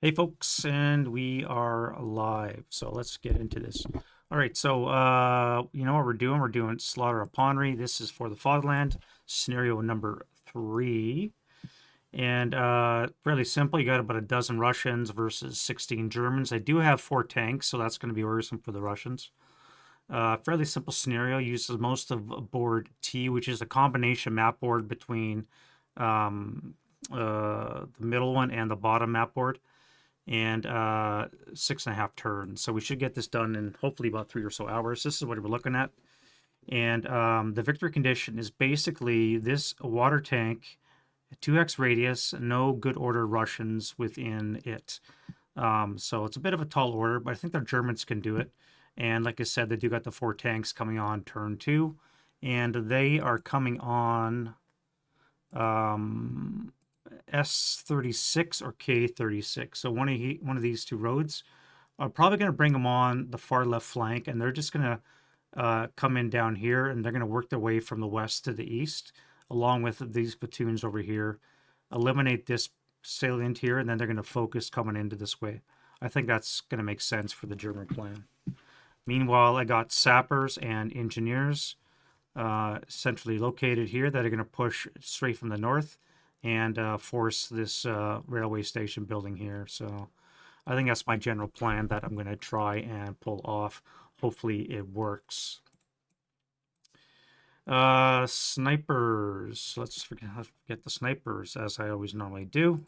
Hey folks, and we are live. So let's get into this. All right, so you know what we're doing? We're doing Slaughter of Ponyri. This is for the Fatherland, scenario number 3. And fairly simple. You got about a dozen Russians versus 16 Germans. I do have 4 tanks, so that's going to be worrisome for the Russians. Fairly simple scenario. Uses most of board T, which is a combination map board between the middle one and the bottom map board, and 6.5 turns. So we should get this done in hopefully about 3 or so hours. This is what we're looking at. And the victory condition is basically this water tank, 2x radius, no good order Russians within it. So it's a bit of a tall order, but I think the Germans can do it. And like I said, they do got the 4 tanks coming on turn 2. And they are coming on S36 or K36. So one of these 2 roads. I'm probably going to bring them on the far left flank, and they're just going to come in down here, and they're going to work their way from the west to the east, along with these platoons over here. Eliminate this salient here, and then they're going to focus coming into this way. I think that's going to make sense for the German plan. Meanwhile, I got sappers and engineers centrally located here that are going to push straight from the north and force this railway station building here. So I think that's my general plan that I'm going to try and pull off. Hopefully it works. Snipers. Let's forget the snipers, as I always normally do.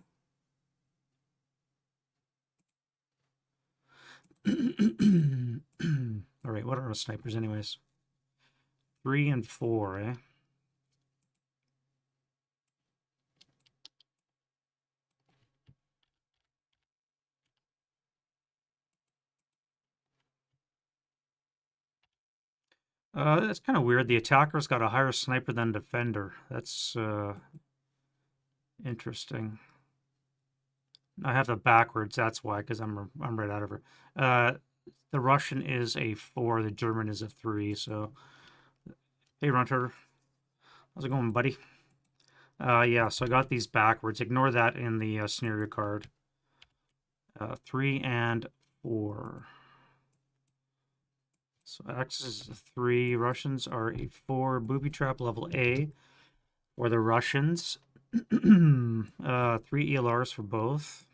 All right, what are our snipers anyways? 3 and 4, eh? That's kind of weird. The attacker's got a higher sniper than defender. That's interesting. I have it backwards. That's why, because I'm right out of her. The Russian is a 4. The German is a 3. So, hey, Runter, how's it going, buddy? Yeah. So I got these backwards. Ignore that in the scenario card. 3 and 4. So X is a 3. Russians are a 4. Booby trap level A for the Russians. 3 ELRs for both.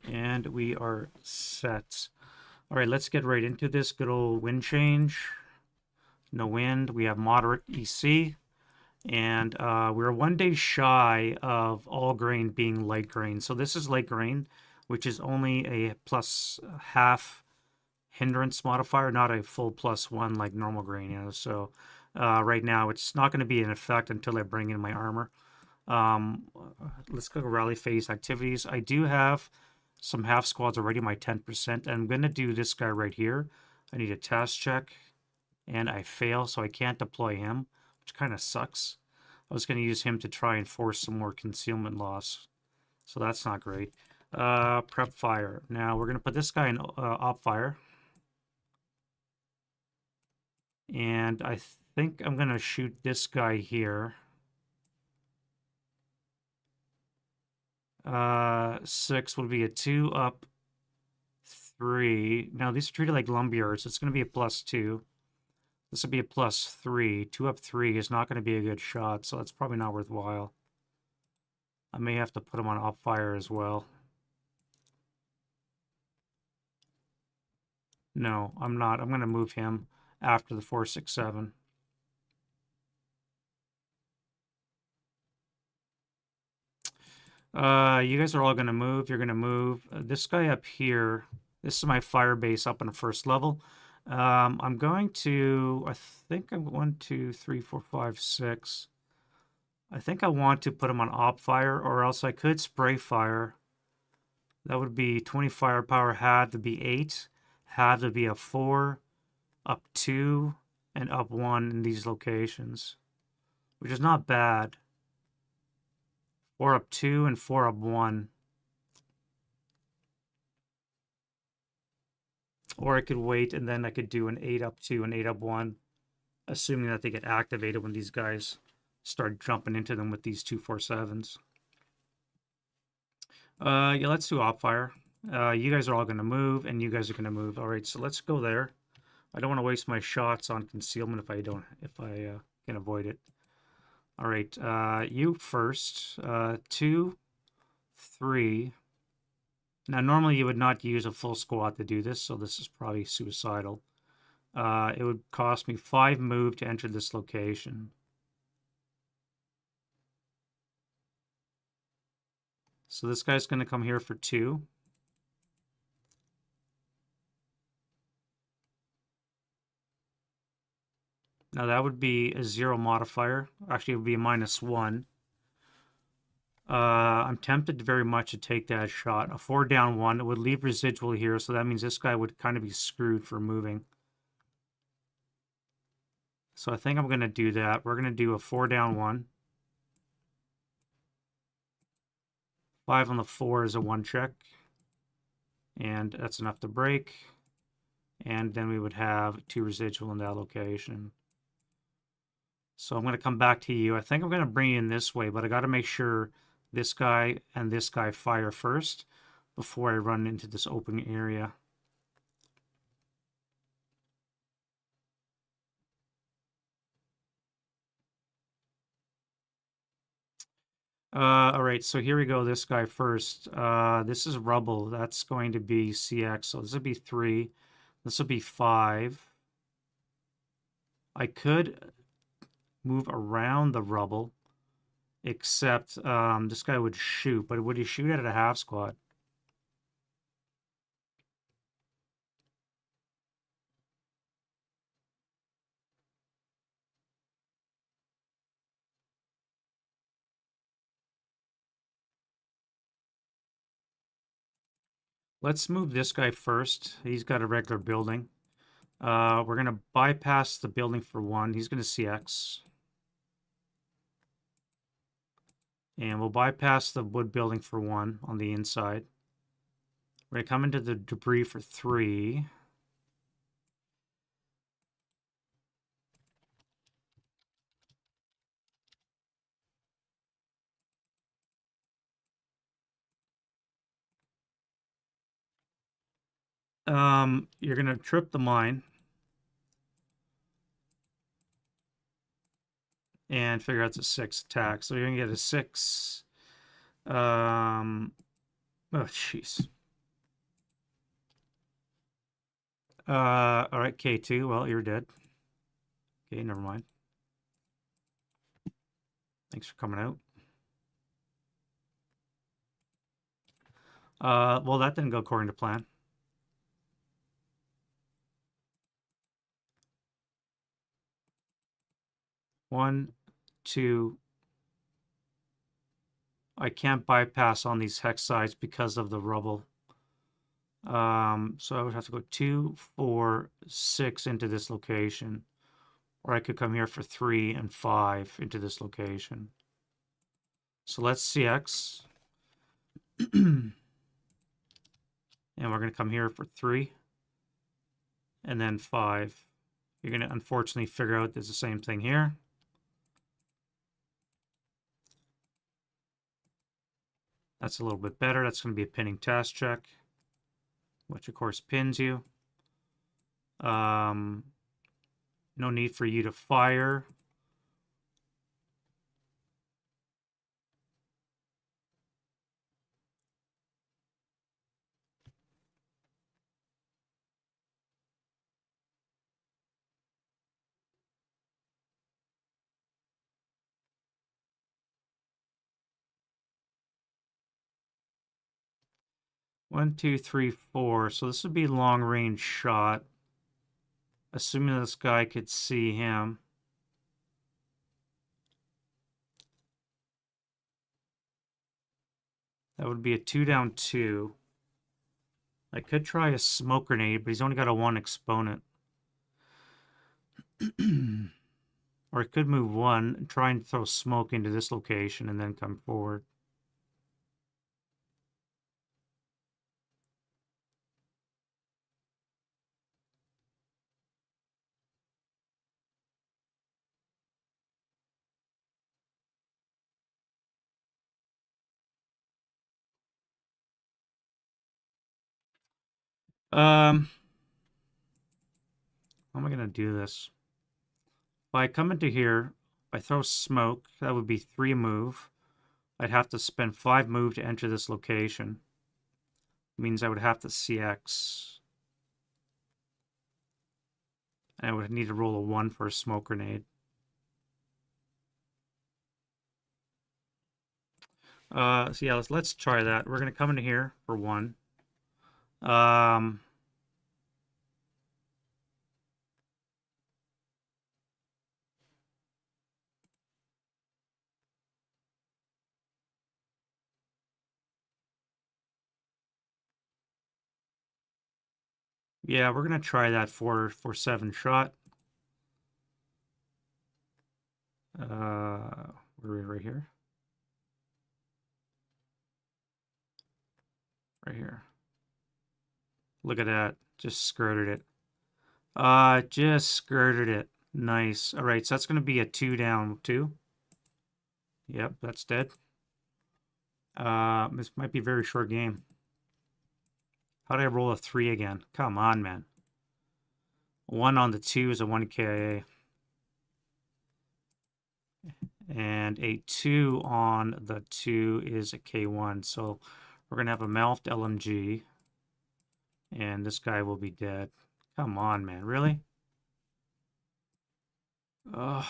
And we are set. All right, let's get right into this. Good old wind change. No wind. We have moderate EC. And we're 1 day shy of all grain being light grain. So this is light grain, which is only a plus half hindrance modifier, not a full +1 like normal grain is. So right now it's not going to be in effect until I bring in my armor. Let's go to rally phase activities. I do have some half squads already, my 10%. And I'm going to do this guy right here. I need a task check, and I fail, so I can't deploy him, which kind of sucks. I was going to use him to try and force some more concealment loss, so that's not great. Prep fire. Now we're going to put this guy in op fire. And I think I'm going to shoot this guy here. 6 would be a 2 up 3. Now these are treated like lumberyards, so it's going to be a +2. This would be a +3. 2 up 3 is not going to be a good shot, so that's probably not worthwhile. I may have to put him on op fire as well. No, I'm not. I'm going to move him after the 4, 6, 7. You guys are all going to move. You're going to move this guy up here. This is my fire base up on the first level. I'm going to, I think I'm 1, 2, 3, 4, 5, 6. I think I want to put him on op fire, or else I could spray fire. That would be 20 firepower, half to be 8, half to be a 4, up 2, and up 1 in these locations, which is not bad. 4 up 2 and 4 up 1. Or I could wait and then I could do an 8 up 2 and 8 up 1, assuming that they get activated when these guys start jumping into them with these 247s. Yeah, let's do op fire. You guys are all going to move, and you guys are going to move. All right, so let's go there. I don't want to waste my shots on concealment if I can avoid it. All right, you first. 2, 3. Now, normally you would not use a full squad to do this, so this is probably suicidal. It would cost me 5 move to enter this location. So this guy's going to come here for 2. Now that would be a 0 modifier. Actually, it would be a -1. I'm tempted very much to take that shot. A 4 down 1. It would leave residual here, so that means this guy would kind of be screwed for moving. So I think I'm going to do that. We're going to do a 4 down 1. 5 on the 4 is a 1 check. And that's enough to break. And then we would have 2 residual in that location. So I'm going to come back to you. I think I'm going to bring you in this way, but I got to make sure this guy and this guy fire first before I run into this open area. All right, so here we go. This guy first. This is rubble. That's going to be CX. So this would be 3. This would be 5. I could move around the rubble, except this guy would shoot. But would he shoot at a half squad? Let's move this guy first. He's got a regular building. We're going to bypass the building for 1. He's going to CX. And we'll bypass the wood building for 1 on the inside. We're going to come into the debris for 3. You're going to trip the mine. And figure out it's a 6 attack. So you're going to get a 6. Oh, jeez. All right, K2. Well, you're dead. Okay, never mind. Thanks for coming out. Well, that didn't go according to plan. One, 2. I can't bypass on these hex sides because of the rubble. So I would have to go 2, 4, 6 into this location. Or I could come here for 3 and 5 into this location. So let's CX. And we're going to come here for 3. And then 5. You're going to unfortunately figure out there's the same thing here. That's a little bit better. That's going to be a pinning task check, which of course pins you. No need for you to fire. One, 2, 3, 4. So this would be long range shot. Assuming this guy could see him. That would be a 2 down 2. I could try a smoke grenade, but he's only got a 1 exponent. Or I could move 1 and try and throw smoke into this location and then come forward. How am I gonna do this? If I come into here, if I throw smoke, that would be 3 move. I'd have to spend 5 move to enter this location. It means I would have to CX. And I would need to roll a 1 for a smoke grenade. So yeah, let's try that. We're gonna come into here for 1. Yeah, we're gonna try that for 7 shot. Where are we? Right here. Right here. Look at that. Just skirted it. Just skirted it. Nice. All right, so that's gonna be a 2 down 2. Yep, that's dead. This might be a very short game. How did I roll a 3 again? Come on, man. 1 on the 2 is a 1 KIA. And a 2 on the 2 is a K1. So we're going to have a Malft LMG. And this guy will be dead. Come on, man. Really? Ugh.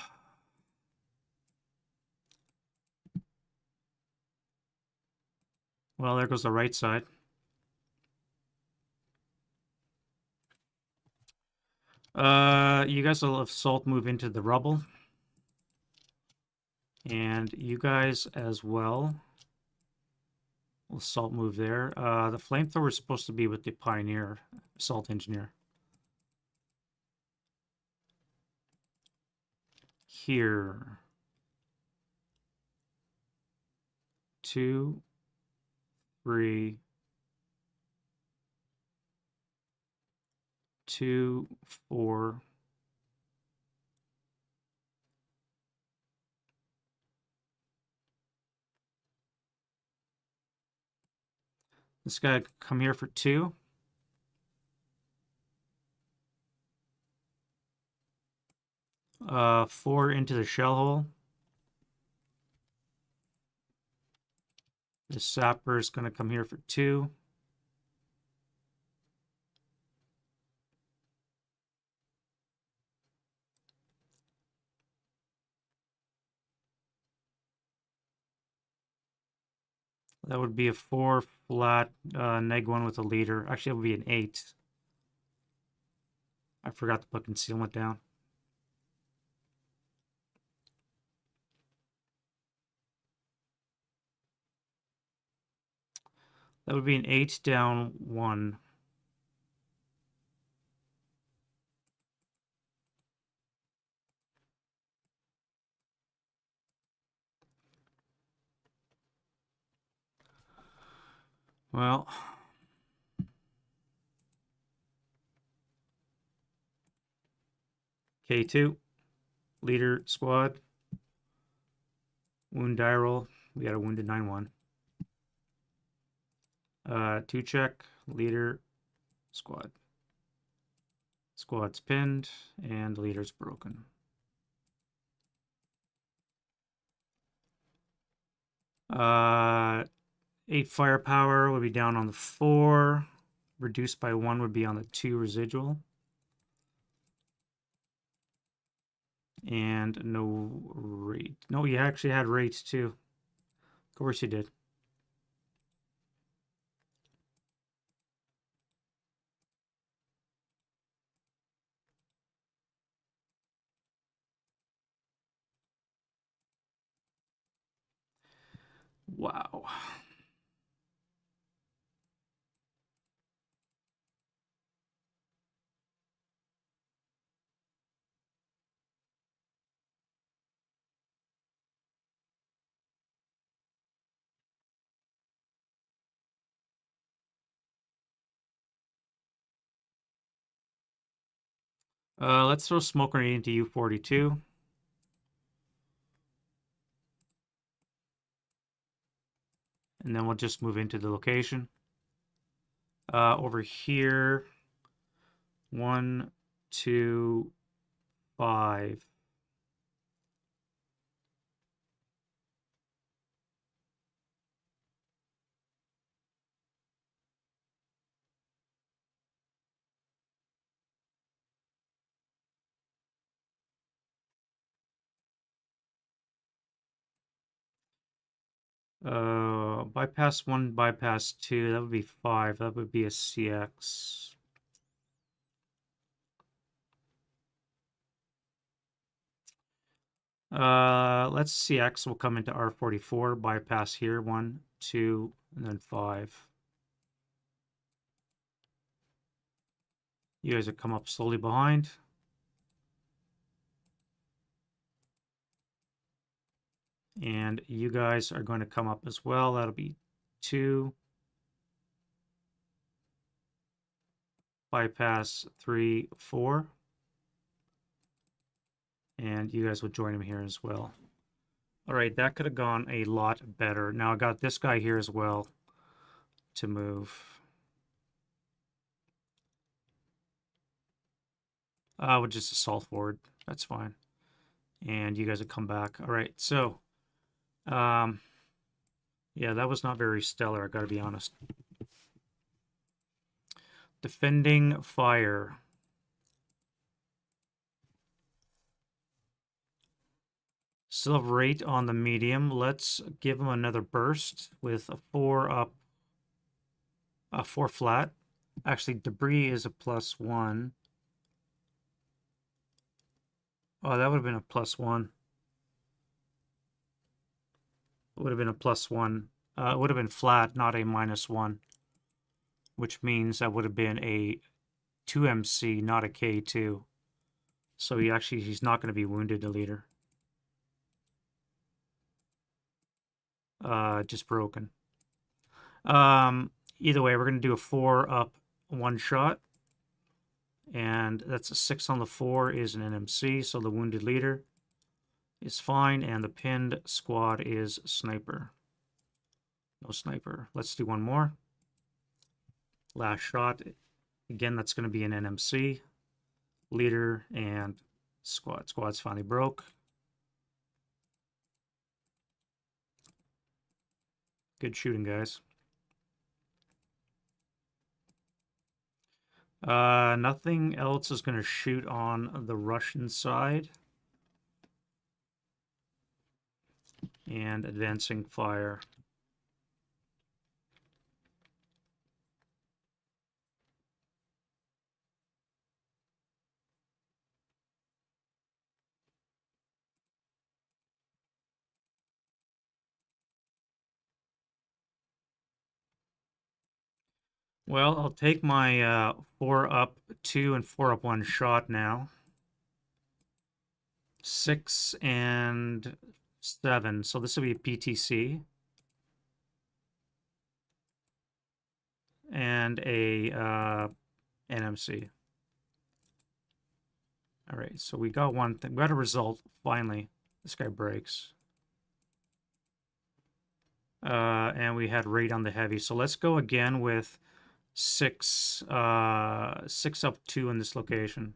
Well, there goes the right side. You guys will assault move into the rubble. And you guys as well. Assault move there. The flamethrower is supposed to be with the pioneer, assault engineer. Here. 2, 3, 2, 4. This guy come here for 2. Four into the shell hole. The sapper is going to come here for 2. That would be a 4 flat, neg 1 with a leader. Actually, it would be an 8. I forgot to put concealment down. That would be an 8 down 1. Well, K2, leader squad, wound die roll. We got a wounded 9-1. 2 check, leader squad. Squad's pinned and leader's broken. Uh, 8 firepower would be down on the 4. Reduced by 1 would be on the 2 residual. And no rate. No, you actually had rates too. Of course you did. Wow. Let's throw smoke grenade into U42. And then we'll just move into the location. Over here, 1, 2, 5. Bypass 1, bypass 2, that would be 5. That would be a CX. Let's CX will come into R44, bypass here, 1, 2, and then 5. You guys will come up slowly behind. And you guys are going to come up as well. That'll be 2. Bypass 3, 4. And you guys will join him here as well. All right, that could have gone a lot better. Now I got this guy here as well to move. We'll just assault forward. That's fine. And you guys will come back. All right, so yeah, that was not very stellar, I gotta be honest. Defending fire. Still have rate on the medium. Let's give him another burst with a 4 up, a 4 flat. Actually, debris is a +1. Oh, that would have been a +1. It would have been a +1. It would have been flat, not a -1. Which means that would have been a 2MC, not a K2. So he's not going to be wounded, the leader. Just broken. Either way, we're going to do a 4 up, 1 shot. And that's a 6 on the 4 is an NMC, so the wounded leader is fine, and the pinned squad is sniper. No sniper. Let's do one more. Last shot. Again, that's going to be an NMC. Leader and squad. Squad's finally broke. Good shooting, guys. Nothing else is going to shoot on the Russian side. And advancing fire. Well, I'll take my 4 up 2 and 4 up 1 shot now. 6 and 7. So this will be a PTC. And a NMC. All right, so we got one thing. We got a result, finally. This guy breaks. And we had rate on the heavy. So let's go again with 6 up 2 in this location.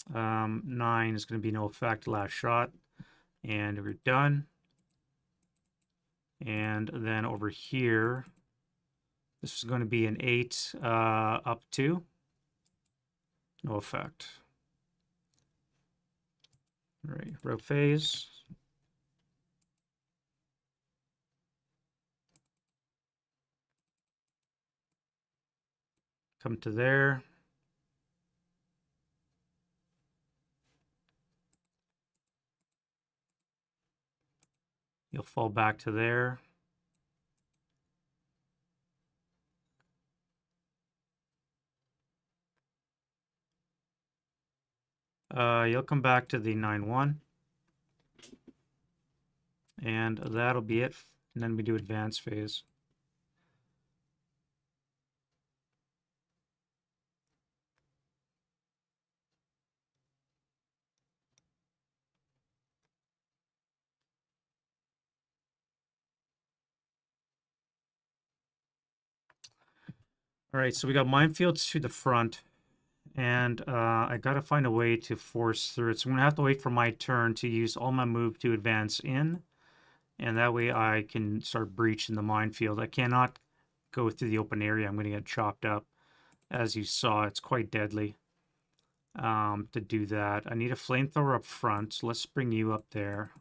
9 is going to be no effect, last shot. And we're done. And then over here, this is going to be an 8 up 2. No effect. All right, rope phase. Come to there. You'll fall back to there. You'll come back to the 9-1. And that'll be it. And then we do advance phase. All right, so we got minefields to the front, and I gotta find a way to force through it. So I'm gonna have to wait for my turn to use all my move to advance in, and that way I can start breaching the minefield. I cannot go through the open area. I'm gonna get chopped up. As you saw, it's quite deadly to do that. I need a flamethrower up front, so let's bring you up there.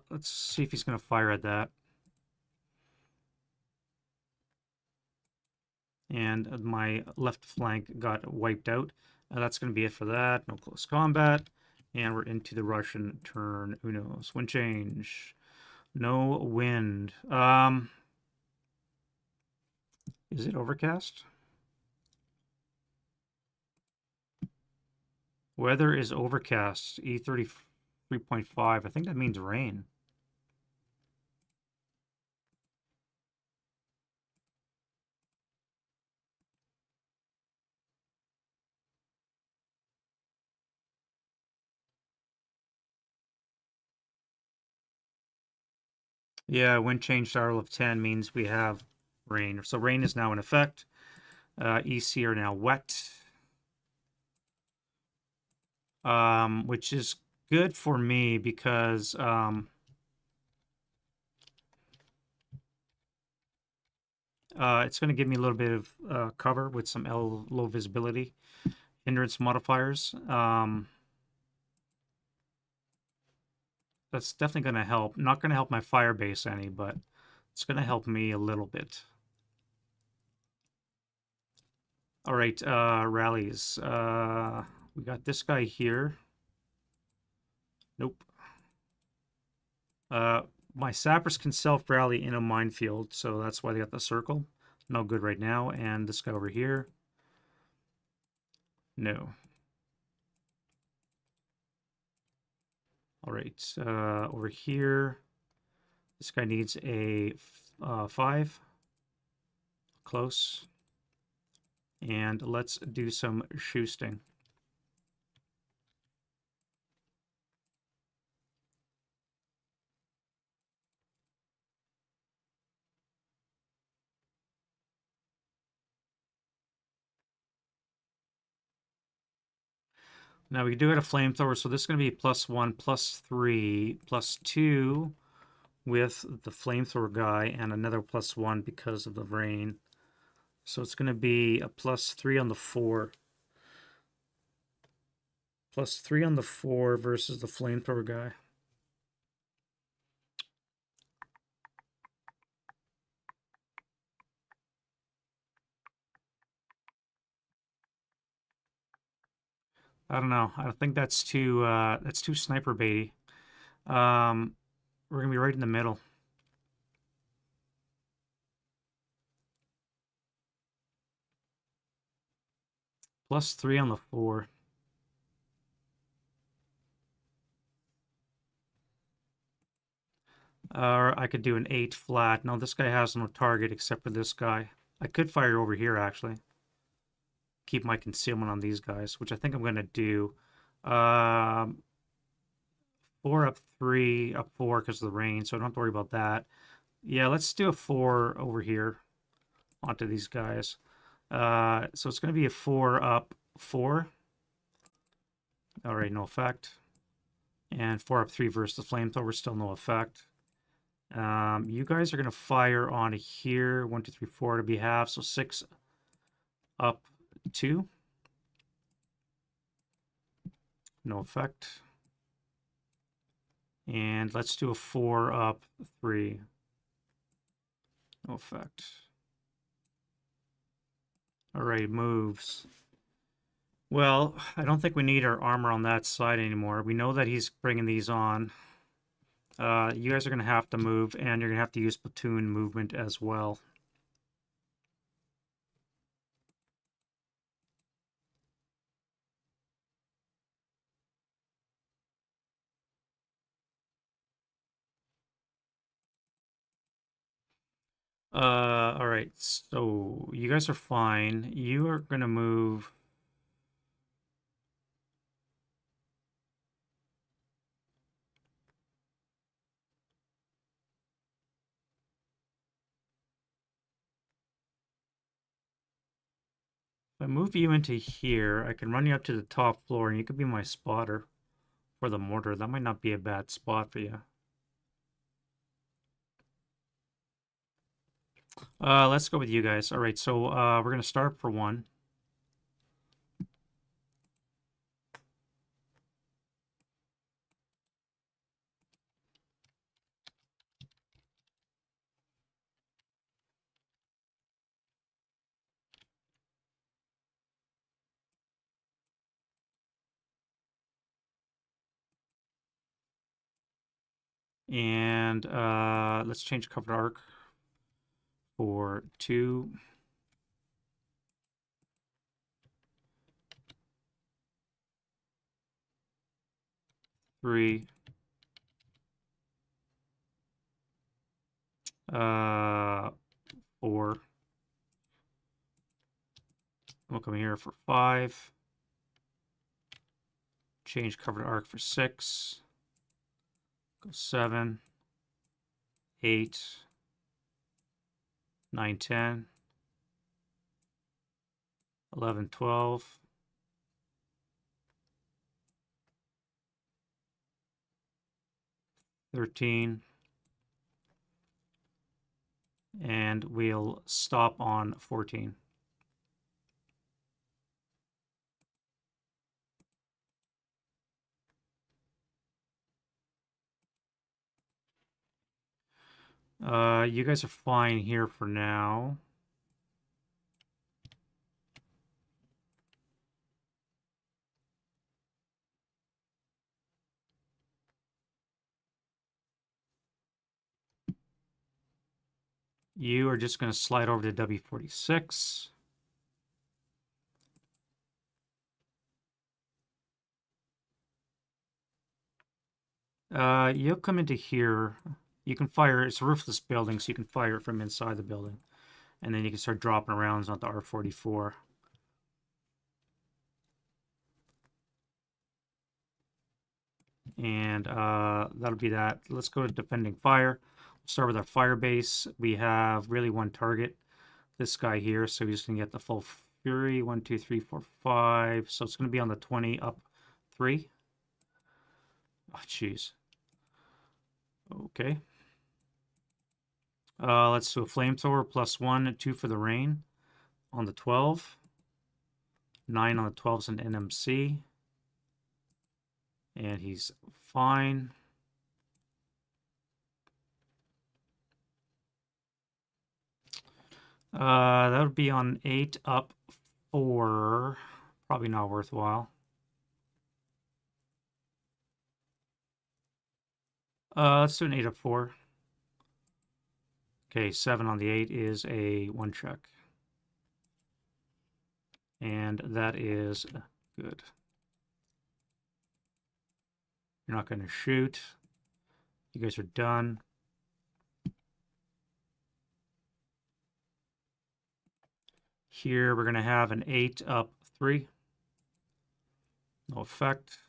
Let's see if he's gonna fire at that. And my left flank got wiped out. That's going to be it for that. No close combat. And we're into the Russian turn. Who knows? Wind change. No wind. Is it overcast? Weather is overcast. E33.5. I think that means rain. Yeah, wind change startle of 10 means we have rain. So rain is now in effect. EC are now wet. Which is good for me because it's going to give me a little bit of cover with some low visibility hindrance modifiers. That's definitely going to help. Not going to help my fire base any, but it's going to help me a little bit. All right, rallies. We got this guy here. Nope. My sappers can self-rally in a minefield, so that's why they got the circle. No good right now. And this guy over here. No. All right, over here. This guy needs a 5. Close. And let's do some shoosting. Now we do have a flamethrower, so this is going to be +1, +3, +2 with the flamethrower guy, and another +1 because of the rain. So it's going to be a +3 on the 4. +3 on the 4 versus the flamethrower guy. I don't know. I think that's too sniper baity. We're gonna be right in the middle. +3 on the 4. Or I could do an 8 flat. No, this guy has no target except for this guy. I could fire over here, actually. Keep my concealment on these guys, which I think I'm going to do. 4 up 3, up 4 because of the rain, so I don't have to worry about that. Yeah, let's do a 4 over here onto these guys. So it's going to be a 4 up 4. All right, no effect. And 4 up 3 versus the flamethrower, still no effect. You guys are going to fire on here. 1, 2, 3, 4 to be half. So 6 up 2. No effect. And let's do a 4 up 3. No effect. All right, moves. Well, I don't think we need our armor on that side anymore. We know that he's bringing these on. You guys are going to have to move, and you're going to have to use platoon movement as well. All right. So you guys are fine. You are gonna move. If I move you into here, I can run you up to the top floor, and you could be my spotter for the mortar. That might not be a bad spot for you. Let's go with you guys. All right. So we're gonna start for one. And let's change covered arc for 2. 3. 4. We'll come here for 5. Change covered arc for 6. Go 7. 8. 9, 10. 11, 12. 13. And we'll stop on 14. You guys are fine here for now. You are just going to slide over to W46. You'll come into here. You can fire. It's a roofless building, so you can fire it from inside the building. And then you can start dropping rounds onto R44. And that'll be that. Let's go to defending fire. We'll start with our fire base. We have really one target, this guy here. So he's going to get the full fury. 1, 2, 3, 4, 5. So it's going to be on the 20 up 3. Oh, jeez. Okay. Let's do a flamethrower +1, 2 for the rain on the 12. 9 on the 12's an NMC. And he's fine. That would be on 8 up 4. Probably not worthwhile. Let's do an 8 up 4. Okay, 7 on the 8 is a 1 check. And that is good. You're not going to shoot. You guys are done. Here we're going to have an 8 up 3. No effect.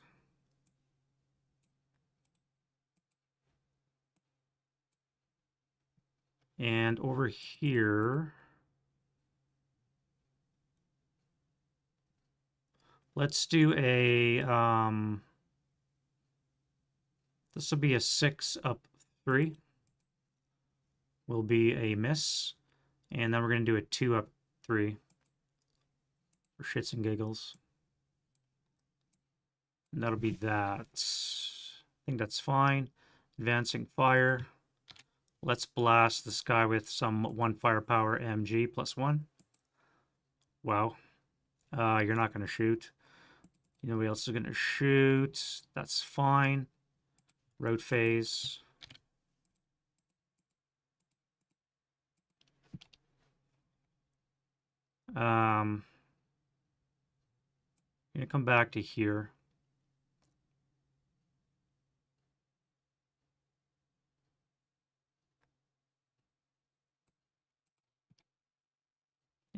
And over here, let's do a, this will be a 6 up 3. Will be a miss. And then we're going to do a 2 up 3 for shits and giggles. And that'll be that. I think that's fine. Advancing fire. Let's blast this guy with some 1 firepower MG +1. Wow. You're not going to shoot. Nobody else is going to shoot. That's fine. Road phase. I'm going to come back to here.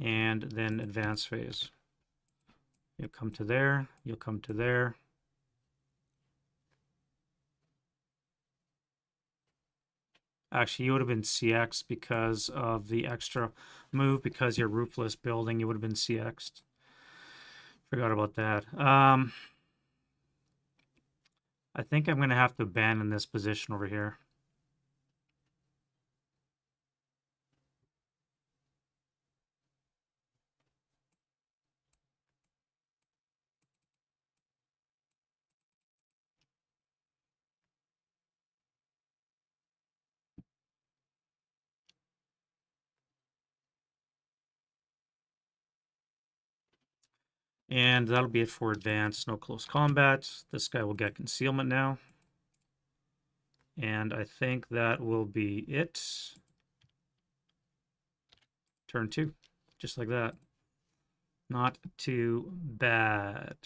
and then advance phase. You'll come to there, you'll come to there. Actually, you would have been CX because of the extra move, because you're roofless building, you would have been CX'd. Forgot about that. I think I'm going to have to abandon this position over here. And that'll be it for advanced, no close combat. This guy will get concealment now. And I think that will be it. Turn 2, just like that. Not too bad.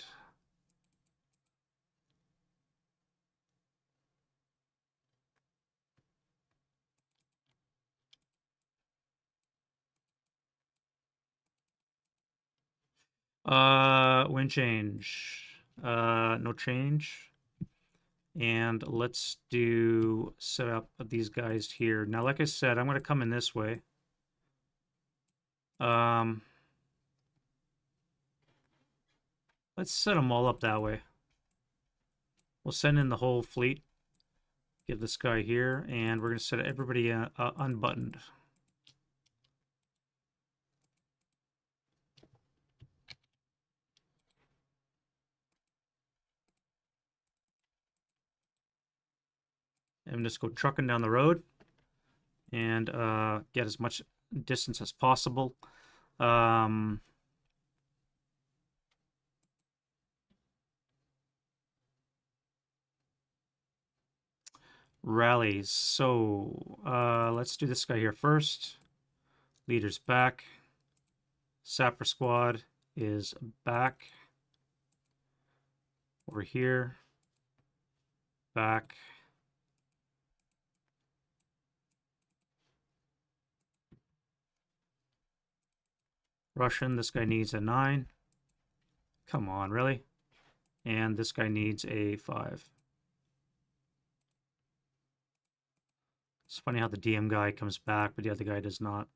Wind change. No change. And let's do set up these guys here. Now, like I said, I'm going to come in this way. Let's set them all up that way. We'll send in the whole fleet. Give this guy here, and we're going to set everybody unbuttoned. And just go trucking down the road and get as much distance as possible. Rallies. So let's do this guy here first. Leader's back. Sapper squad is back. Over here. Back. Russian, this guy needs a 9. Come on, really? And this guy needs a 5. It's funny how the DM guy comes back, but the other guy does not.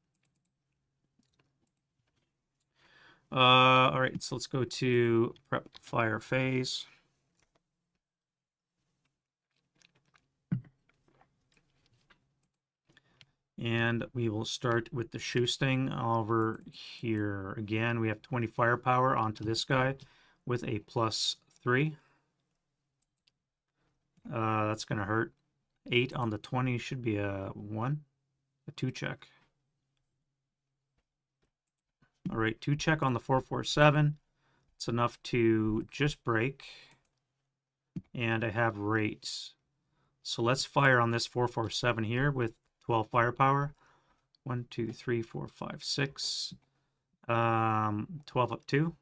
All right, so let's go to prep fire phase. And we will start with the shoesting over here. Again, we have 20 firepower onto this guy with a +3. That's going to hurt. 8 on the 20 should be a 1. A 2 check. All right, 2 check on the 447. It's enough to just break. And I have rates. So let's fire on this 447 here with 12 firepower. 1, 2, 3, 4, 5, 6. 12 up 2.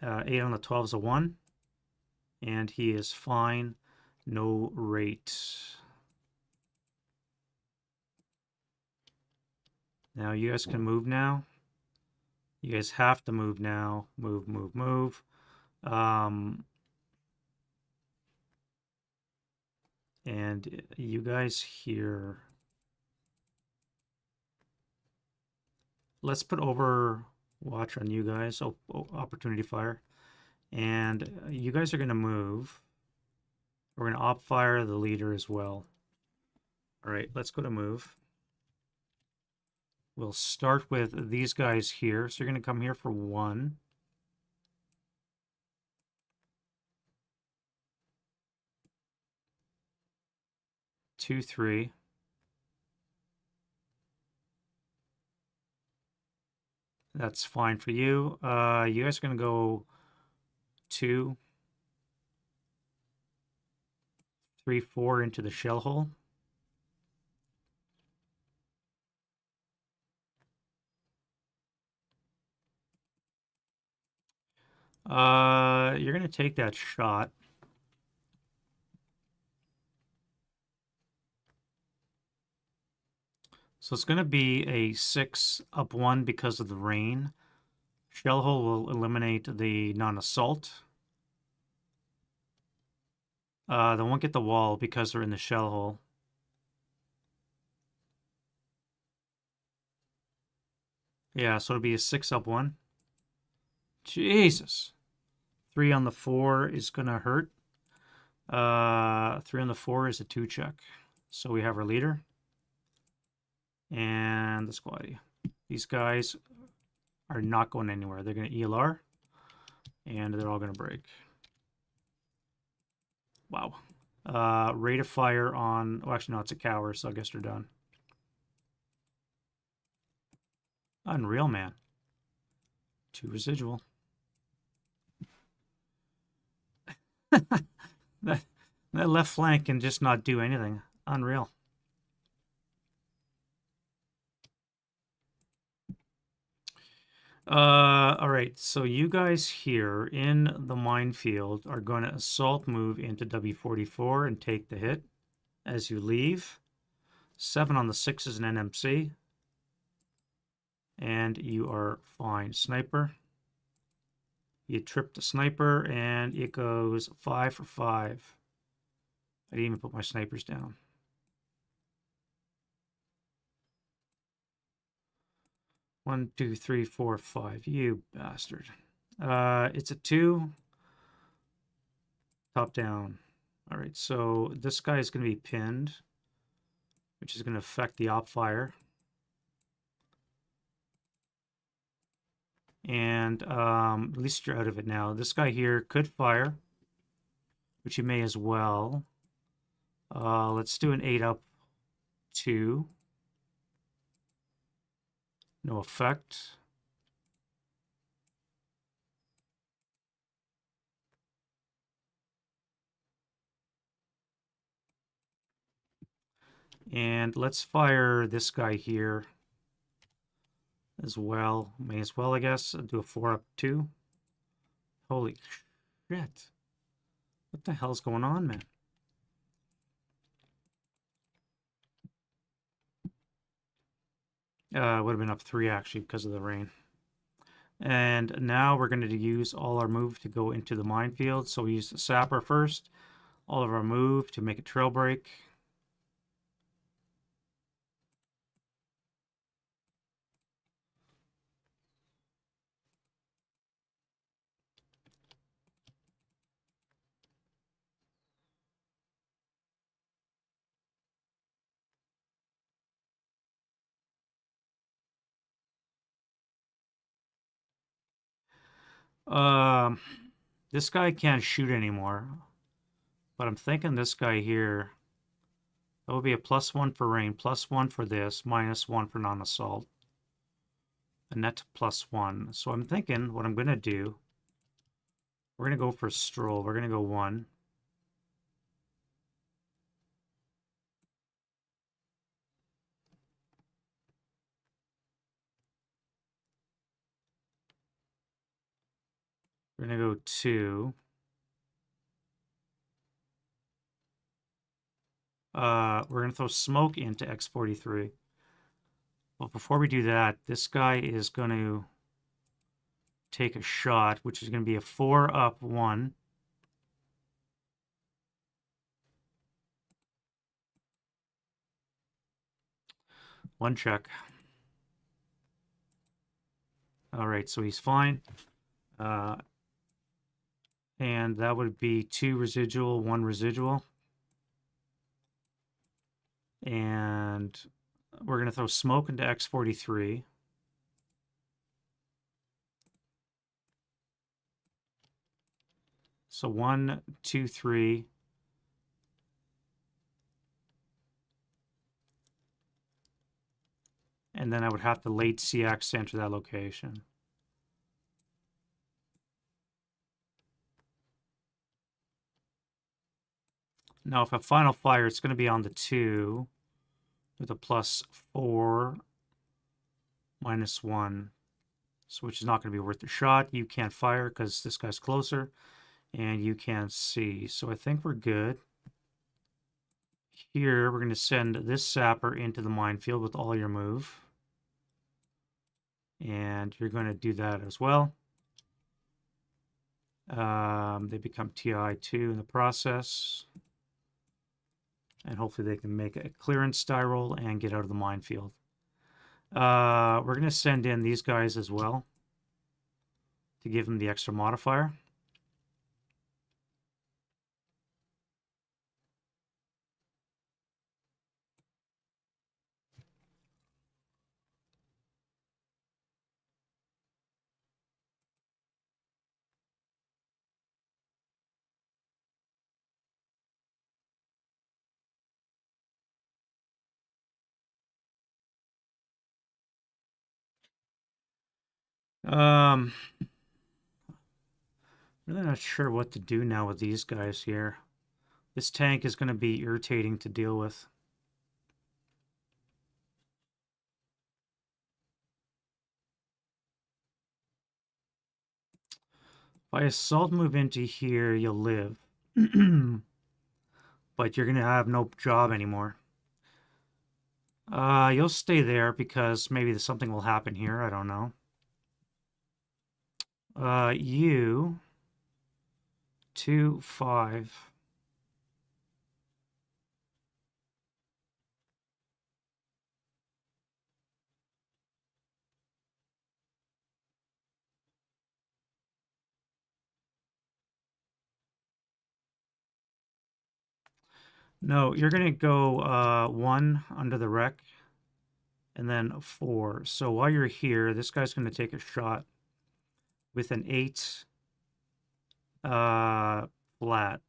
8 on the 12 is a 1. And he is fine. No rate. Now you guys can move now. You guys have to move now. Move, move, move. And you guys here. Let's put Overwatch on you guys. Opportunity fire. And you guys are going to move. We're going to op fire the leader as well. All right, let's go to move. We'll start with these guys here. So you're going to come here for 1. Two, 3. That's fine for you. You guys are going to go 2, 3, 4 into the shell hole. You're going to take that shot. So it's going to be a 6 up 1 because of the rain. Shell hole will eliminate the non-assault. They won't get the wall because they're in the shell hole. Yeah, so it'll be a 6 up 1. Jesus. 3 on the 4 is going to hurt. 3 on the 4 is a 2 check. So we have our leader. And the squatty. These guys are not going anywhere. They're going to ELR. And they're all going to break. Wow. Rate of fire on... Oh, actually, no, it's a cower, so I guess they're done. Unreal, man. 2 residual. that left flank can just not do anything. Unreal. All right, so you guys here in the minefield are going to assault move into W44 and take the hit as you leave. 7 on the 6 is an NMC. And you are fine. Sniper. You trip the sniper, and it goes 5 for 5. I didn't even put my snipers down. One, 2, 3, 4, 5. You bastard. It's a 2. Top down. All right, so this guy is going to be pinned, which is going to affect the op fire. And at least you're out of it now. This guy here could fire, which you may as well. Let's do an 8 up 2. No effect. And let's fire this guy here as well. May as well, I guess. I'll do a 4 up 2. Holy shit. What the hell's going on, man? Would have been up 3 actually because of the rain. And now we're going to use all our move to go into the minefield. So we use the sapper first. All of our move to make a trail break. This guy can't shoot anymore. But I'm thinking this guy here, that would be a +1 for rain, +1 for this, -1 for non-assault. A net +1. So I'm thinking what I'm going to do, we're going to go for a stroll. We're going to go 1. We're going to go 2. We're going to throw smoke into X43. But before we do that, this guy is going to take a shot, which is going to be a 4 up 1. One check. All right, so he's fine. And that would be 2 residual, 1 residual. And we're going to throw smoke into X43. So 1, 2, 3. And then I would have to late CX to enter that location. Now, if a final fire, it's going to be on the 2 with a +4, -1. So which is not going to be worth the shot. You can't fire because this guy's closer. And you can't see. So I think we're good here, we're going to send this sapper into the minefield with all your move. And you're going to do that as well. They become TI2 in the process. And hopefully they can make a clearance die roll and get out of the minefield. We're going to send in these guys as well to give them the extra modifier. Really not sure what to do now with these guys here. This tank is going to be irritating to deal with. If I assault move into here, you'll live. But you're going to have no job anymore. You'll stay there because maybe something will happen here. I don't know. You 2, 5. No, you're going to go 1 under the wreck and then 4. So while you're here, this guy's going to take a shot with an 8 flat.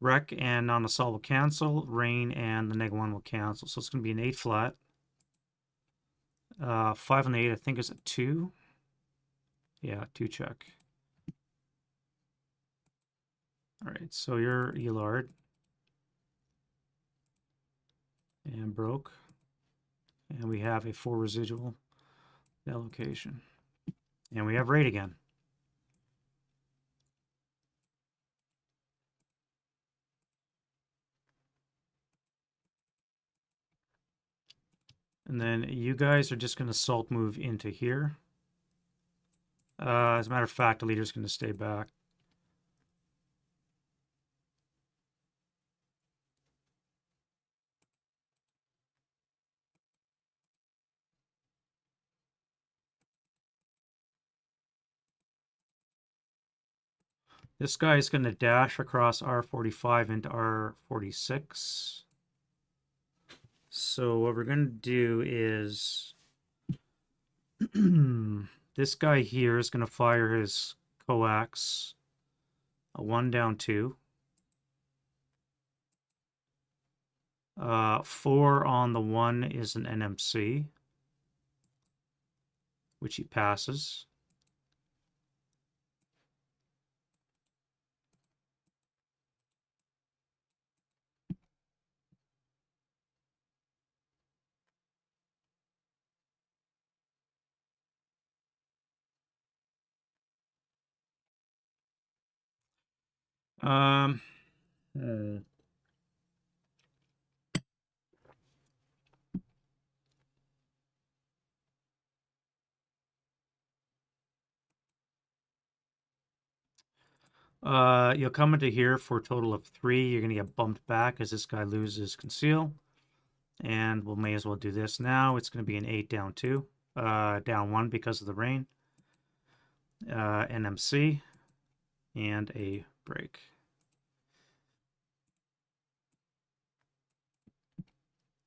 Wreck and non-assault will cancel. Rain and the -1 will cancel. So it's going to be an 8 flat. 5 and 8, I think, is a 2. Yeah, 2 check. All right, so you're Elard. And broke. And we have a 4 residual allocation. And we have raid again. And then you guys are just going to salt move into here. As a matter of fact, the leader's going to stay back. This guy is going to dash across R45 into R46. So what we're going to do is this guy here is going to fire his coax. A 1 down 2. 4 on the 1 is an NMC, which he passes. Hmm. You'll come into here for a total of 3. You're going to get bumped back as this guy loses conceal. And we may as well do this now. It's going to be an 8 down 2. Down 1 because of the rain. NMC. And a break.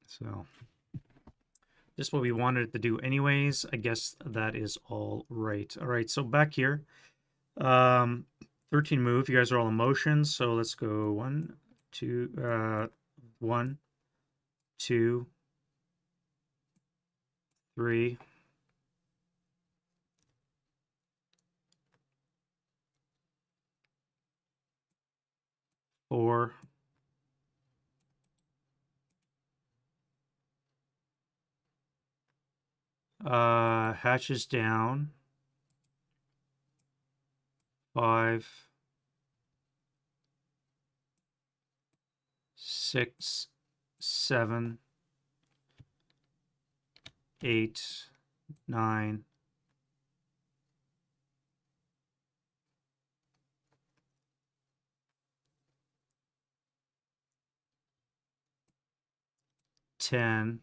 So this is what we wanted to do anyways. I guess that is all right. All right, so back here. 13 move. You guys are all in motion, so let's go 1, 2, 1, 2, 3, 4, hatches down, 5, 6, 7, 8, 9, 10.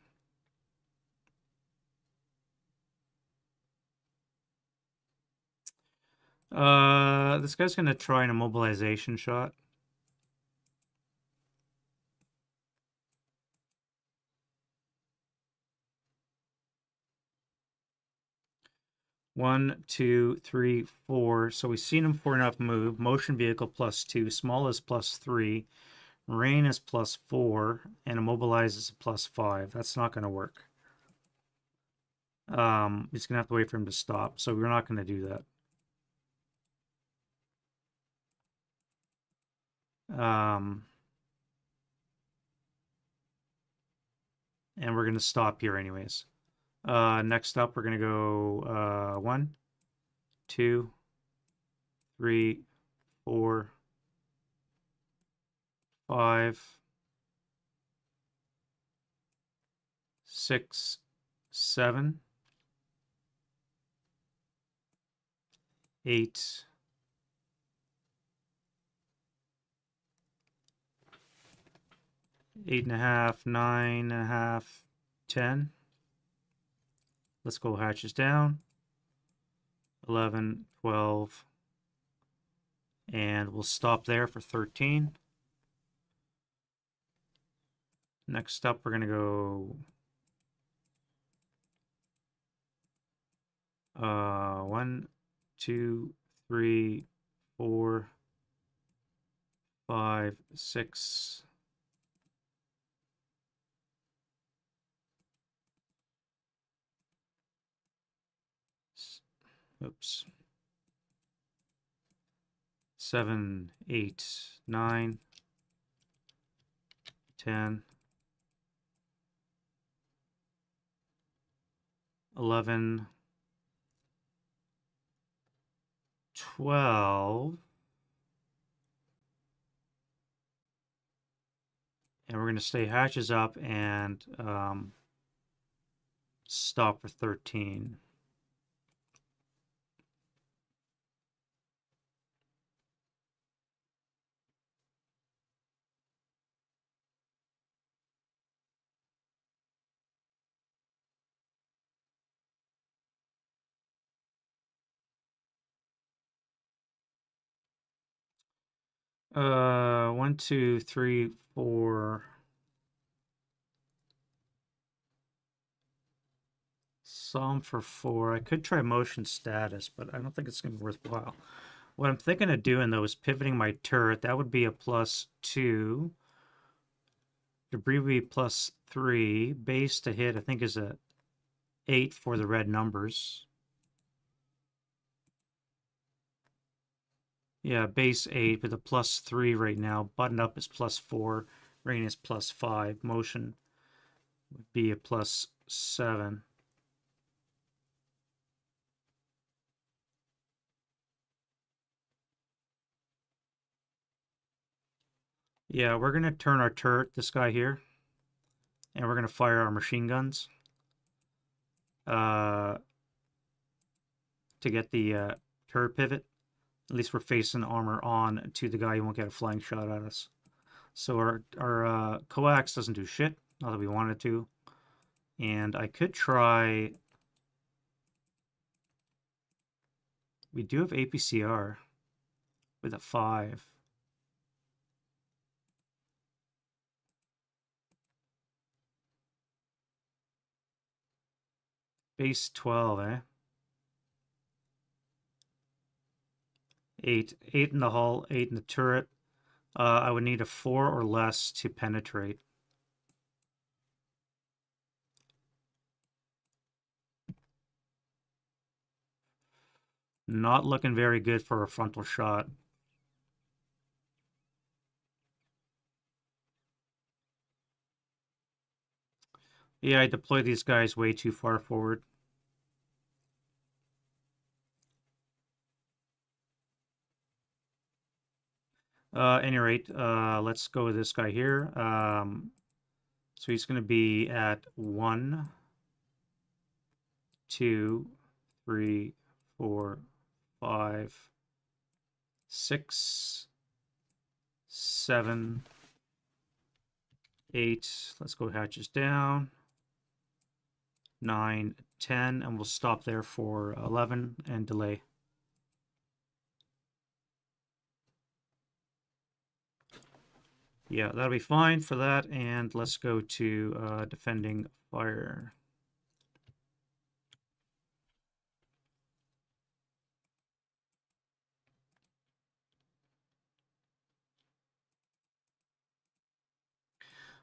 This guy's gonna try an immobilization shot. One, two, three, four. So we've seen him for enough move. Motion vehicle +2. Small is +3. Rain is +4. And immobilize is +5. That's not going to work. He's going to have to wait for him to stop. So we're not going to do that. And we're going to stop here anyways. Next up, we're going to go 1, 2, 3, 4, 5, 6, 7, 8, 8.5, 9.5, 10. Let's go hatches down. 11, 12, and we'll stop there for 13. Next up, we're going to go 1, 2, 3, 4, 5, 6, 7, 8, 9, 10, 11, 12, and we're going to stay hatches up and stop for 13. One, two, three, four. Psalm for 4. I could try motion status, but I don't think it's going to be worthwhile. What I'm thinking of doing, though, is pivoting my turret. That would be a +2. Debris would be +3. Base to hit, I think, is a 8 for the red numbers. Yeah, base 8 with a +3 right now. Button up is +4. Rain is +5. Motion would be a +7. Yeah, we're going to turn our turret, this guy here, and we're going to fire our machine guns to get the turret pivot. At least we're facing armor on to the guy. He won't get a flying shot at us. So our coax doesn't do shit, not that we wanted to. And I could try... We do have APCR with a 5. Base 12, eh? 8. 8 in the hull, 8 in the turret. I would need a 4 or less to penetrate. Not looking very good for a frontal shot. Yeah, I deploy these guys way too far forward. Any rate, let's go with this guy here. So he's going to be at 1, 2, 3, 4, 5, 6, 7, 8. Let's go hatches down. 9, 10, and we'll stop there for 11 and delay. Yeah, that'll be fine for that, and let's go to defending fire.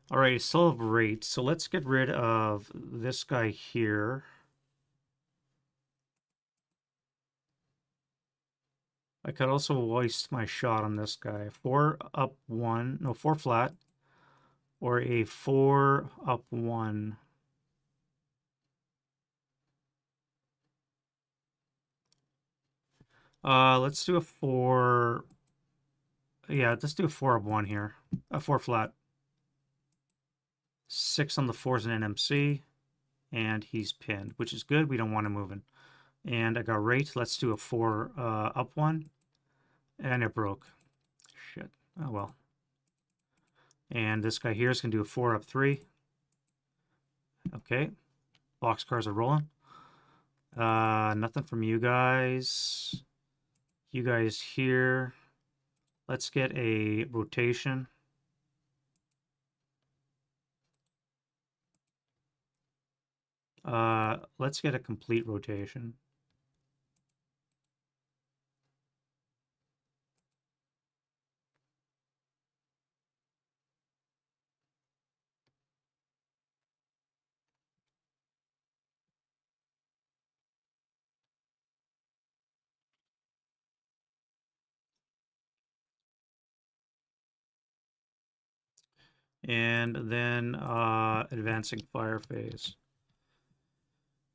All right, still have rate, so let's get rid of this guy here. I could also waste my shot on this guy. 4 up 1, no, 4 flat, or a 4 up 1. Let's do a 4. Yeah, let's do a 4 up 1 here. A 4 flat. 6 on the 4's an NMC, and he's pinned, which is good. We don't want him moving. And I got rate. Let's do a 4 up 1, and it broke. Shit. Oh well. And this guy here is going to do a 4 up 3. Okay. Boxcars are rolling. Nothing from you guys. You guys here. Let's get a rotation. Let's get a complete rotation. And then advancing fire phase.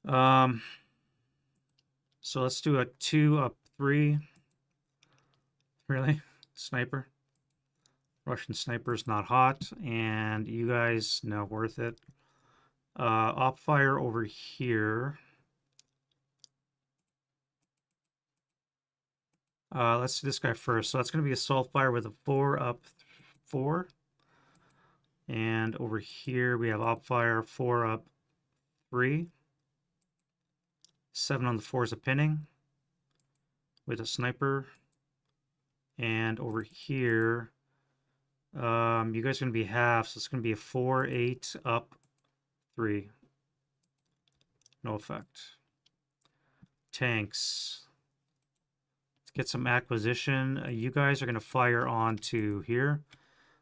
So let's do a 2 up 3. Really? Sniper? Russian sniper's not hot. And you guys, no, worth it. Op fire over here. Let's do this guy first. So that's going to be assault fire with a 4 up 4. And over here we have op fire 4 up 3. 7 on the 4 is a pinning with a sniper. And over here, you guys are going to be half, so it's going to be a 4, 8 up 3. No effect. Tanks. Let's get some acquisition. You guys are going to fire onto here.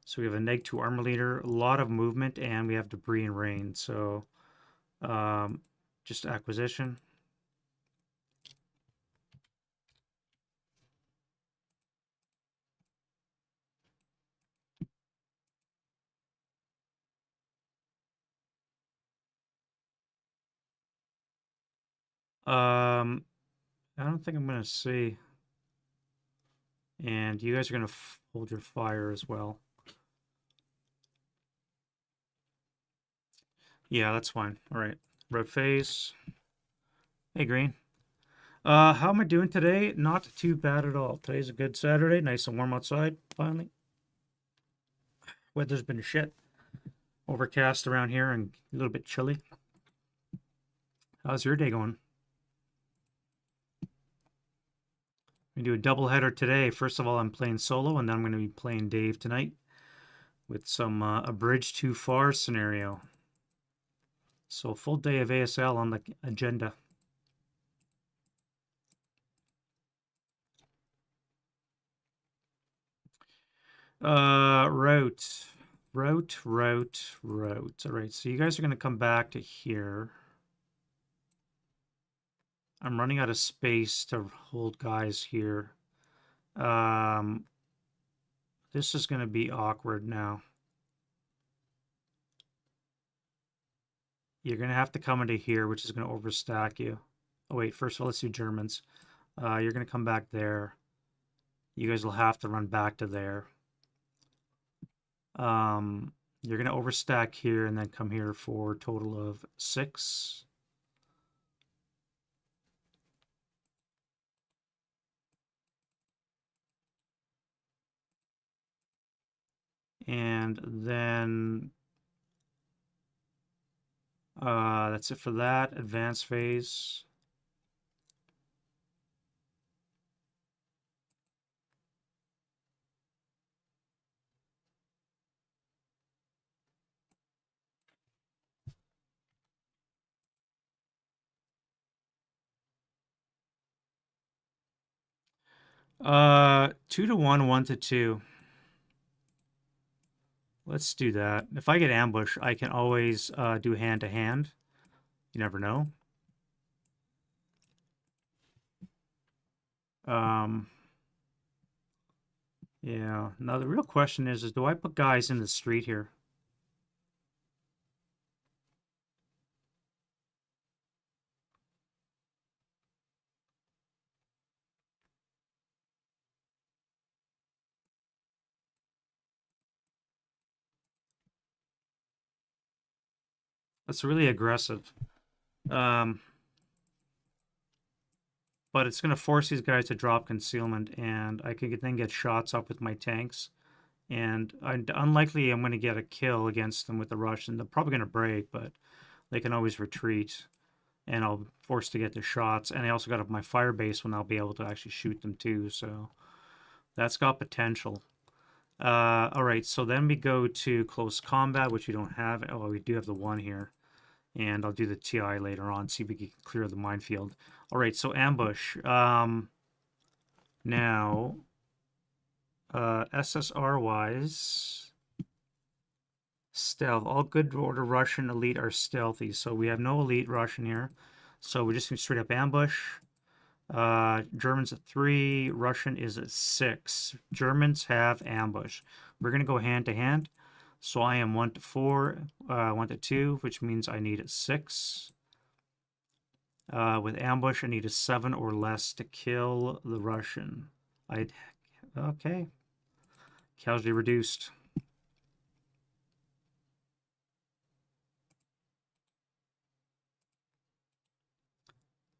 So we have a -2 armor leader, a lot of movement, and we have debris and rain. So just acquisition. I don't think I'm going to see. And you guys are going to hold your fire as well. Yeah, that's fine. All right. Red phase. Hey, green. How am I doing today? Not too bad at all. Today's a good Saturday. Nice and warm outside, finally. Weather's been shit. Overcast around here and a little bit chilly. How's your day going? We do a double header today. First of all, I'm playing solo, and then I'm going to be playing Dave tonight with some a bridge too far scenario. So full day of ASL on the agenda. Route. All right, so you guys are going to come back to here. I'm running out of space to hold guys here. This is going to be awkward now. You're going to have to come into here, which is going to overstack you. Oh, wait, first of all, let's do Germans. You're going to come back there. You guys will have to run back to there. You're going to overstack here and then come here for a total of 6. And then that's it for that. Advanced phase. Uh, 2 to 1, 1 to 2. Let's do that. If I get ambushed, I can always do hand to hand. You never know. Um, yeah. Now the real question is do I put guys in the street here? That's really aggressive. Um, but it's going to force these guys to drop concealment, and I can then get shots up with my tanks. And unlikely I'm going to get a kill against them with the Russian. They're probably going to break, but they can always retreat. And I'll force to get the shots. And I also got up my fire base when I'll be able to actually shoot them too. So that's got potential. All right, so then we go to close combat, which we don't have. Oh, we do have the 1 here. And I'll do the TI later on, see if we can clear the minefield. All right, so ambush. Now, SSR-wise, stealth. All good order Russian elite are stealthy, so we have no elite Russian here. So we're just going to straight up ambush. Germans at 3, Russian is at 6. Germans have ambush. We're going to go hand to hand. So I am 1 to 4, 1 to 2, which means I need a 6. With ambush, I need a 7 or less to kill the Russian. Okay. Casualty reduced.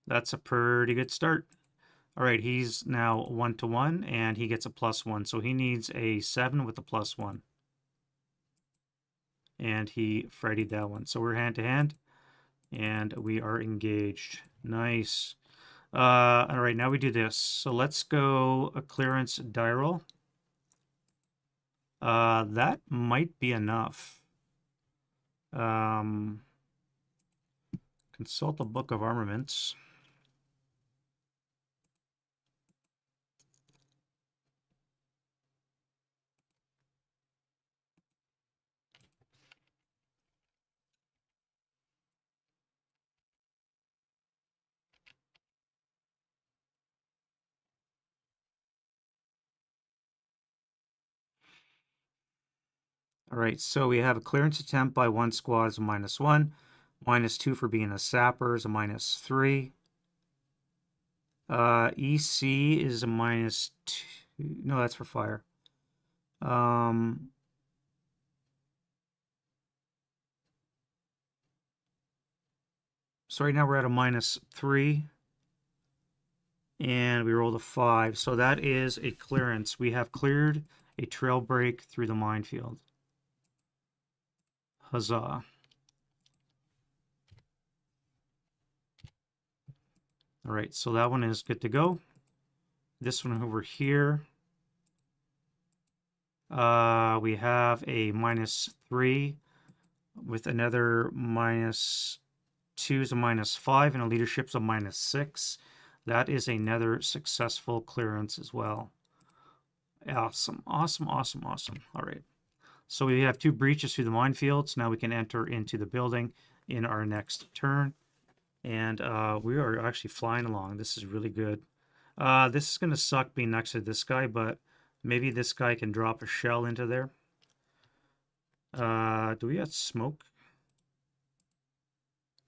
That's a pretty good start. All right, he's now 1 to 1, and he gets a +1. So he needs a 7 with a +1. And he Freddy'd that one. So we're hand to hand, and we are engaged. Nice. All right, now we do this. So let's go a clearance die roll. That might be enough. Consult the Book of Armaments. All right, so we have a clearance attempt by 1 squad is a -1, -2 for being a sapper is a -3. EC is a -2. No, that's for fire. So right now we're at a -3. And we rolled a 5. So that is a clearance. We have cleared a trail break through the minefield. Huzzah. All right, so that one is good to go. This one over here, we have a -3 with another -2 is a -5 and a leadership's a -6. That is another successful clearance as well. Awesome, awesome, awesome, awesome. All right. So we have 2 breaches through the minefields. Now we can enter into the building in our next turn. And we are actually flying along. This is really good. This is going to suck being next to this guy, but maybe this guy can drop a shell into there. Do we have smoke?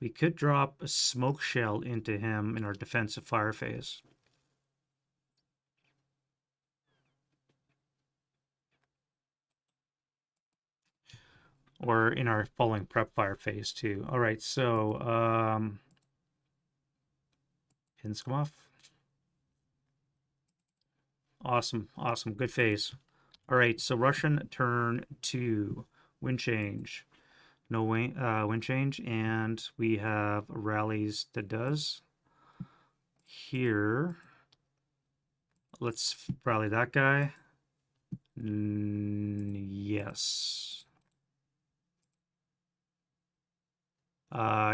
We could drop a smoke shell into him in our defensive fire phase. or in our following prep fire phase too. All right, so pins come off. Awesome, awesome, good phase. All right, so Russian turn 2, wind change. No wind change, and we have rallies that does. Here, let's rally that guy. Yes.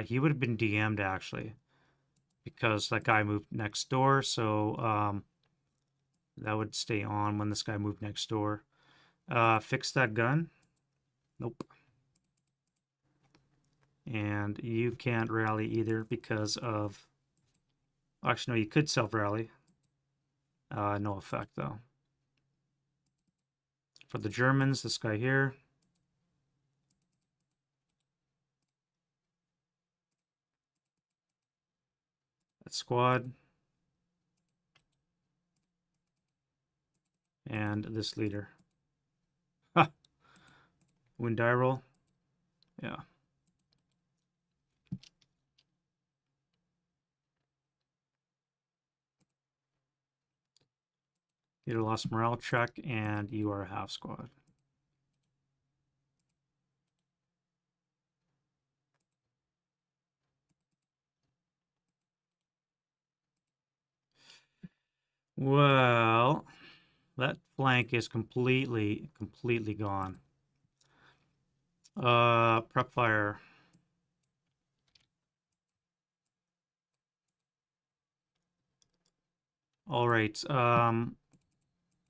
He would have been DM'd actually, because that guy moved next door, so that would stay on when this guy moved next door. Fix that gun. Nope. And you can't rally either because of... Actually, no, you could self-rally. No effect, though. For the Germans, this guy here. That squad. And this leader. Ha! Win die roll. Yeah. You did a lost morale check, and you are a half squad. Well, that flank is completely gone. Prep fire. All right.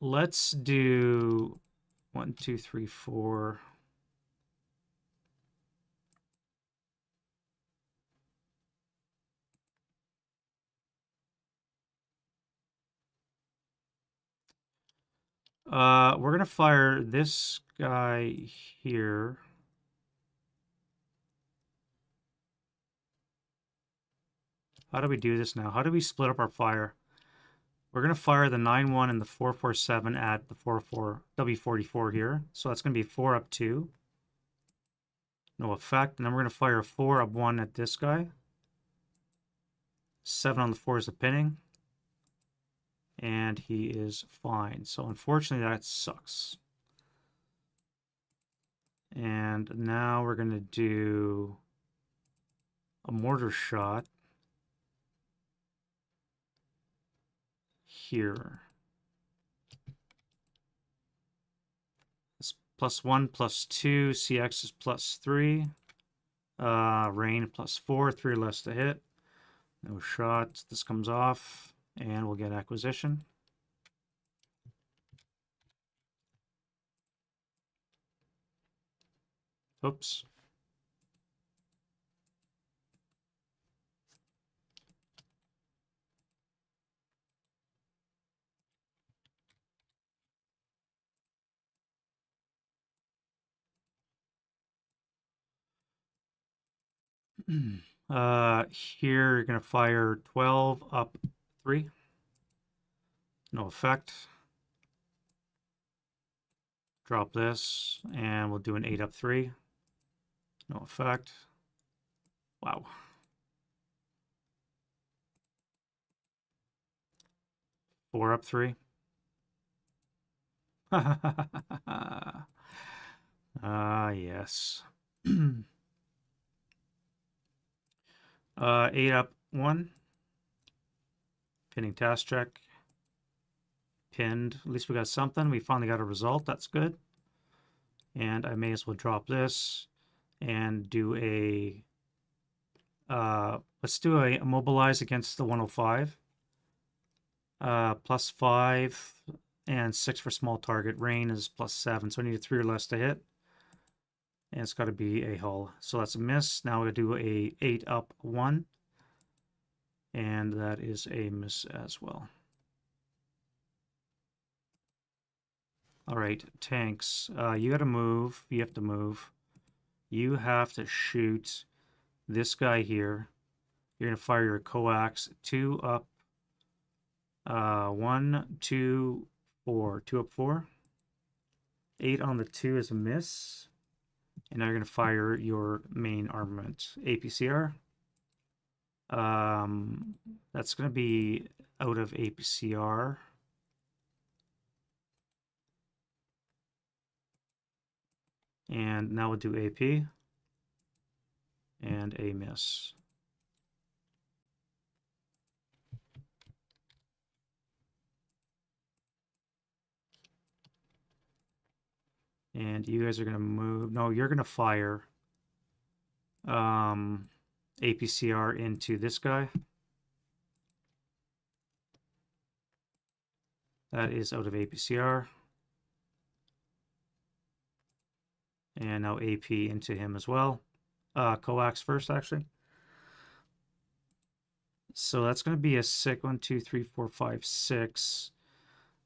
Let's do 1, 2, 3, 4. We're gonna fire this guy here. How do we do this now? How do we split up our fire? We're gonna fire the 9-1 and the 4-4-7 at the 4-4 W44 here. So that's gonna be 4 up 2. No effect. And then we're gonna fire a 4 up 1 at this guy. 7 on the 4 is the pinning. And he is fine. So unfortunately that sucks. And now we're gonna do a mortar shot here. It's +1, +2, CX is +3. Rain +4, 3 less to hit. No shots. This comes off, and we'll get acquisition. Oops. Here you're gonna fire 12 up 3. No effect. Drop this, and we'll do an 8 up 3. No effect. Wow. Four up 3. Yes. 8 up 1. Pinning task check. Pinned. At least we got something. We finally got a result. That's good. And I may as well drop this and do a... let's do a mobilize against the 105. +5 and 6 for small target. Rain is +7, so I need a 3 or less to hit. And it's got to be a hull. So that's a miss. Now we're going to do a 8 up 1. And that is a miss as well. All right, tanks. You got to move. You have to move. You have to shoot this guy here. You're going to fire your coax. 2 up. 1, 2, 4. 2 up 4. 8 on the 2 is a miss. And now you're going to fire your main armament. APCR. That's going to be out of APCR. And now we'll do AP. And a miss. And you guys are going to move. No, you're going to fire APCR into this guy. That is out of APCR. And now AP into him as well. Coax first, actually. So that's going to be a 6. 1, 2, 3, 4, 5, 6.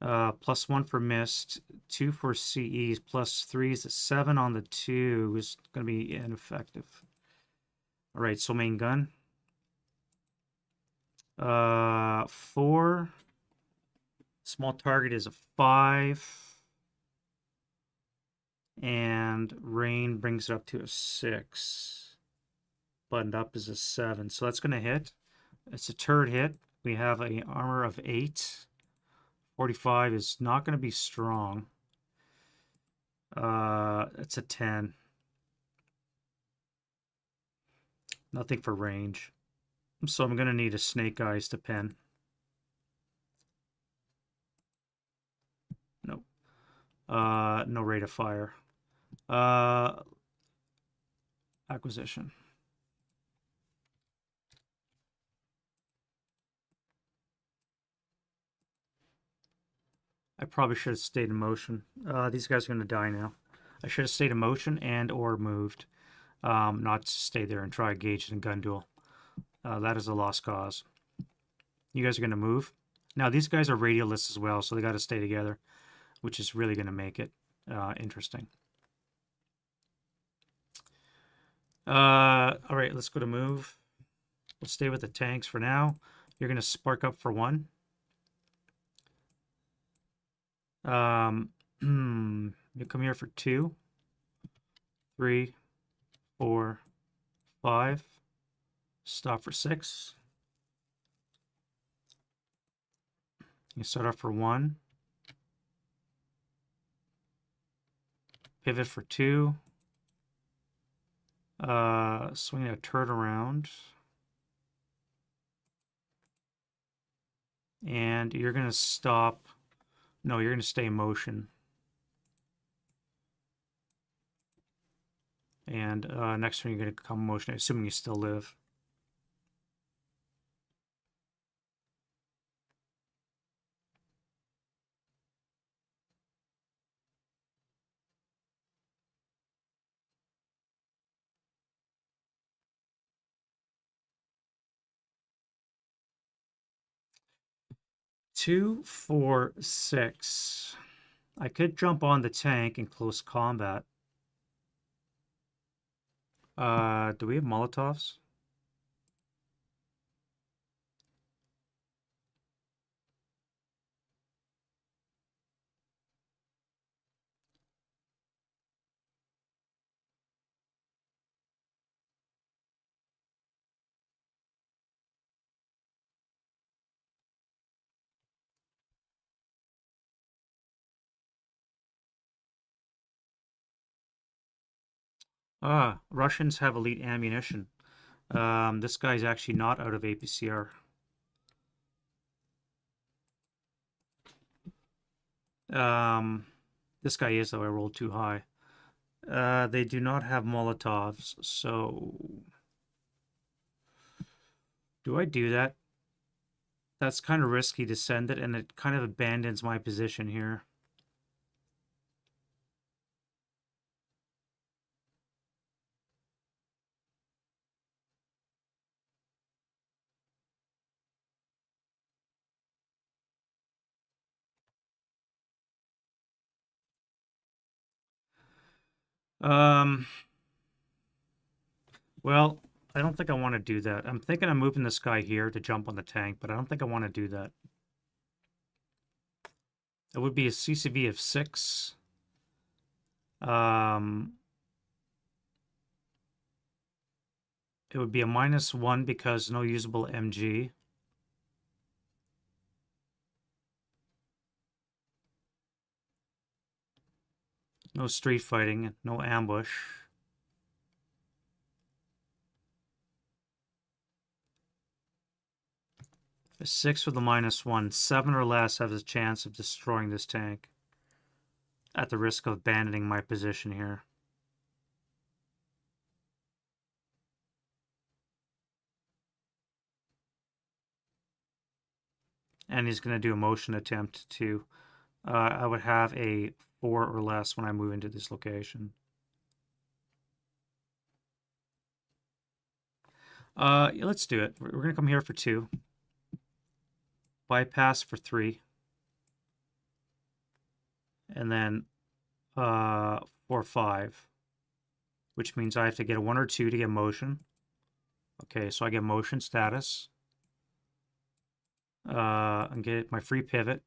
+1 for missed, 2 for CEs, +3 is a 7 on the 2 is going to be ineffective. All right, so main gun. 4. Small target is a 5. And rain brings it up to a 6. Buttoned up is a 7. So that's going to hit. It's a turret hit. We have an armor of 8. 45 is not going to be strong. It's a 10. Nothing for range. So I'm going to need a snake eyes to pin. Nope. No rate of fire. Acquisition. I probably should have stayed in motion. These guys are going to die now. I should have stayed in motion and or moved. Not stay there and try gauge and gun duel. That is a lost cause. You guys are going to move. Now, these guys are radialists as well, so they got to stay together, which is really going to make it interesting. All right, let's go to move. We'll stay with the tanks for now. You're going to spark up for 1. You come here for 2, 3, 4, 5. Stop for 6. You start off for 1. Pivot for 2. Swing a turret around. And you're going to stop. No, you're going to stay in motion. And next turn, you're going to come in motion, assuming you still live. Two, 4, 6. I could jump on the tank in close combat. Do we have Molotovs? Russians have elite ammunition. This guy's actually not out of APCR. This guy is, though. I rolled too high. They do not have Molotovs, so... Do I do that? That's kind of risky to send it, and it kind of abandons my position here. Well, I don't think I want to do that. I'm thinking I'm moving this guy here to jump on the tank, but I don't think I want to do that. It would be a CCV of 6. it would be a -1 because no usable MG. No street fighting, no ambush. A 6 with a -1. 7 or less has a chance of destroying this tank. At the risk of abandoning my position here. And he's going to do a motion attempt too. I would have a 4 or less when I move into this location. Yeah, let's do it. We're going to come here for 2. Bypass for 3. And then 4, 5. Which means I have to get a 1 or 2 to get motion. Okay, so I get motion status. And get my free pivot.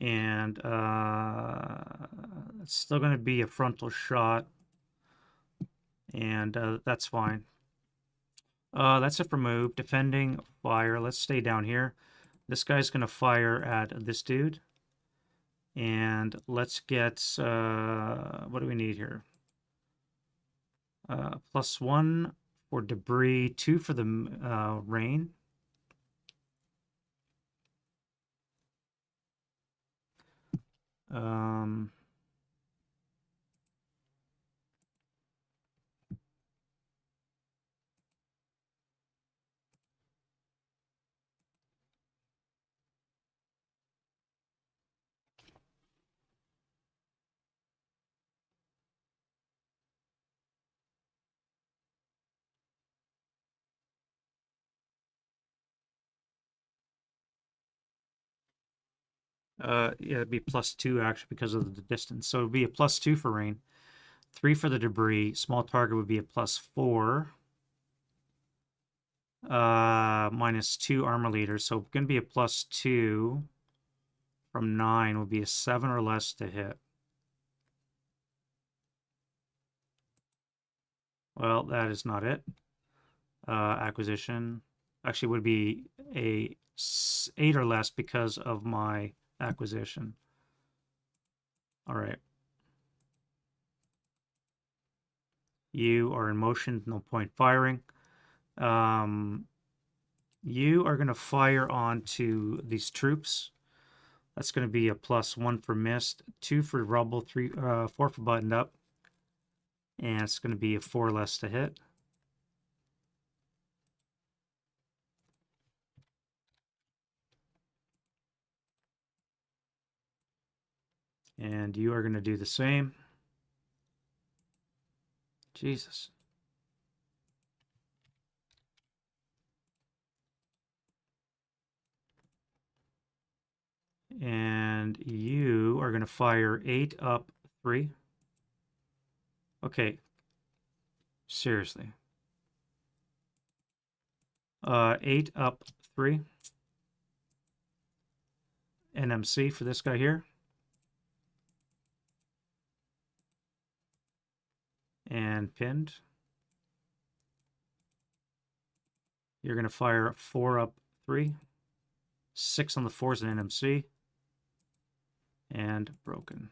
And it's still going to be a frontal shot. And that's fine. That's it for move. Defending, fire. Let's stay down here. This guy's going to fire at this dude. And let's get, what do we need here? +1 for debris, 2 for the rain. Yeah, it'd be +2 actually because of the distance. So it'd be a +2 for rain, 3 for the debris. Small target would be a +4. -2 armor leader. So it's going to be a +2 from 9 would be a 7 or less to hit. Well, that is not it. Acquisition actually would be a 8 or less because of my acquisition. All right. You are in motion, no point firing. You are going to fire onto these troops. That's going to be a +1 for mist, 2 for rubble, 4 for buttoned up. And it's going to be a 4 less to hit. And you are going to do the same. Jesus. And you are going to fire 8 up 3. Okay. Seriously. 8 up 3. NMC for this guy here. And pinned. You're going to fire 4 up 3. 6 on the 4s and NMC. And broken.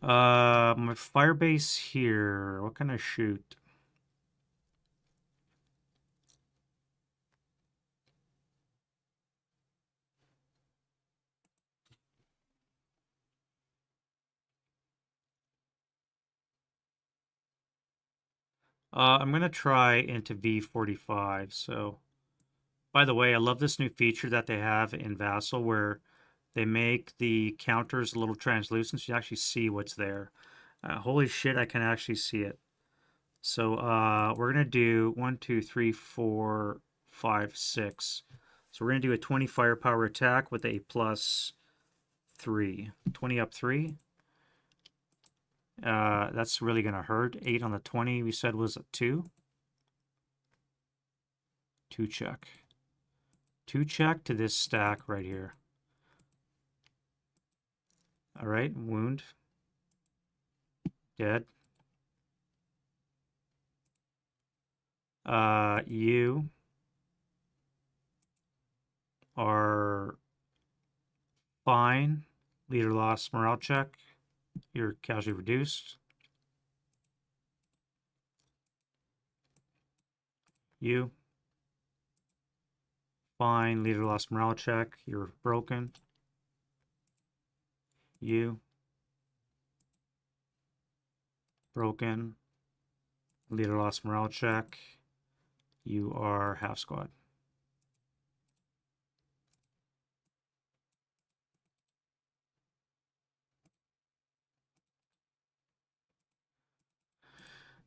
My fire base here. What can I shoot? I'm going to try into V45. So, by the way, I love this new feature that they have in Vassal where they make the counters a little translucent so you actually see what's there. Holy shit, I can actually see it. So, we're going to do 1, 2, 3, 4, 5, 6. So, we're going to do a 20 firepower attack with a +3. 20 up 3. That's really going to hurt. 8 on the 20 we said was a 2. 2 check. 2 check to this stack right here. All right, wound. Dead. You are fine. Leader lost, morale check. You're casualty reduced. You. Fine. Leader lost, morale check. You're broken. You. Broken. Leader lost, morale check. You are half squad.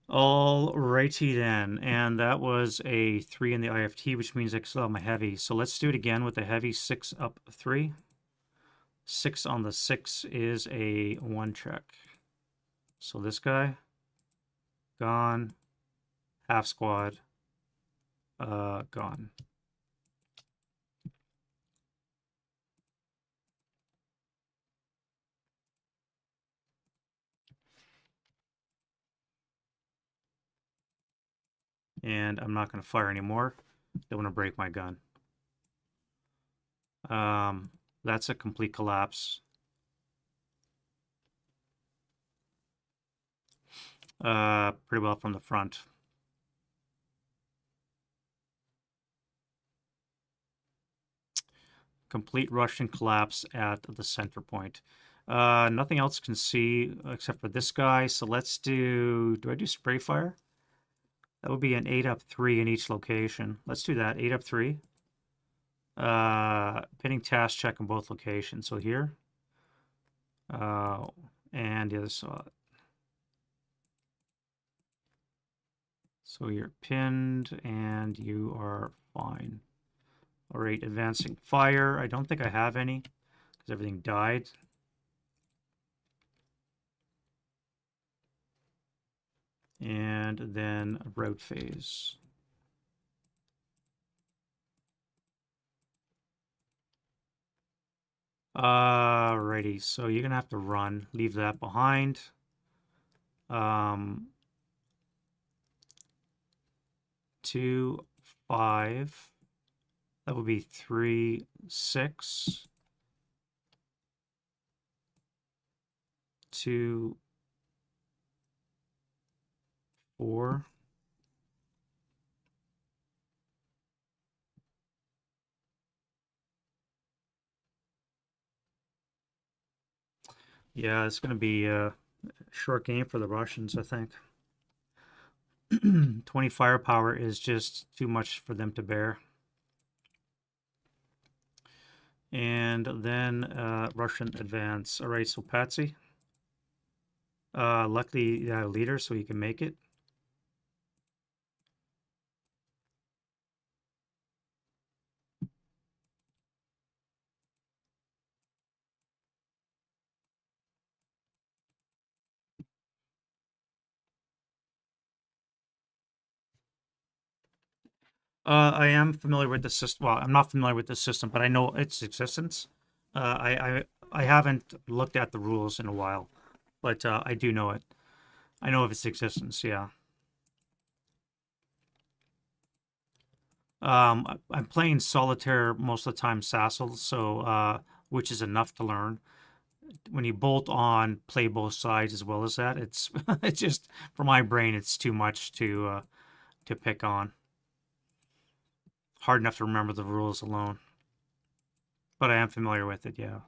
Alrighty then, and that was a 3 in the IFT, which means I still have my heavy. So let's do it again with the heavy 6 up 3. 6 on the 6 is a 1 check. So this guy, gone, half squad, gone. And I'm not going to fire anymore. Don't want to break my gun. That's a complete collapse. Pretty well from the front. Complete Russian collapse at the center point. Nothing else can see except for this guy. So let's do I do spray fire? That would be an 8 up 3 in each location. Let's do that. 8 up 3. Pinning task check in both locations. So here. And the other side. So you're pinned and you are fine. All right, advancing fire. I don't think I have any because everything died. And then route phase. Alrighty, so you're gonna have to run. Leave that behind. 2, 5. That would be 3, 6. 2, 4. Yeah, it's going to be a short game for the Russians, I think. 20 firepower is just too much for them to bear. And then Russian advance. All right, so Patsy. Luckily, you have a leader, so you can make it. I am familiar with the system. Well, I'm not familiar with the system, but I know its existence. I haven't looked at the rules in a while, but I do know it. I know of its existence. Yeah. I'm playing solitaire most of the time, SASL, so which is enough to learn. When you bolt on, play both sides as well as that, it's it's just for my brain, it's too much to pick on. Hard enough to remember the rules alone, but I am familiar with it. Yeah.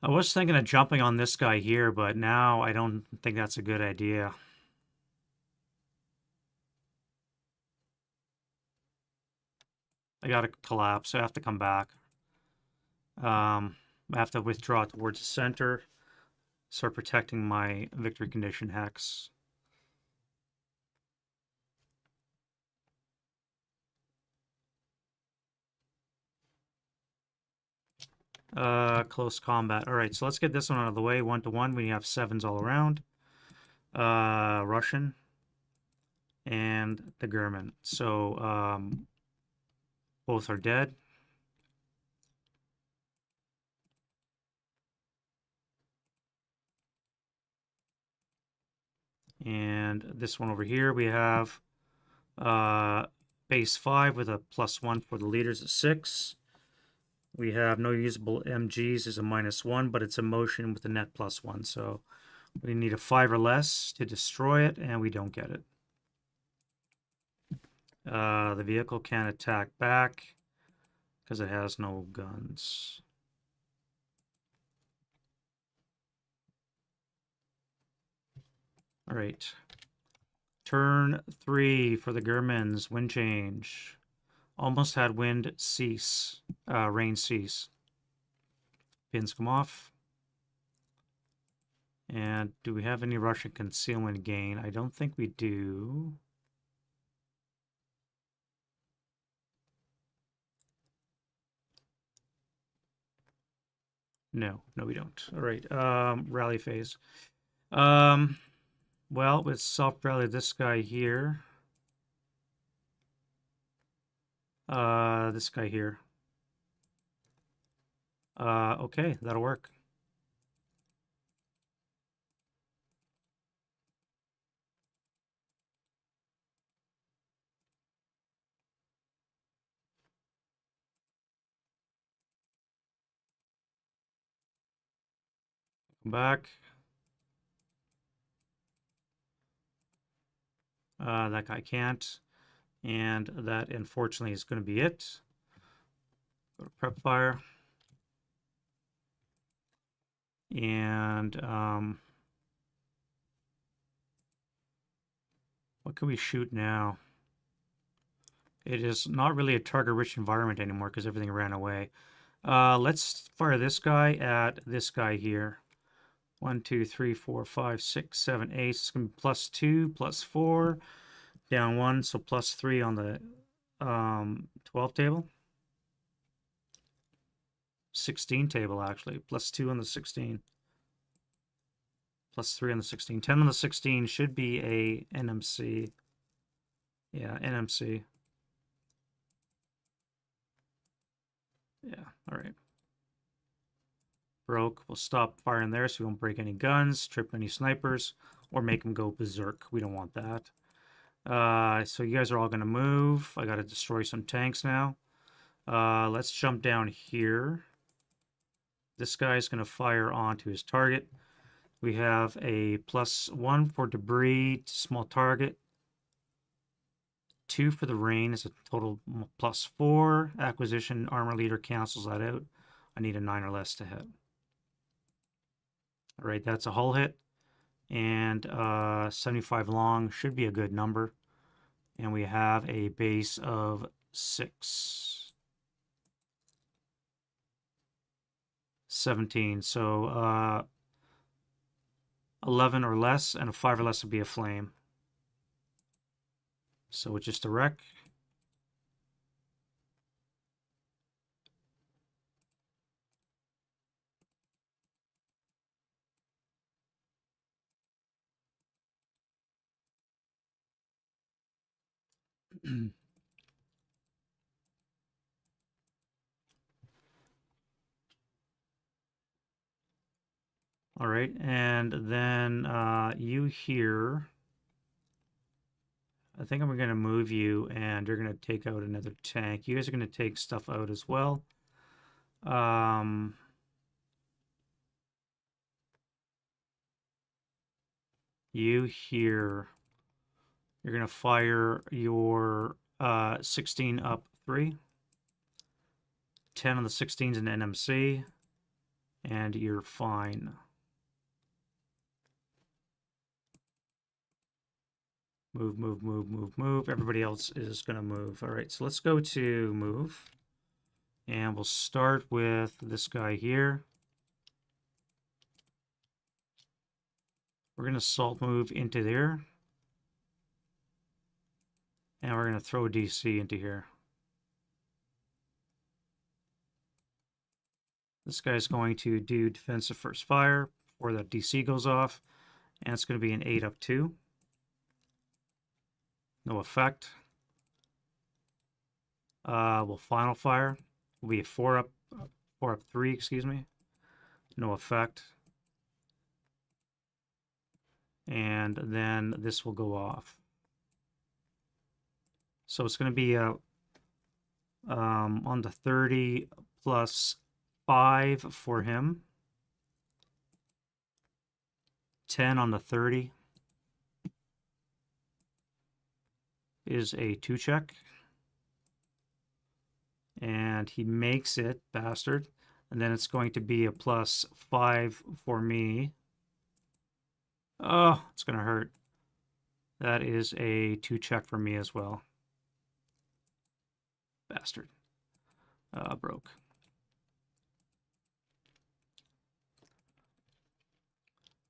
I was thinking of jumping on this guy here, but now I don't think that's a good idea. I gotta collapse. I have to come back. I have to withdraw towards the center. Start protecting my victory condition hex. Close combat. All right, so let's get this one out of the way. 1-to-1. We have 7s all around. Russian and the German. So both are dead. And this one over here, we have base 5 with a +1 for the leaders at 6. We have no usable MGs is a -1, but it's a motion with a net +1. So we need a 5 or less to destroy it, and we don't get it. The vehicle can't attack back because it has no guns. All right. Turn 3 for the Germans. Wind change. Almost had wind cease. Rain cease. Pins come off. And do we have any Russian concealment gain? I don't think we do. No, we don't. All right. Rally phase. Well, with soft rally, this guy here. This guy here. Okay, that'll work. Come back. That guy can't. And that, unfortunately, is going to be it. Go to prep fire. And what can we shoot now? It is not really a target-rich environment anymore because everything ran away. Let's fire this guy at this guy here. 1, 2, 3, 4, 5, 6, 7, 8. It's going to be +2, +4, down 1, so +3 on the 12 table. 16 table, actually. +2 on the 16. +3 on the 16. 10 on the 16 should be a NMC. Yeah, NMC. Yeah, all right. Broke. We'll stop firing there so we won't break any guns, trip any snipers, or make them go berserk. We don't want that. So you guys are all going to move. I got to destroy some tanks now. Let's jump down here. This guy's going to fire onto his target. We have a +1 for debris to small target. 2 for the rain is a total +4. Acquisition armor leader cancels that out. I need a 9 or less to hit. All right, that's a hull hit. And 75 long should be a good number. And we have a base of 6. 17. So 11 or less, and a 5 or less would be a flame. So it's just a wreck. All right, and then you here. I think I'm going to move you, and you're going to take out another tank. You guys are going to take stuff out as well. You here. You're going to fire your 16 up 3. 10 on the 16's an NMC. And you're fine. Move, move, move, move, move. Everybody else is going to move. All right, so let's go to move. And we'll start with this guy here. We're going to salt move into there. And we're going to throw DC into here. This guy's going to do defensive first fire before the DC goes off, and it's going to be an 8 up 2. No effect. Will final fire. Will be a 4 up 3, excuse me. No effect. And then this will go off. So it's going to be on the 30 plus 5 for him. 10 on the 30 is a 2 check. And he makes it, bastard. And then it's going to be a plus 5 for me. Oh, it's going to hurt. That is a 2 check for me as well. Bastard. Broke.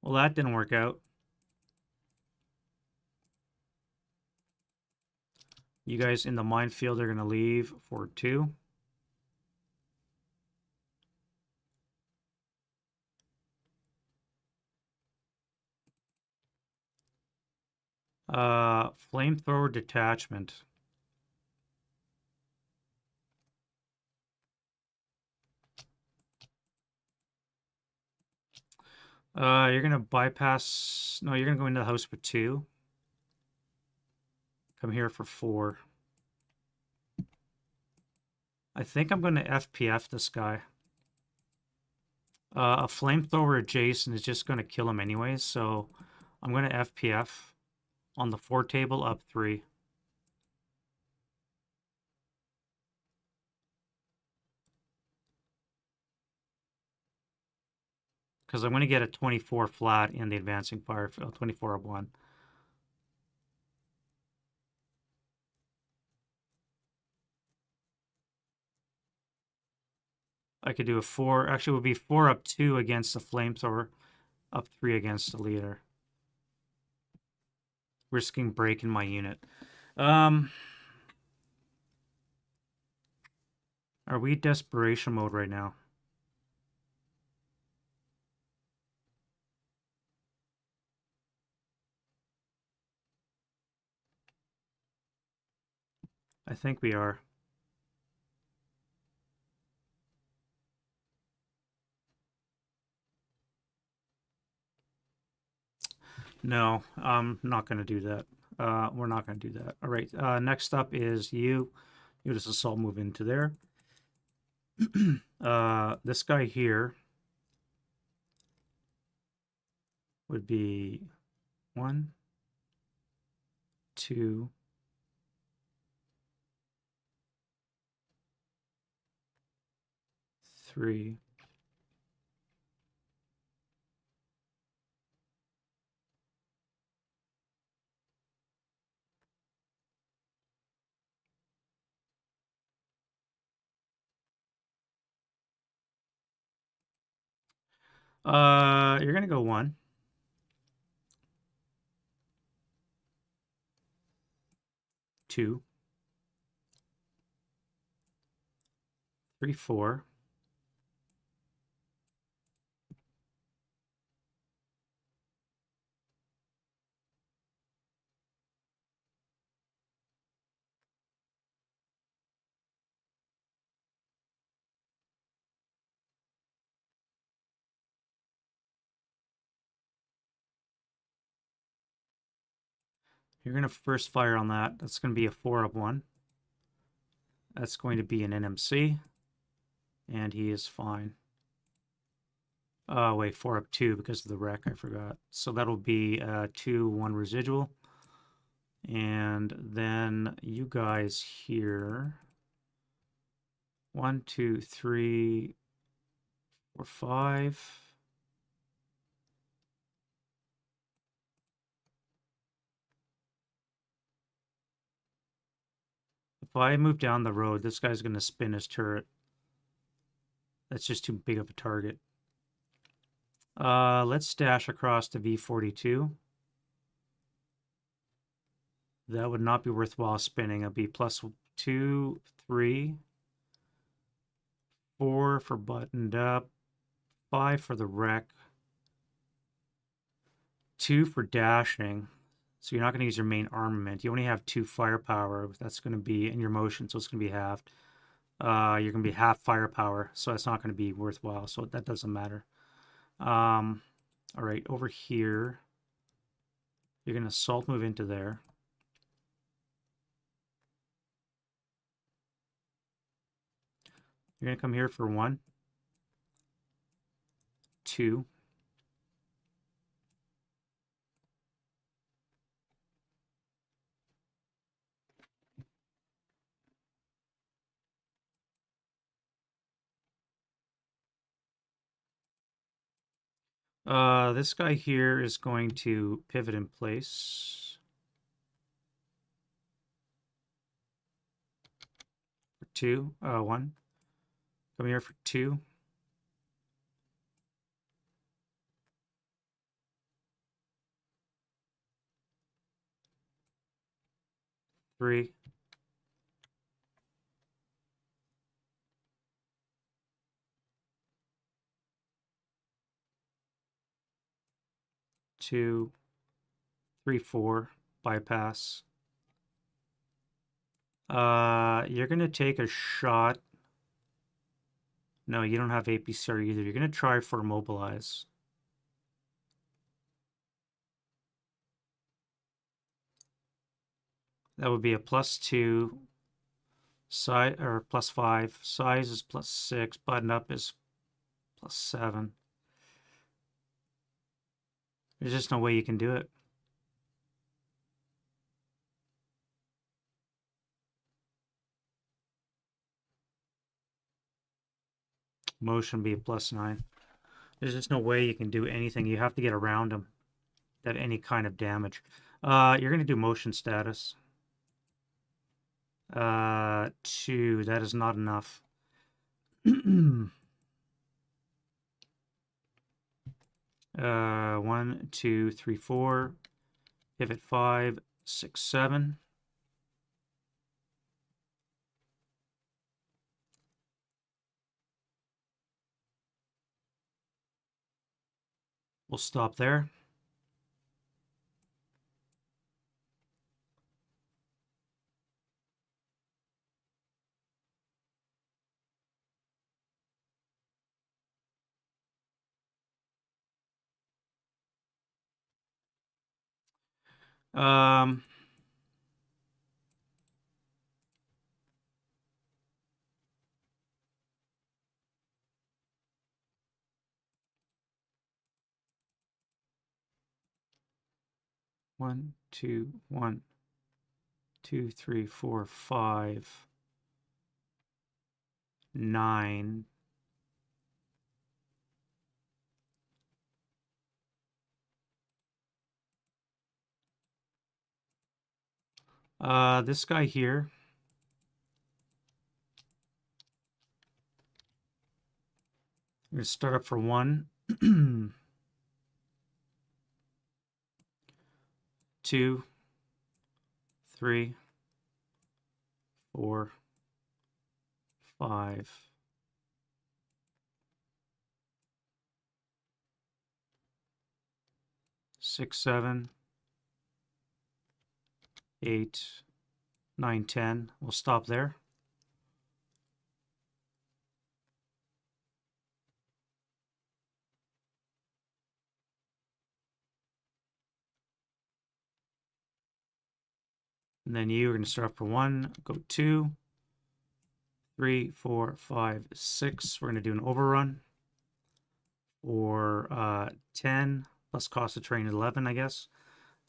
Well, that didn't work out. You guys in the minefield are going to leave for 2. Flamethrower detachment. You're going to bypass... No, you're going to go into the house for 2. Come here for 4. I think I'm going to FPF this guy. A flamethrower adjacent is just going to kill him anyways, so I'm going to FPF on the 4 table up 3. Because I'm going to get a 24 flat in the advancing fire, 24 up 1. I could do a 4. Actually, it would be 4 up 2 against the flamethrower, up 3 against the leader. Risking breaking my unit. Are we desperation mode right now? I think we are. No, I'm not going to do that. We're not going to do that. All right, next up is you. You just assault move into there. This guy here would be 1, 2, 3. You're going to go 1. 2, 3, 4. You're going to first fire on that. That's going to be a 4 up 1. That's going to be an NMC. And he is fine. Wait, 4 up 2 because of the wreck, I forgot. So that'll be 2, 1 residual. And then you guys here. 1, 2, 3, 4, 5. If I move down the road, this guy's going to spin his turret. That's just too big of a target. Let's dash across to V42. That would not be worthwhile spinning. It'll be +2, 3, 4 for buttoned up, 5 for the wreck, 2 for dashing. So you're not going to use your main armament. You only have 2 firepower. That's going to be in your motion, so it's going to be halved. You're going to be half firepower, so it's not going to be worthwhile. So that doesn't matter. All right, over here, you're going to assault move into there. You're going to come here for 1, 2. This guy here is going to pivot in place for 2, 1. Come here for 2. 3. 2, 3, 4, bypass. You're going to take a shot. No, you don't have APCR either. You're going to try for immobilize. That would be a +2. Size, or +5. Size is +6. Button up is +7. There's just no way you can do it. Motion be a +9. There's just no way you can do anything. You have to get around them. That any kind of damage. You're going to do motion status. 2. That is not enough. 1, 2, 3, 4. Pivot 5, 6, 7. We'll stop there. Um, One, two, 1, 2, 3, 4, 5, 9. This guy here. I'm going to start up for 1. 2, 3, 4, 5. 6, 7, 8, 9, 10. We'll stop there. And then you're going to start up for 1, go 2, 3, 4, 5, 6. We're going to do an overrun. Or 10 plus cost of train 11, I guess.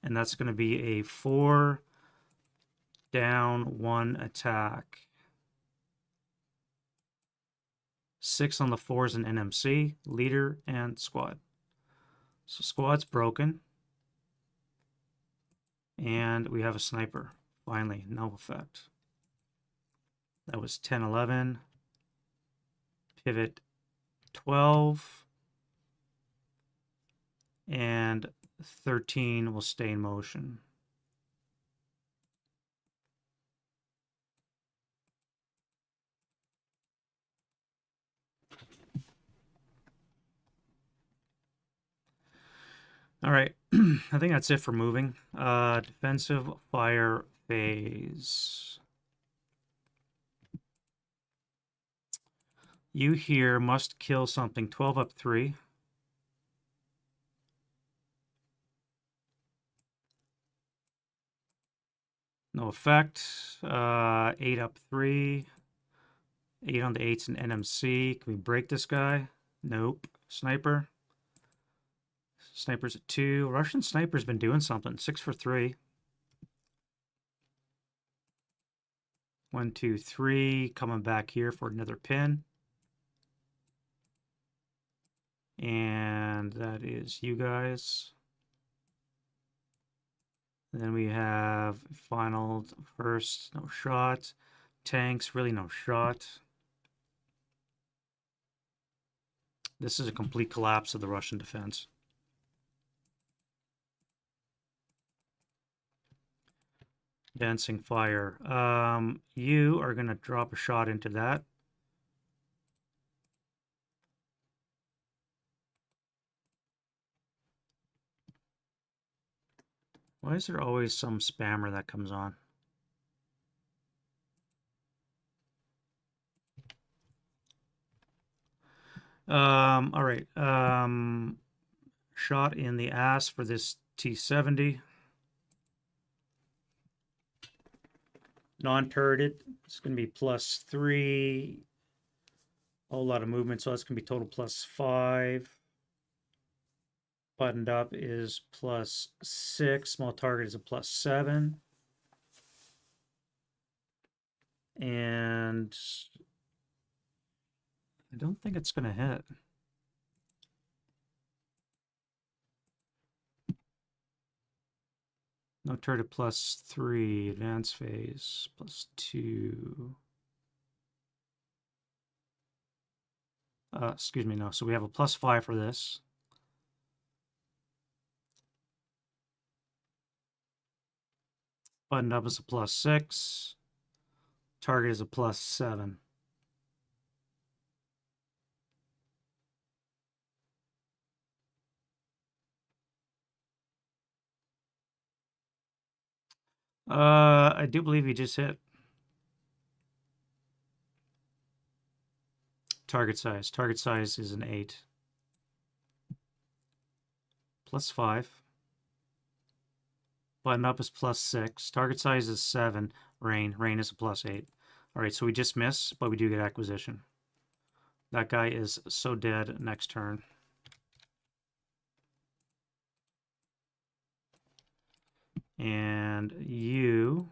And that's going to be a 4 down 1 attack. 6 on the 4s and NMC, leader, and squad. So squad's broken. And we have a sniper. Finally, no effect. That was 10, 11. Pivot 12. And 13 will stay in motion. All right, I think that's it for moving. Defensive fire phase. You here must kill something. 12 up 3. No effect. 8 up 3. 8 on the 8's an NMC. Can we break this guy? Nope. Sniper. Sniper's at 2. Russian sniper's been doing something. 6 for 3. 1, 2, 3. Coming back here for another pin. And that is you guys. Then we have final first, no shot. Tanks, really no shot. This is a complete collapse of the Russian defense. Dancing fire. You are going to drop a shot into that. Why is there always some spammer that comes on? All right. Shot in the ass for this T-70. Non-turreted. It's going to be +3. A whole lot of movement, so that's going to be total +5. Buttoned up is +6. Small target is a +7. And I don't think it's going to hit. No turret +3. Advance phase +2. Excuse me, no. So we have a +5 for this. Buttoned up is a +6. Target is a +7. I do believe he just hit. Target size. Target size is an 8. +5. Button up is +6. Target size is 7. Rain. Rain is a +8. All right, so we just miss, but we do get acquisition. That guy is so dead next turn. And you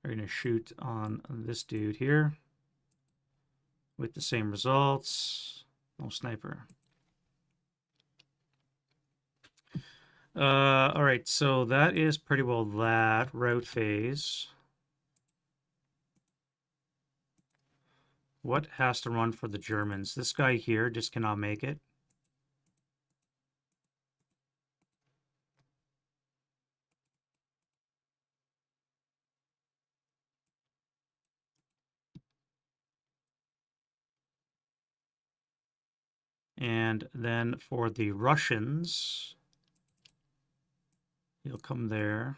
are going to shoot on this dude here with the same results. No sniper. All right, so that is pretty well that route phase. What has to run for the Germans? This guy here just cannot make it. And then for the Russians, he'll come there.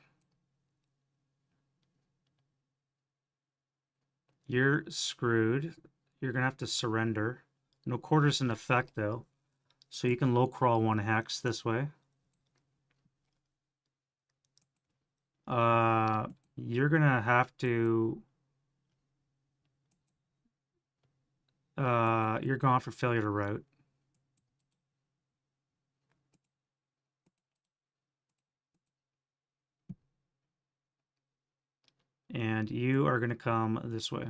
You're screwed. You're going to have to surrender. No quarters in effect, though. So you can low crawl 1 hex this way. You're going to have to... you're gone for failure to route. And you are going to come this way.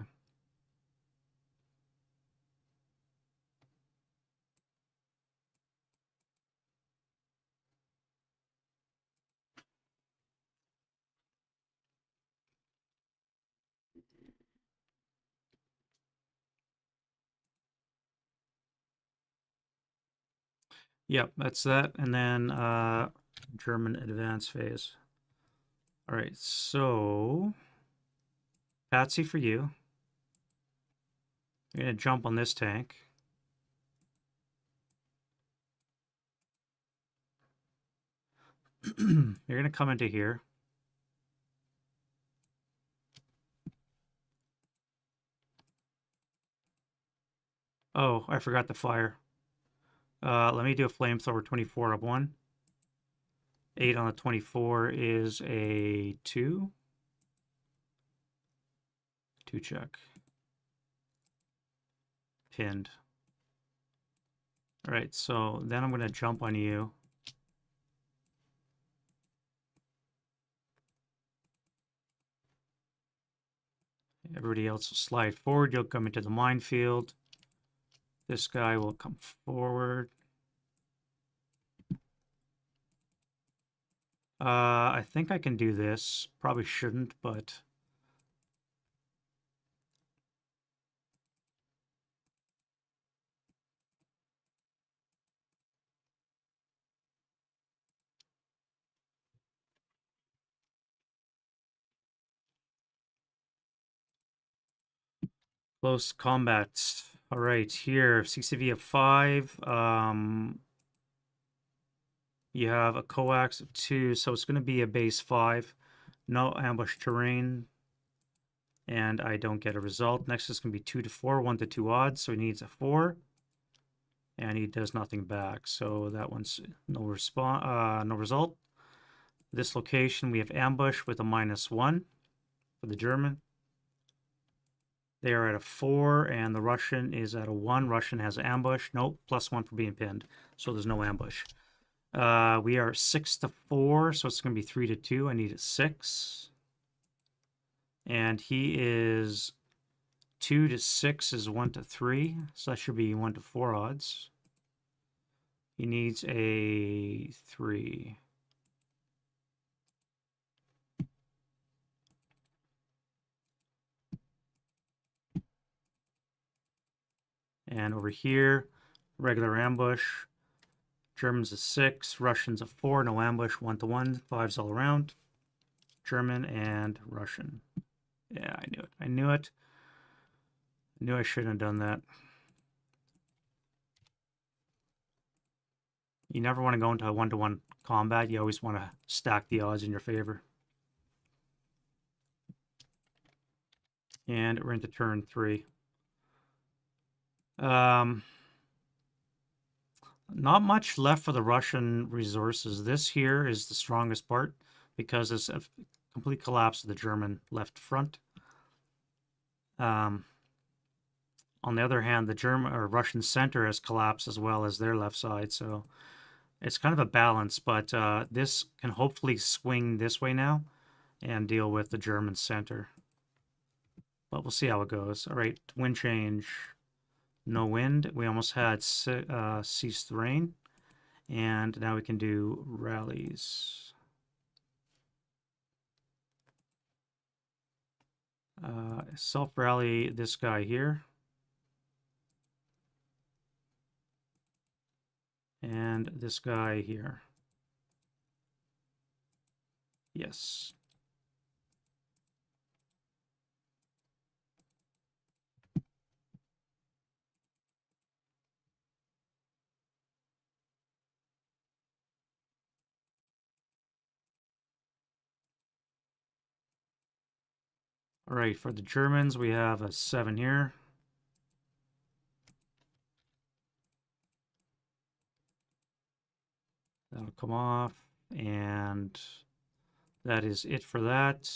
Yep, that's that. And then German advance phase. All right, so Patsy for you. You're going to jump on this tank. You're going to come into here. Oh, I forgot the fire. Let me do a flamethrower 24 up 1. 8 on the 24 is a 2. 2 check. Pinned. All right, so then I'm going to jump on you. Everybody else will slide forward. You'll come into the minefield. This guy will come forward. I think I can do this. Probably shouldn't, but... Close combat. All right, here, CCV of 5. You have a coax of 2, so it's going to be a base 5. No ambush terrain. And I don't get a result. Next is going to be 2 to 4, 1 to 2 odds, so he needs a 4. And he does nothing back, so that one's no result. This location, we have ambush with a -1 for the German. They are at a 4, and the Russian is at a 1. Russian has ambush. Nope, +1 for being pinned, so there's no ambush. We are 6 to 4, so it's going to be 3 to 2. I need a 6. And he is 2 to 6 is 1 to 3, so that should be 1 to 4 odds. He needs a 3. And over here, regular ambush. Germans a 6, Russians a 4, no ambush, 1 to 1, 5s all around. German and Russian. Yeah, I knew it. I knew it. I knew I shouldn't have done that. You never want to go into a 1-to-1 combat. You always want to stack the odds in your favor. And we're into turn 3. Not much left for the Russian resources. This here is the strongest part because it's a complete collapse of the German left front. On the other hand, the German or Russian center has collapsed as well as their left side, so it's kind of a balance, but this can hopefully swing this way now and deal with the German center. But we'll see how it goes. All right, wind change. No wind. We almost had ceased the rain. And now we can do rallies. Self-rally this guy here. And this guy here. Yes. All right, for the Germans, we have a 7 here. That'll come off, and that is it for that.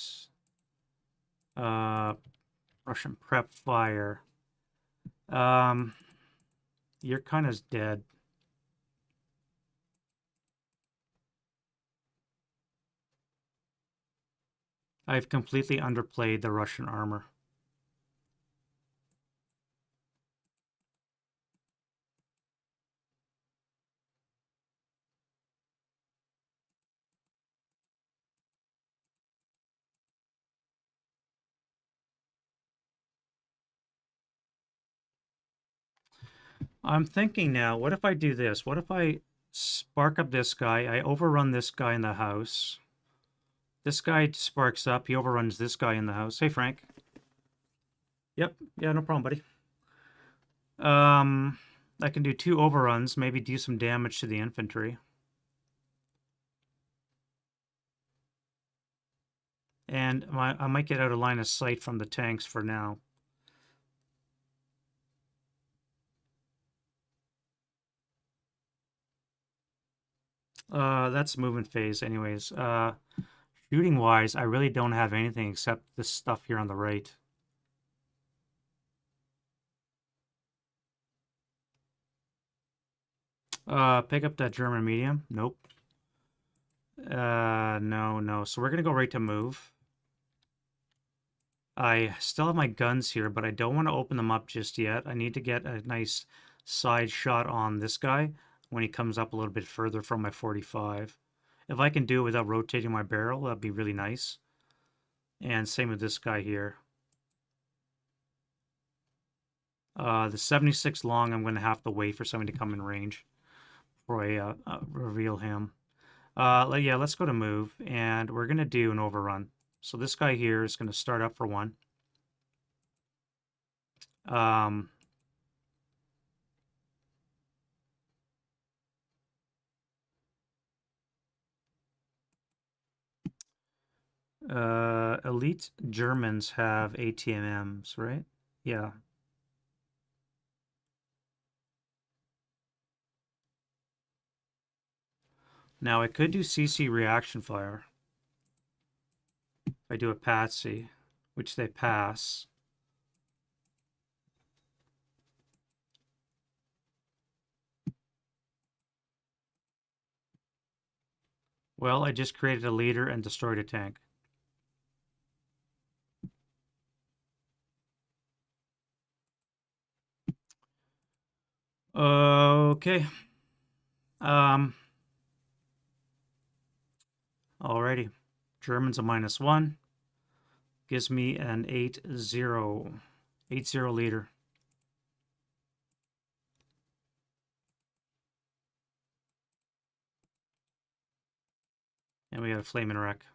Russian prep fire. You're kind of dead. I've completely underplayed the Russian armor. I'm thinking now, what if I do this? What if I spark up this guy? I overrun this guy in the house. This guy sparks up. He overruns this guy in the house. Hey, Frank. Yep. Yeah, no problem, buddy. I can do 2 overruns, maybe do some damage to the infantry. And I might get out of line of sight from the tanks for now. That's movement phase anyways. Shooting wise, I really don't have anything except this stuff here on the right. Pick up that German medium. Nope. No. So we're gonna go right to move. I still have my guns here, but I don't want to open them up just yet. I need to get a nice side shot on this guy when he comes up a little bit further from my 45. If I can do it without rotating my barrel, that'd be really nice. And same with this guy here. The 76 long, I'm going to have to wait for somebody to come in range before I reveal him. Yeah, let's go to move, and we're going to do an overrun. So this guy here is going to start up for 1. Elite Germans have ATMMs, right? Yeah. Now I could do CC reaction fire. If I do a patsy, which they pass. Well, I just created a leader and destroyed a tank. Okay. Alrighty. Germans a -1. Gives me an 8-0. 8-0 leader. And we have a flaming wreck.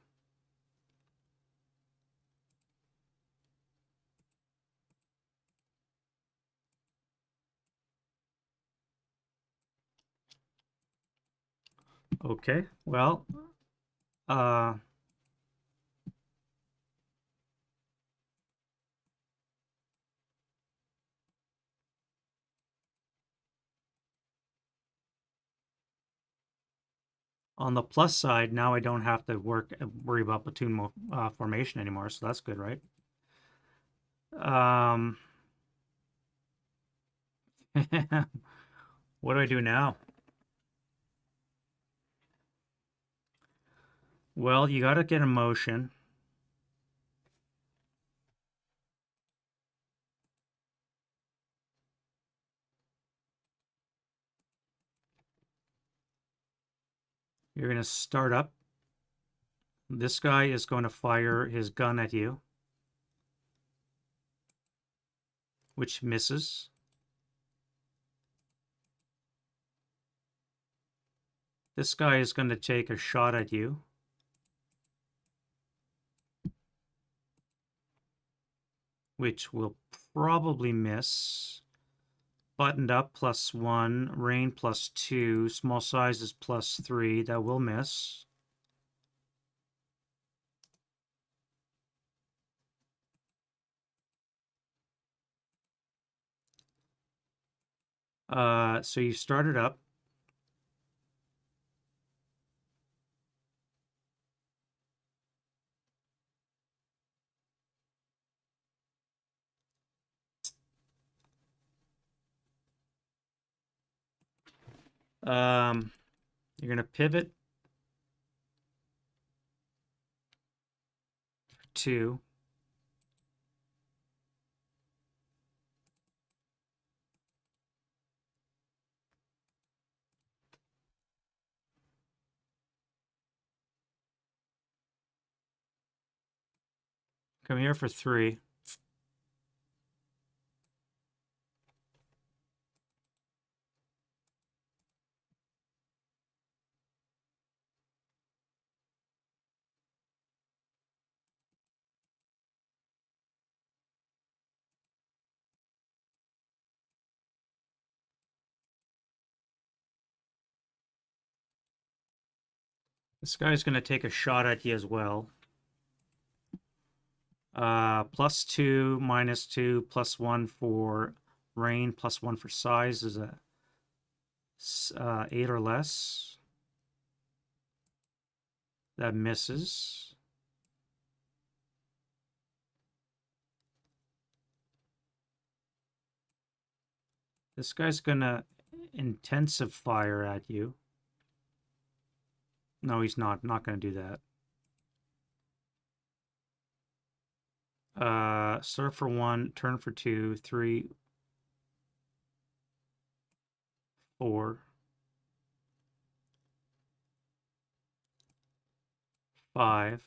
Okay, well, uh, on the plus side, now I don't have to worry about platoon formation anymore, so that's good, right? What do I do now? Well, you got to get in motion. You're going to start up. This guy is going to fire his gun at you, which misses. This guy is going to take a shot at you, which will probably miss. Buttoned up +1, rain +2, small sizes +3. That will miss. So you start it up. You're going to pivot 2. Come here for 3. This guy's going to take a shot at you as well. +2, -2, +1 for rain, +1 for size is a 8 or less. That misses. This guy's gonna intensive fire at you. No, he's not. Not gonna do that. Start for 1, turn for 2, 3, 4, 5.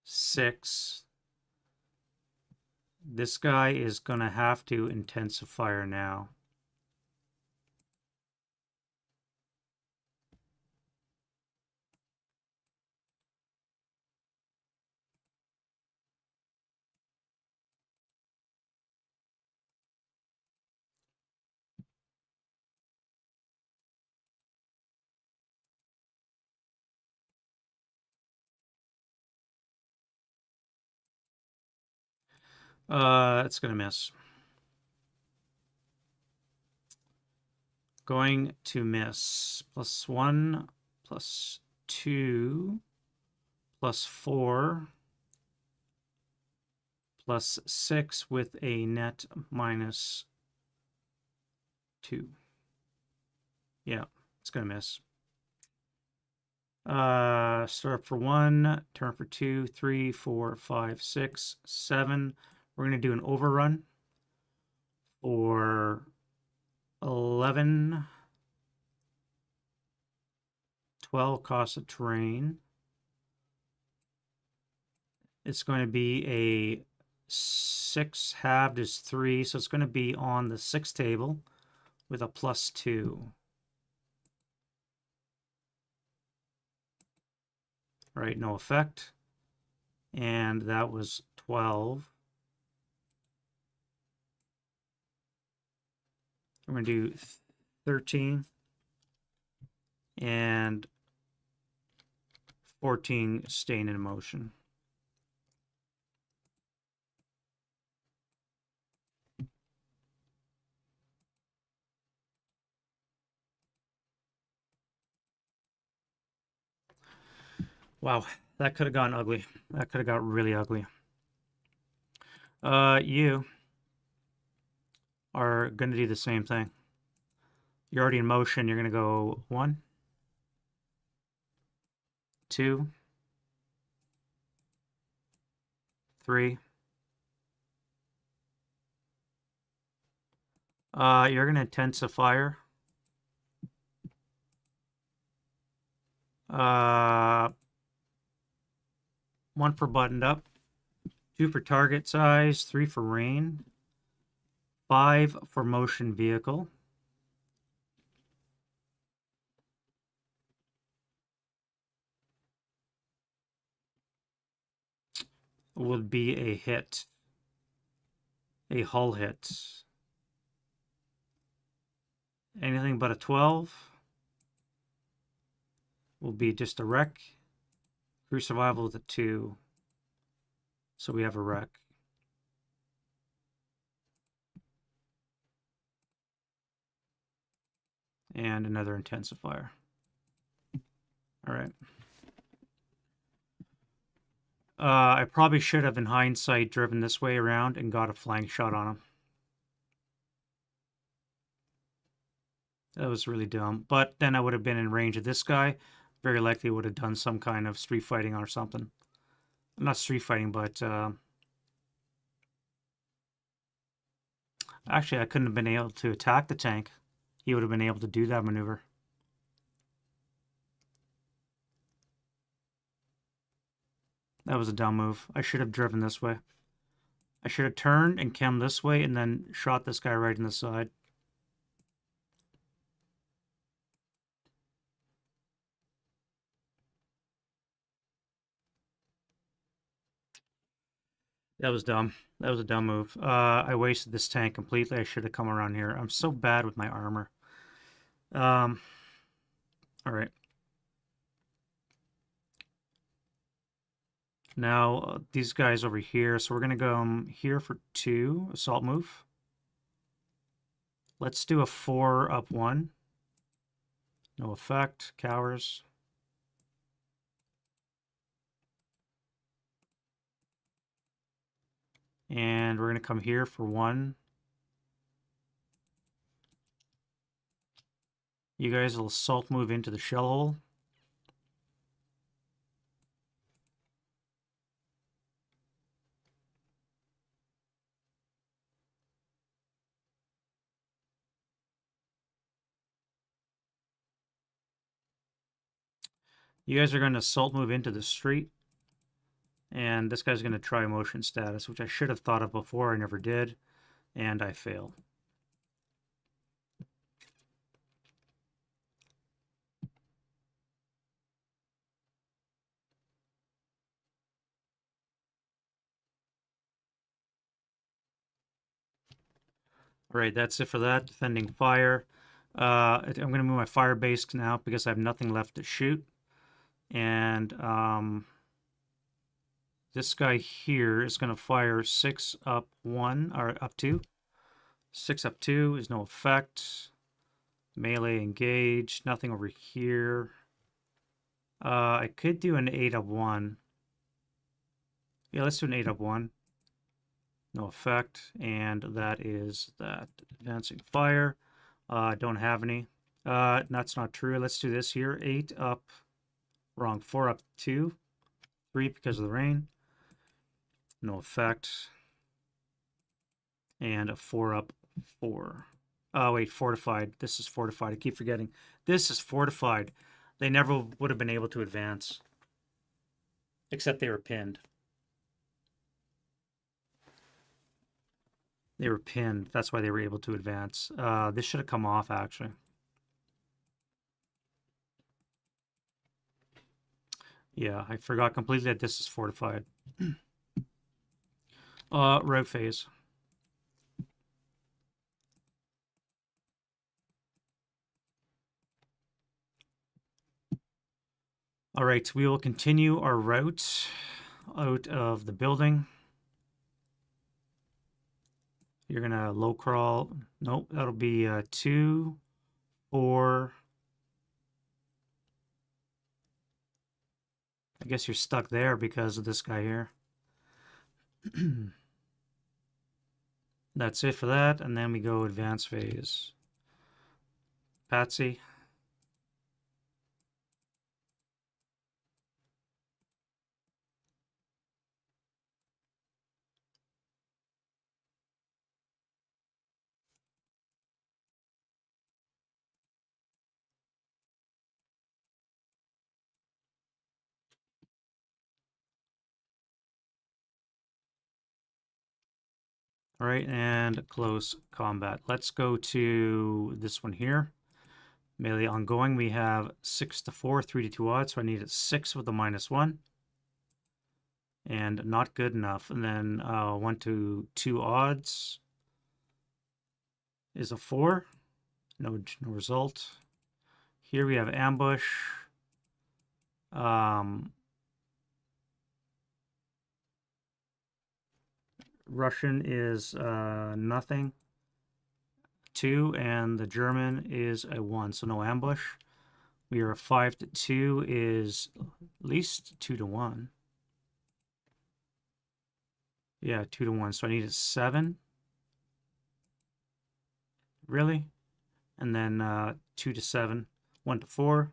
6. This guy is gonna have to intensive fire now. It's gonna miss. Going to miss. +1, +2, +4, +6 with a net -2. Yeah, it's gonna miss. Start for 1, turn for 2, 3, 4, 5, 6, 7. We're gonna do an overrun for 11, 12 cost of terrain. It's going to be a 6 halved is 3, so it's going to be on the 6 table with a +2. Right, no effect. And that was 12. We're going to do 13 and 14 staying in motion. Wow, that could have gone ugly. That could have got really ugly. You are going to do the same thing. You're already in motion. You're going to go 1, 2, 3. You're going to intensify. 1 for buttoned up, 2 for target size, 3 for rain, 5 for motion vehicle. Would be a hit, a hull hit. Anything but a 12 will be just a wreck. Crew survival with a 2, so we have a wreck. And another intensifier. All right. I probably should have, in hindsight, driven this way around and got a flank shot on him. That was really dumb. But then I would have been in range of this guy. Very likely would have done some kind of street fighting or something. Not street fighting, but... actually, I couldn't have been able to attack the tank. He would have been able to do that maneuver. That was a dumb move. I should have driven this way. I should have turned and come this way and then shot this guy right in the side. That was dumb. That was a dumb move. I wasted this tank completely. I should have come around here. I'm so bad with my armor. All right. Now, these guys over here. So we're going to go here for 2. Assault move. Let's do a 4 up 1. No effect. Cowers. And we're going to come here for 1. You guys will assault move into the shell hole. You guys are going to assault move into the street. And this guy's going to try motion status, which I should have thought of before. I never did. And I fail. All right, that's it for that. Defending fire. I'm going to move my fire base now because I have nothing left to shoot. And this guy here is going to fire 6 up 1, or up 2. 6 up 2 is no effect. Melee engage. Nothing over here. I could do an 8 up 1. Yeah, let's do an 8 up 1. No effect. And that is that. Advancing fire. Don't have any. That's not true. Let's do this here. 8 up. Wrong. 4 up 2. 3 because of the rain. No effect. And a 4 up 4. Oh, wait. Fortified. This is fortified. I keep forgetting. This is fortified. They never would have been able to advance. Except they were pinned. They were pinned. That's why they were able to advance. This should have come off, actually. Yeah, I forgot completely that this is fortified. Rogue phase. All right, we will continue our route out of the building. You're gonna low crawl. Nope, that'll be 2, 4. I guess you're stuck there because of this guy here. That's it for that, and then we go advance phase. Patsy. All right, and close combat. Let's go to this one here. Melee ongoing, we have 6 to 4, 3 to 2 odds, so I need a 6 with a -1. And not good enough. And then 1 to 2 odds is a 4. No result. Here we have ambush. Russian is nothing. 2, and the German is a 1, so no ambush. We are 5 to 2 is at least 2 to 1. Yeah, 2 to 1. So I need a 7. Really? And then 2 to 7. 1 to 4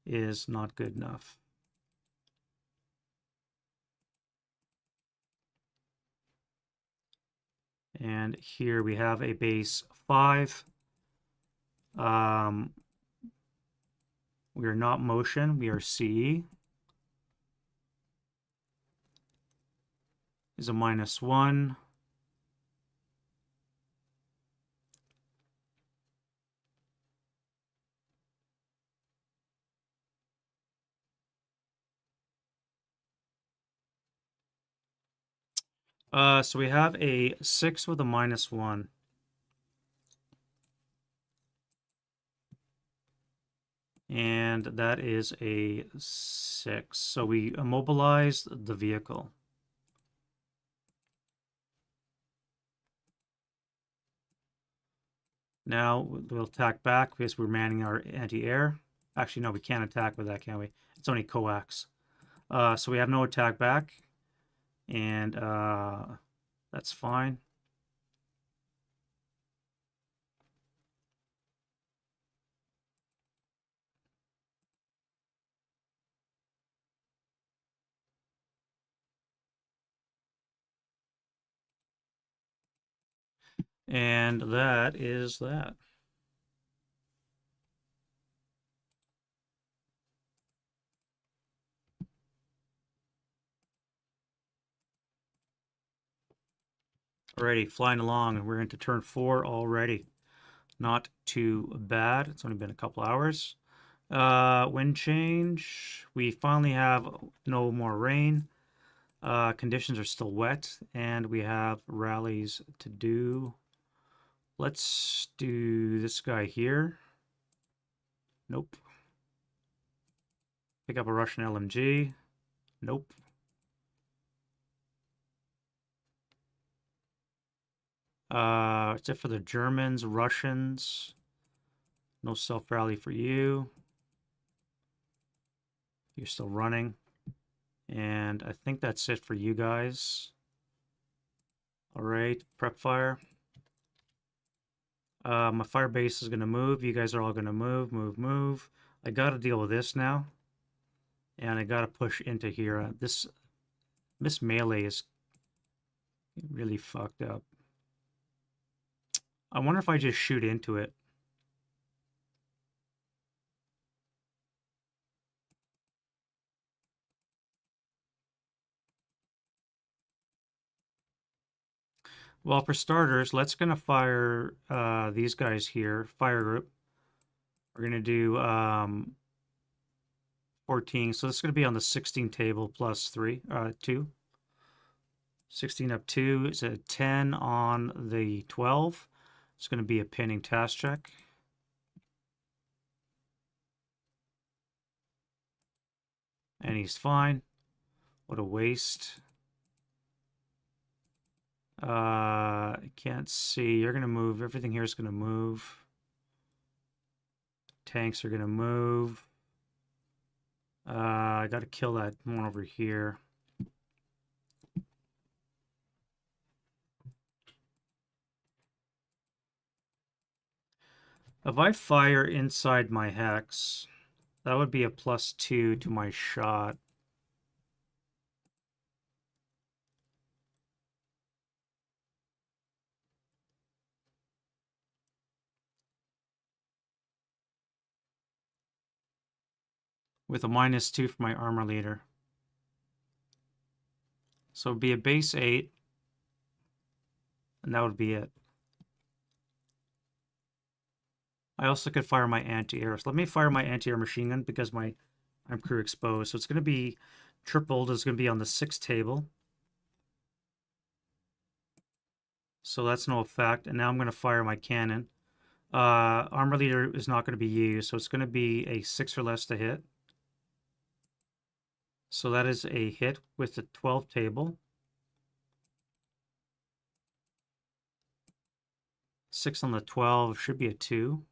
is not good enough. And here we have a base 5. We are not motion, we are CE. Is a -1. So we have a 6 with a -1. And that is a 6. So we immobilized the vehicle. Now we'll attack back because we're manning our anti-air. Actually, no, we can't attack with that, can we? It's only coax. So we have no attack back. And that's fine. And that is that. Alrighty, flying along. We're into turn 4 already. Not too bad. It's only been a couple hours. Wind change. We finally have no more rain. Conditions are still wet, and we have rallies to do. Let's do this guy here. Nope. Pick up a Russian LMG. Nope. Except for the Germans, Russians. No self-rally for you. You're still running. And I think that's it for you guys. All right, prep fire. My fire base is going to move. You guys are all going to move, move, move. I got to deal with this now. And I got to push into here. This melee is really fucked up. I wonder if I just shoot into it. Well, for starters, let's gonna fire these guys here. Fire group. We're gonna do 14. So this is gonna be on the 16 table plus 2. 16 up 2 is a 10 on the 12. It's gonna be a pinning task check. And he's fine. What a waste. I can't see. You're gonna move. Everything here is gonna move. Tanks are gonna move. I gotta kill that one over here. If I fire inside my hex, that would be a +2 to my shot. With a -2 for my armor leader. So it'd be a base 8. And that would be it. I also could fire my anti-air. So let me fire my anti-air machine gun because I'm crew exposed. So it's going to be tripled. It's going to be on the 6th table. So that's no effect. And now I'm going to fire my cannon. Armor leader is not going to be used. So it's going to be a 6 or less to hit. So that is a hit with the 12 table. 6 on the 12 should be a 2.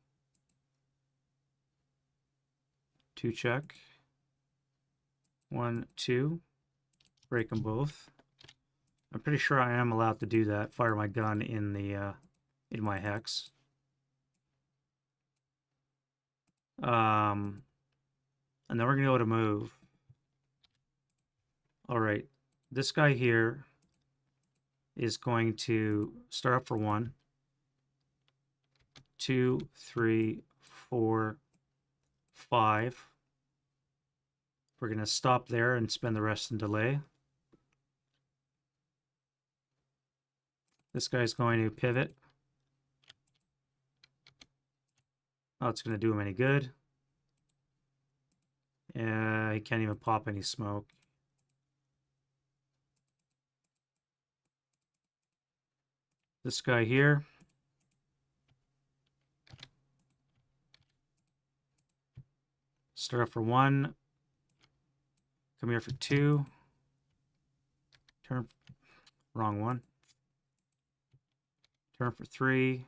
2 check. 1, 2. Break them both. I'm pretty sure I am allowed to do that. Fire my gun in the in my hex. And then we're gonna go to move. All right, this guy here is going to start up for 1, 2, 3, 4, 5. We're gonna stop there and spend the rest in delay. This guy's going to pivot. Not it's going to do him any good. He can't even pop any smoke. This guy here. Start up for 1. Come here for 2. Turn. Wrong one. Turn for 3.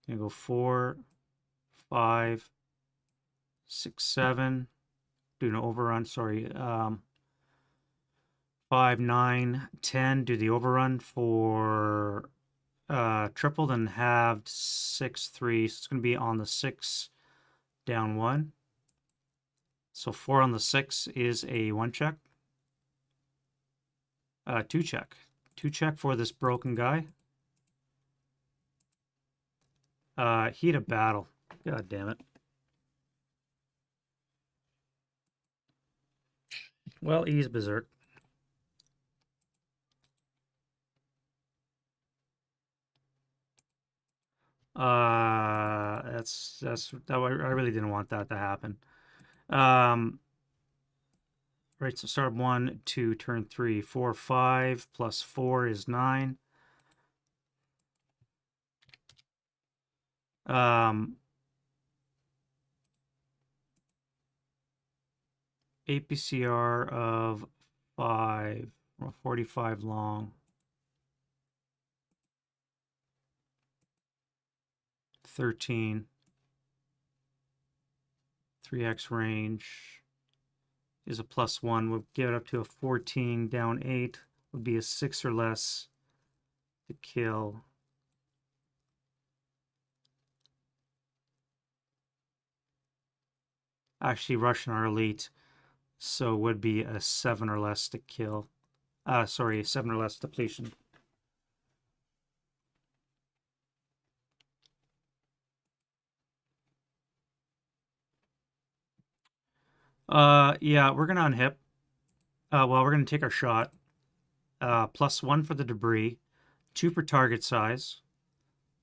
Gonna go 4, 5, 6, 7. Do an overrun. Sorry. 5, 9, 10. Do the overrun for tripled and halved 6, 3. So it's going to be on the 6, down 1. So 4 on the 6 is a 1 check. 2 check. 2 check for this broken guy. Heat of battle. God damn it. Well, he's berserk. I really didn't want that to happen. Right, so start 1, 2, turn 3, 4, 5, plus 4 is 9. APCR of 5, or 45 long. 13. 3x range is a +1. We'll get it up to a 14, down 8. Would be a 6 or less to kill. Actually, Russian are elite, so it would be a 7 or less to kill. Sorry, 7 or less depletion. Yeah, we're gonna unhip. Well, we're gonna take our shot. +1 for the debris, 2 for target size,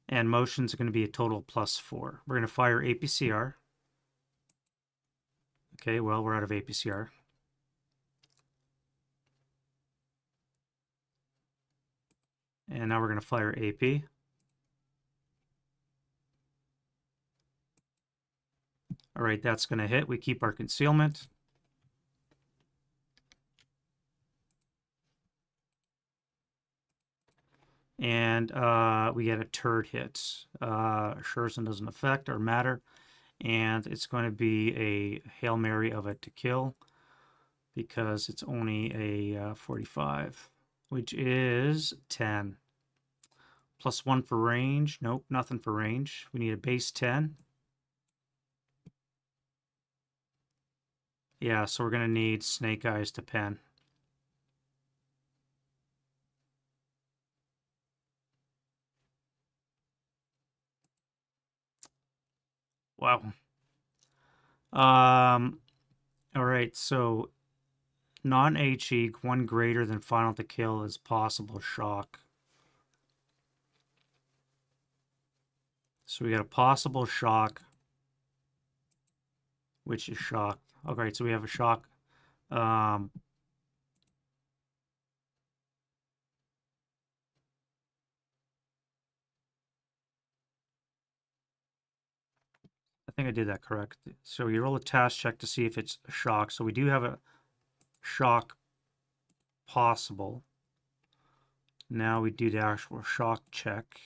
and motions are going to be a total of +4. We're going to fire APCR. Okay, well, we're out of APCR. And now we're going to fire AP. All right, that's going to hit. We keep our concealment. And we get a turd hit. Sherson doesn't affect or matter. And it's going to be a Hail Mary of it to kill because it's only a 45, which is 10. +1 for range. Nope, nothing for range. We need a base 10. Yeah, so we're going to need Snake Eyes to pen. Wow. All right, so non-HE, 1 greater than final to kill is possible shock. So we got a possible shock, which is shock. Okay, so we have a shock. I think I did that correct. So you roll a task check to see if it's a shock. So we do have a shock possible. Now we do the actual shock check.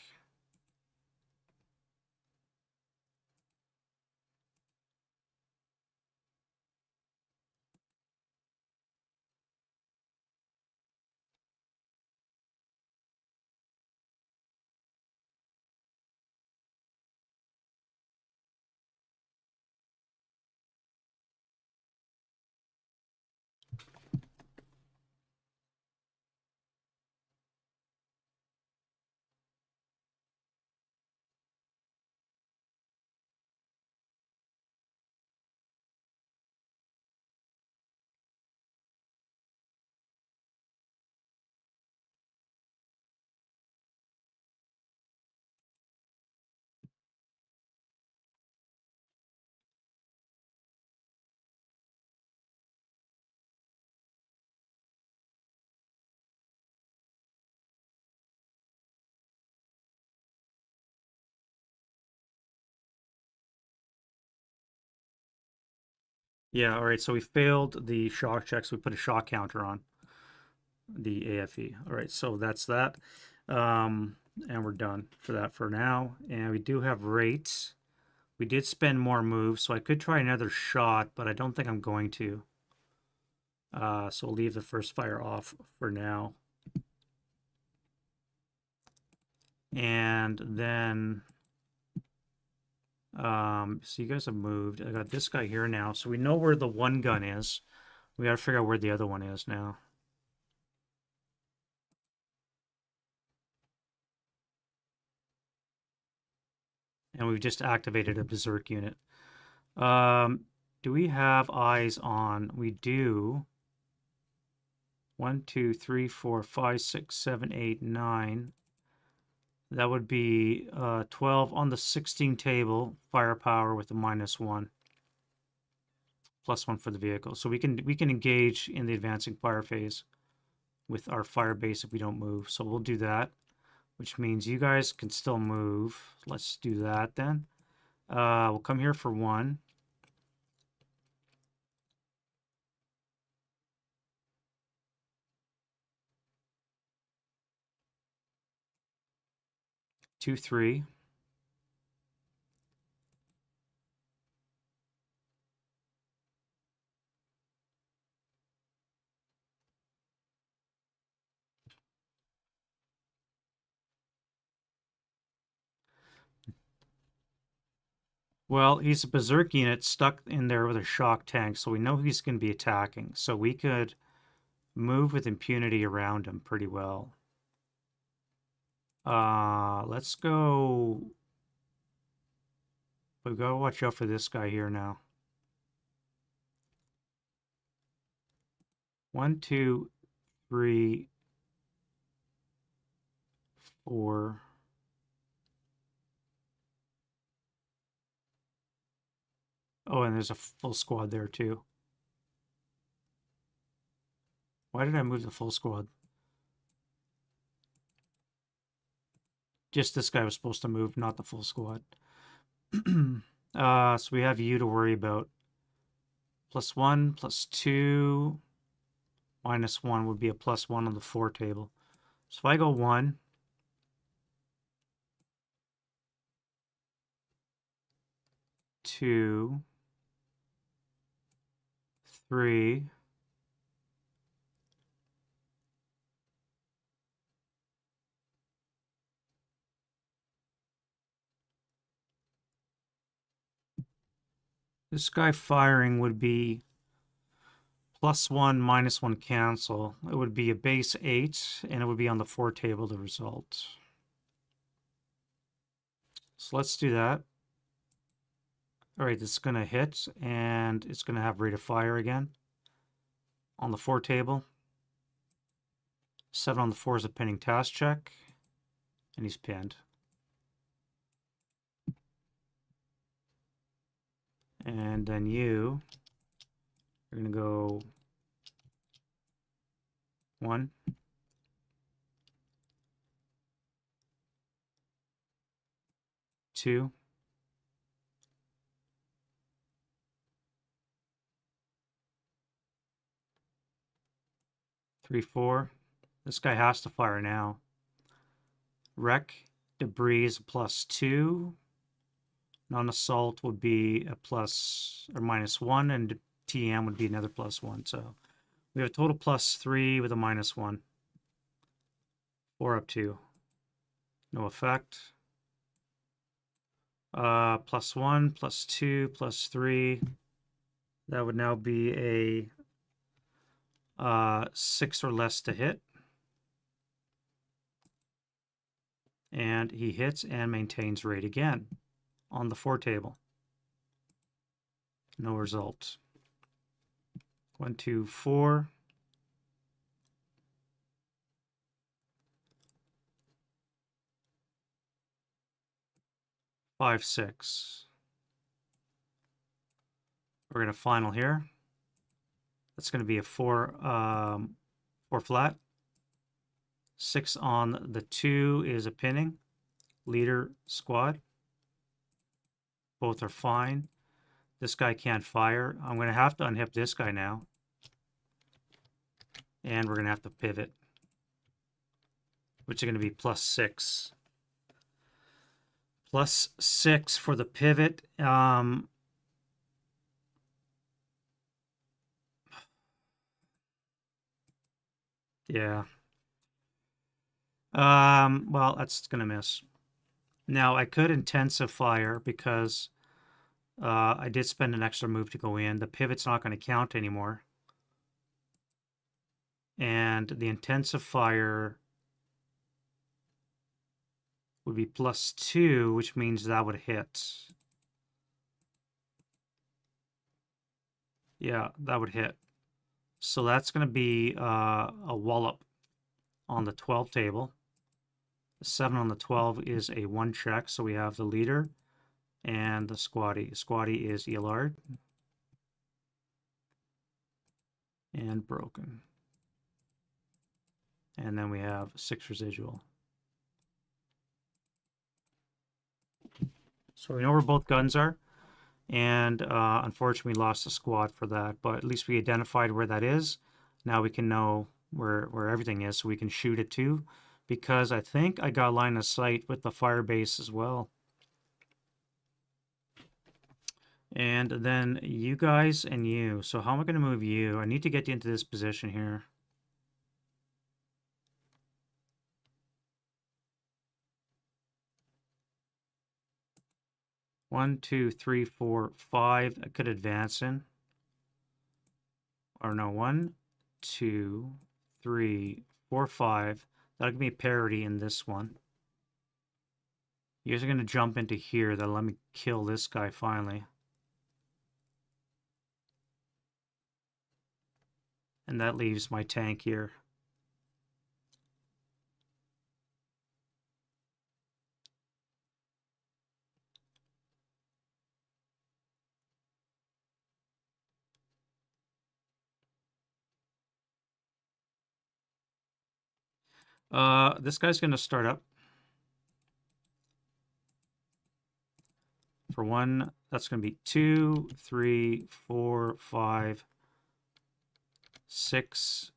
Yeah, all right, so we failed the shock checks. We put a shock counter on the AFE. All right, so that's that. Um, and we're done for that for now. And we do have rates. We did spend more moves, so I could try another shot, but I don't think I'm going to. So we'll leave the first fire off for now. And then, so you guys have moved. I got this guy here now, so we know where the one gun is. We got to figure out where the other one is now. And we've just activated a berserk unit. Do we have eyes on? We do. 1, 2, 3, 4, 5, 6, 7, 8, 9. That would be 12 on the 16 table, firepower with a -1, +1 for the vehicle. So we can engage in the advancing fire phase with our fire base if we don't move. So we'll do that, which means you guys can still move. Let's do that then. We'll come here for 1. Two, 3. Well, he's a berserk unit stuck in there with a shock tank, so we know he's going to be attacking. So we could move with impunity around him pretty well. Let's go. We've got to watch out for this guy here now. 1, 2, 3, 4. Oh, and there's a full squad there too. Why did I move the full squad? Just this guy was supposed to move, not the full squad. So we have you to worry about. +1, +2, -1 would be a +1 on the 4 table. So if I go 1, 2, 3, this guy firing would be +1, -1 cancel. It would be a base 8, and it would be on the 4 table, the result. So let's do that. All right, this is going to hit, and it's going to have rate of fire again on the 4 table. 7 on the 4 is a pinning task check, and he's pinned. And then you're going to go 1, 2, 3, 4. This guy has to fire now. Wreck, debris is a +2. Non-assault would be a plus or -1, and TM would be another +1. So we have a total +3 with a -1. 4 up 2. No effect. +1, +2, +3. That would now be a 6 or less to hit. And he hits and maintains rate again on the 4 table. No result. 1, 2, 4. 5, 6. We're going to final here. That's going to be a 4 flat. 6 on the 2 is a pinning. Leader squad. Both are fine. This guy can't fire. I'm going to have to unhip this guy now. And we're going to have to pivot, which is going to be +6. +6 for the pivot. Yeah. Well, that's going to miss. Now, I could intensify because I did spend an extra move to go in. The pivot's not going to count anymore. And the intensifier would be +2, which means that would hit. Yeah, that would hit. So that's going to be a wallop on the 12 table. The 7 on the 12 is a 1 check, so we have the leader and the squatty. Squatty is Elard and broken. And then we have 6 residual. So we know where both guns are. And unfortunately, we lost the squad for that. But at least we identified where that is. Now we can know where everything is, so we can shoot it too. Because I think I got line of sight with the fire base as well. And then you guys and you. So how am I going to move you? I need to get you into this position here. One, two, three, four, 5. I could advance in. Or no, 1, 2, 3, 4, 5. That'll give me parity in this one. You guys are going to jump into here. That'll let me kill this guy finally. And that leaves my tank here. This guy's going to start up. For 1, that's going to be 2, 3, 4, 5, 6.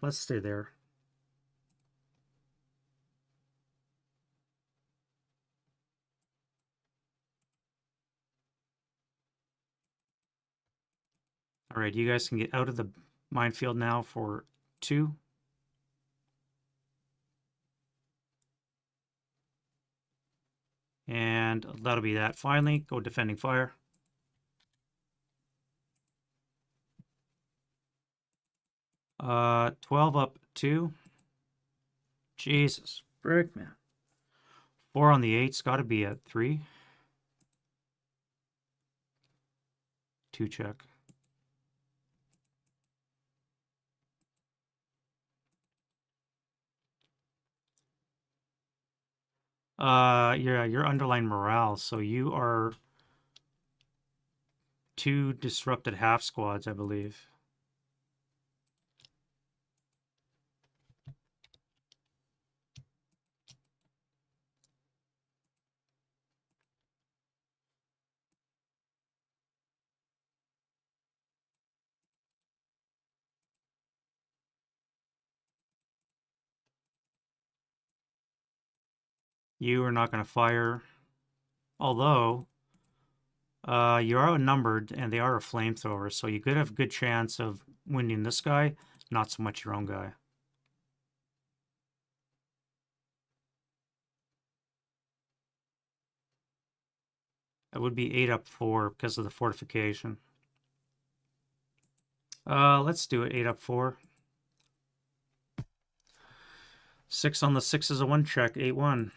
Let's stay there. All right, you guys can get out of the minefield now for 2. And that'll be that. Finally, go defending fire. Uh, 12 up 2. Jesus, frick, man. 4 on the 8's got to be at 3. 2 check. Your underlying morale. So you are 2 disrupted half squads, I believe. You are not going to fire. Although, you are outnumbered and they are a flamethrower, so you could have a good chance of winning this guy, not so much your own guy. It would be 8 up 4 because of the fortification. Let's do it. 8 up 4. 6 on the 6 is a 1 check. 8-1.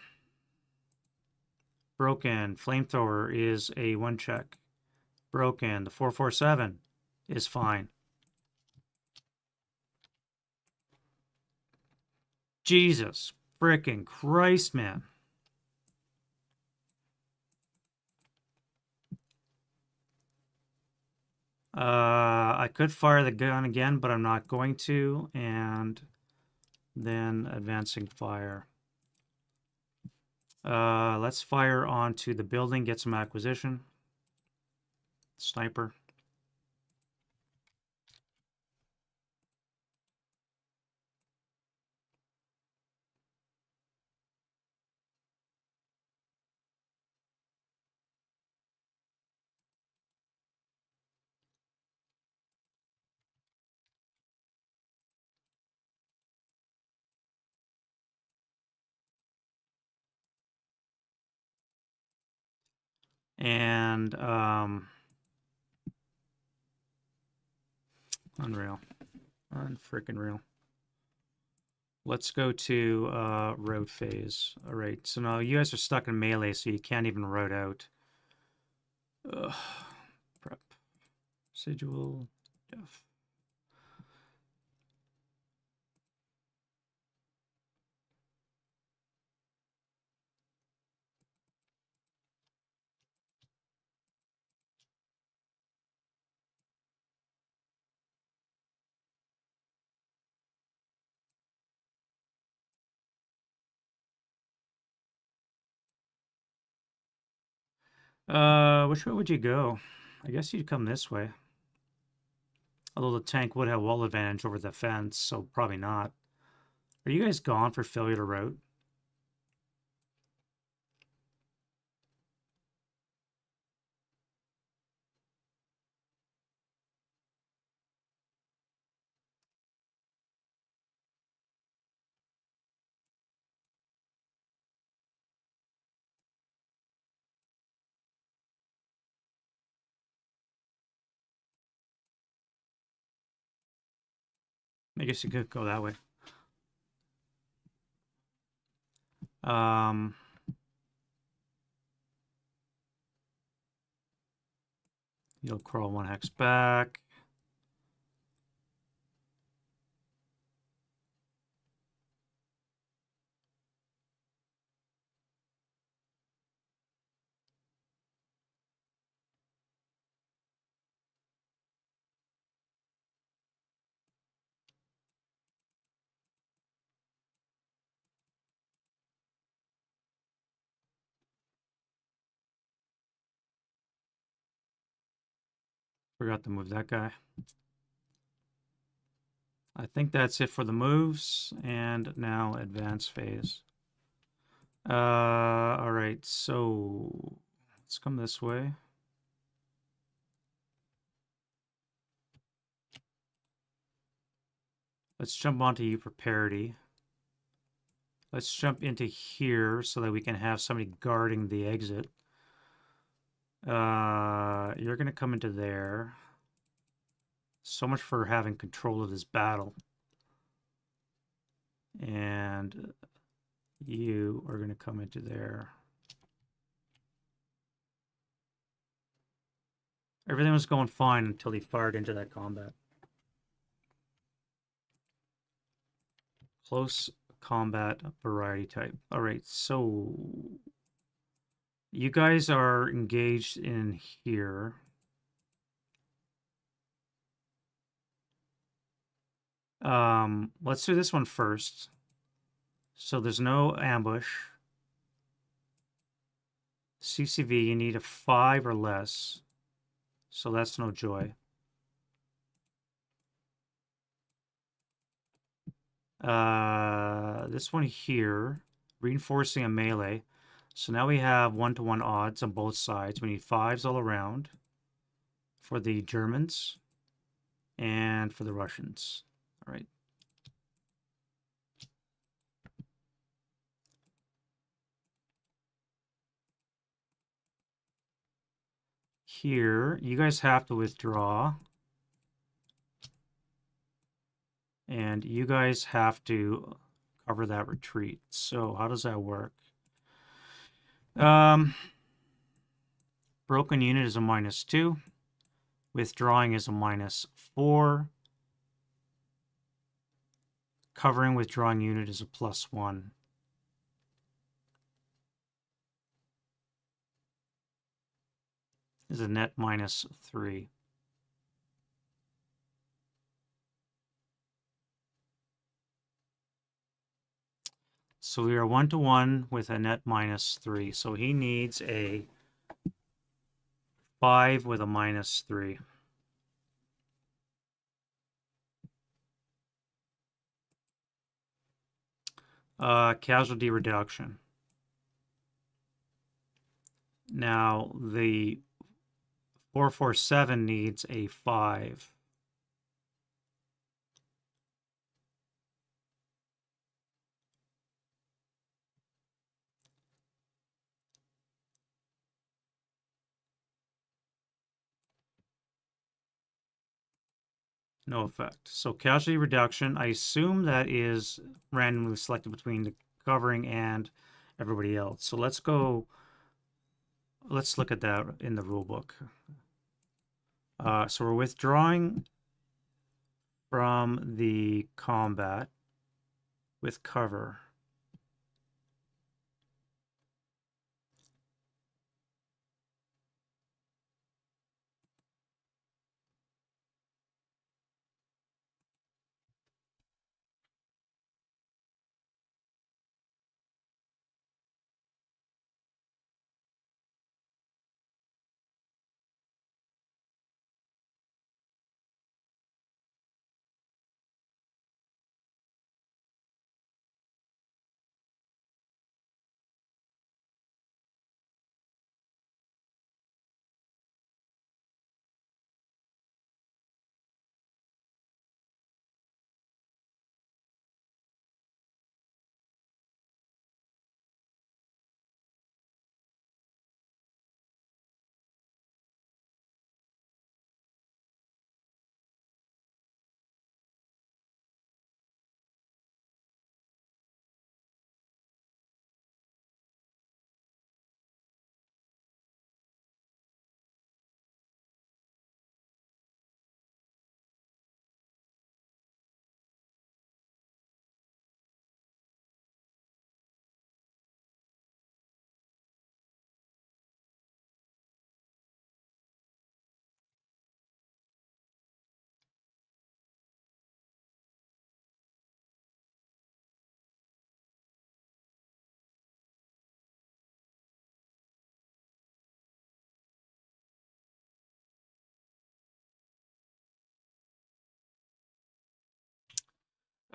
Broken. Flamethrower is a 1 check. Broken. The 447 is fine. Jesus frickin' Christ, man. I could fire the gun again, but I'm not going to. And then advancing fire. Let's fire onto the building, get some acquisition. Sniper. And unreal. Unfreaking real. Let's go to road phase. All right, so now you guys are stuck in melee, so you can't even road out. Ugh. Prep. Residual. Def. Which way would you go? I guess you'd come this way. Although the tank would have wall advantage over the fence, so probably not. Are you guys gone for failure to route? I guess you could go that way. You'll crawl 1 hex back. Forgot to move that guy. I think that's it for the moves, and now advance phase. All right, so let's come this way. Let's jump onto you for parity. Let's jump into here so that we can have somebody guarding the exit. You're going to come into there. So much for having control of this battle. And you are going to come into there. Everything was going fine until he fired into that combat. Close combat variety type. All right, so you guys are engaged in here. Let's do this one first. So there's no ambush. CCV, you need a 5 or less. So that's no joy. This one here, reinforcing a melee. So now we have 1-to-1 odds on both sides. We need 5s all around for the Germans and for the Russians. All right. Here, you guys have to withdraw. And you guys have to cover that retreat. So how does that work? Broken unit is a -2. Withdrawing is a -4. Covering withdrawing unit is a +1. Is a net -3. So we are 1-to-1 with a net -3. So he needs a 5 with a -3. Casualty reduction. Now the 447 needs a 5. No effect. So casualty reduction, I assume that is randomly selected between the covering and everybody else. So let's look at that in the rule book. So we're withdrawing from the combat with cover.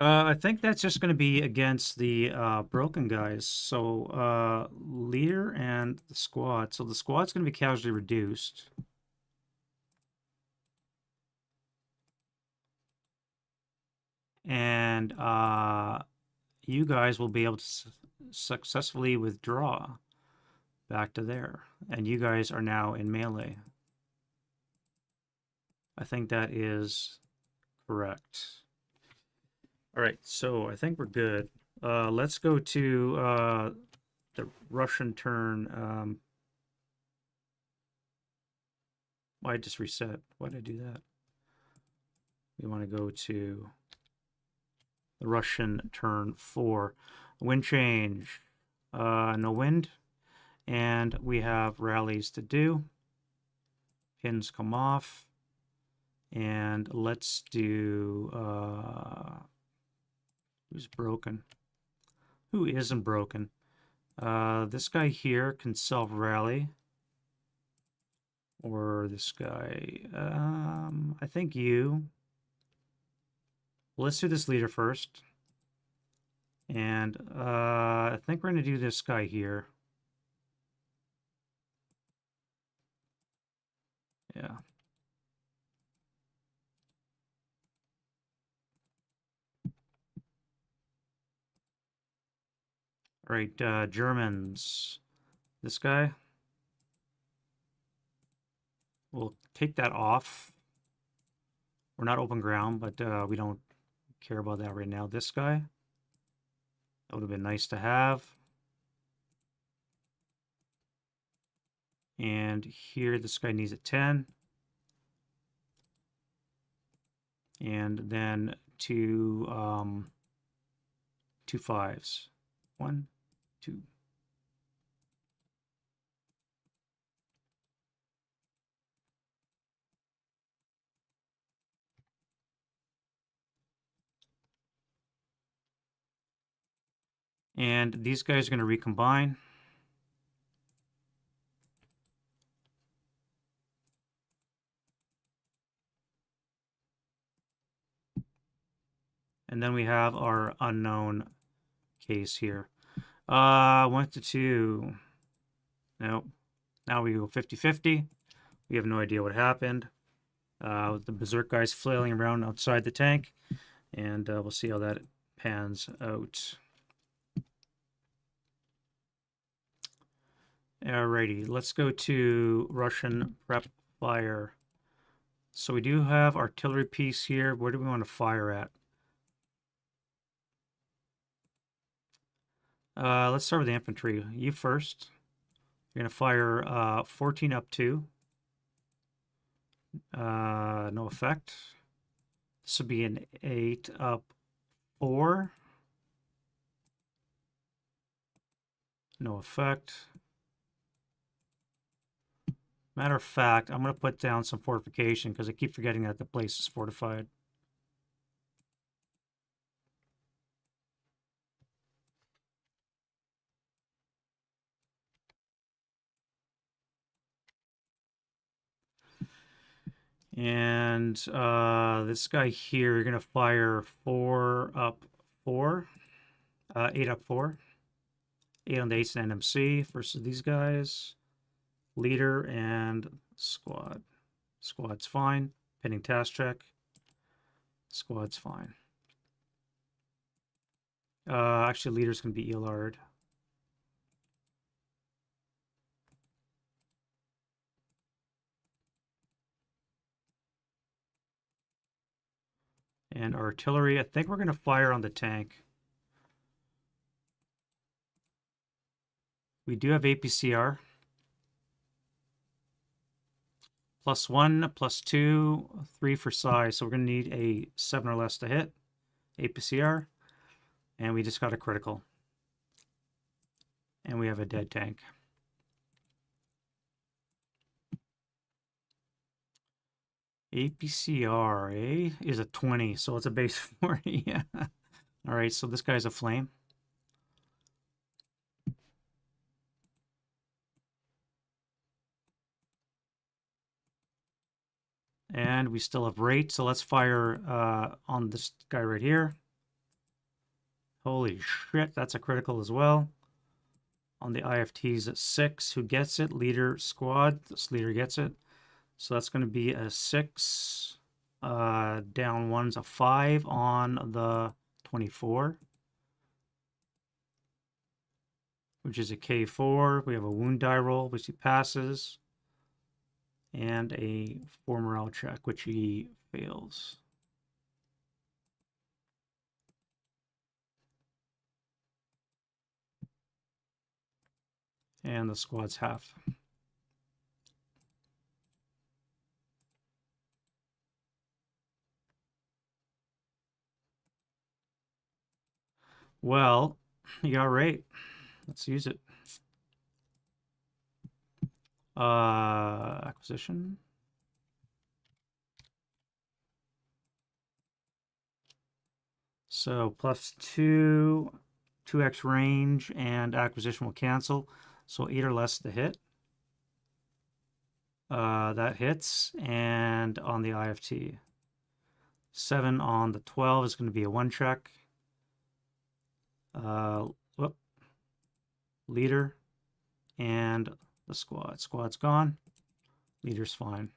I think that's just going to be against the broken guys. So leader and the squad. So the squad's going to be casualty reduced. And you guys will be able to successfully withdraw back to there. And you guys are now in melee. I think that is correct. All right, so I think we're good. Let's go to the Russian turn. Why just reset? Why did I do that? We want to go to the Russian turn 4. Wind change. No wind. And we have rallies to do. Pins come off. And let's do... who's broken? Who isn't broken? This guy here can self-rally. Or this guy. I think you. Well, let's do this leader first. And I think we're going to do this guy here. Yeah. All right, Germans. This guy. We'll take that off. We're not open ground, but we don't care about that right now. This guy. That would have been nice to have. And here, this guy needs a 10. And then two 5s. 1, 2. And these guys are going to recombine. And then we have our unknown case here. 1 to 2. Nope. Now we go 50-50. We have no idea what happened. The berserk guy's flailing around outside the tank. And we'll see how that pans out. Alrighty, let's go to Russian prep fire. So we do have artillery piece here. Where do we want to fire at? Let's start with the infantry. You first. You're going to fire 14 up 2. No effect. This would be an 8 up 4. No effect. Matter of fact, I'm going to put down some fortification because I keep forgetting that the place is fortified. And this guy here, you're going to fire 4 up 4. 8 up 4. 8 on the ace and NMC versus these guys. Leader and squad. Squad's fine. Pending task check. Squad's fine. Actually, leader's going to be Elard. And artillery, I think we're going to fire on the tank. We do have APCR. +1, +2, 3 for size. So we're going to need a 7 or less to hit. APCR. And we just got a critical. And we have a dead tank. APCR, is a 20, so it's a base 40. Yeah. All right, so this guy's a flame. And we still have rate, so let's fire on this guy right here. Holy shit, that's a critical as well. On the IFTs at 6, who gets it? Leader squad. This leader gets it. So that's going to be a 6. Down 1's a 5 on the 24. Which is a K4. We have a wound die roll, which he passes. And a 4 morale check, which he fails. And the squad's half. Well, you got rate. Let's use it. Acquisition. So +2, 2x range, and acquisition will cancel. So 8 or less to hit. That hits. And on the IFT. 7 on the 12 is going to be a 1 check. Whoop. Leader. And the squad. Squad's gone. Leader's fine.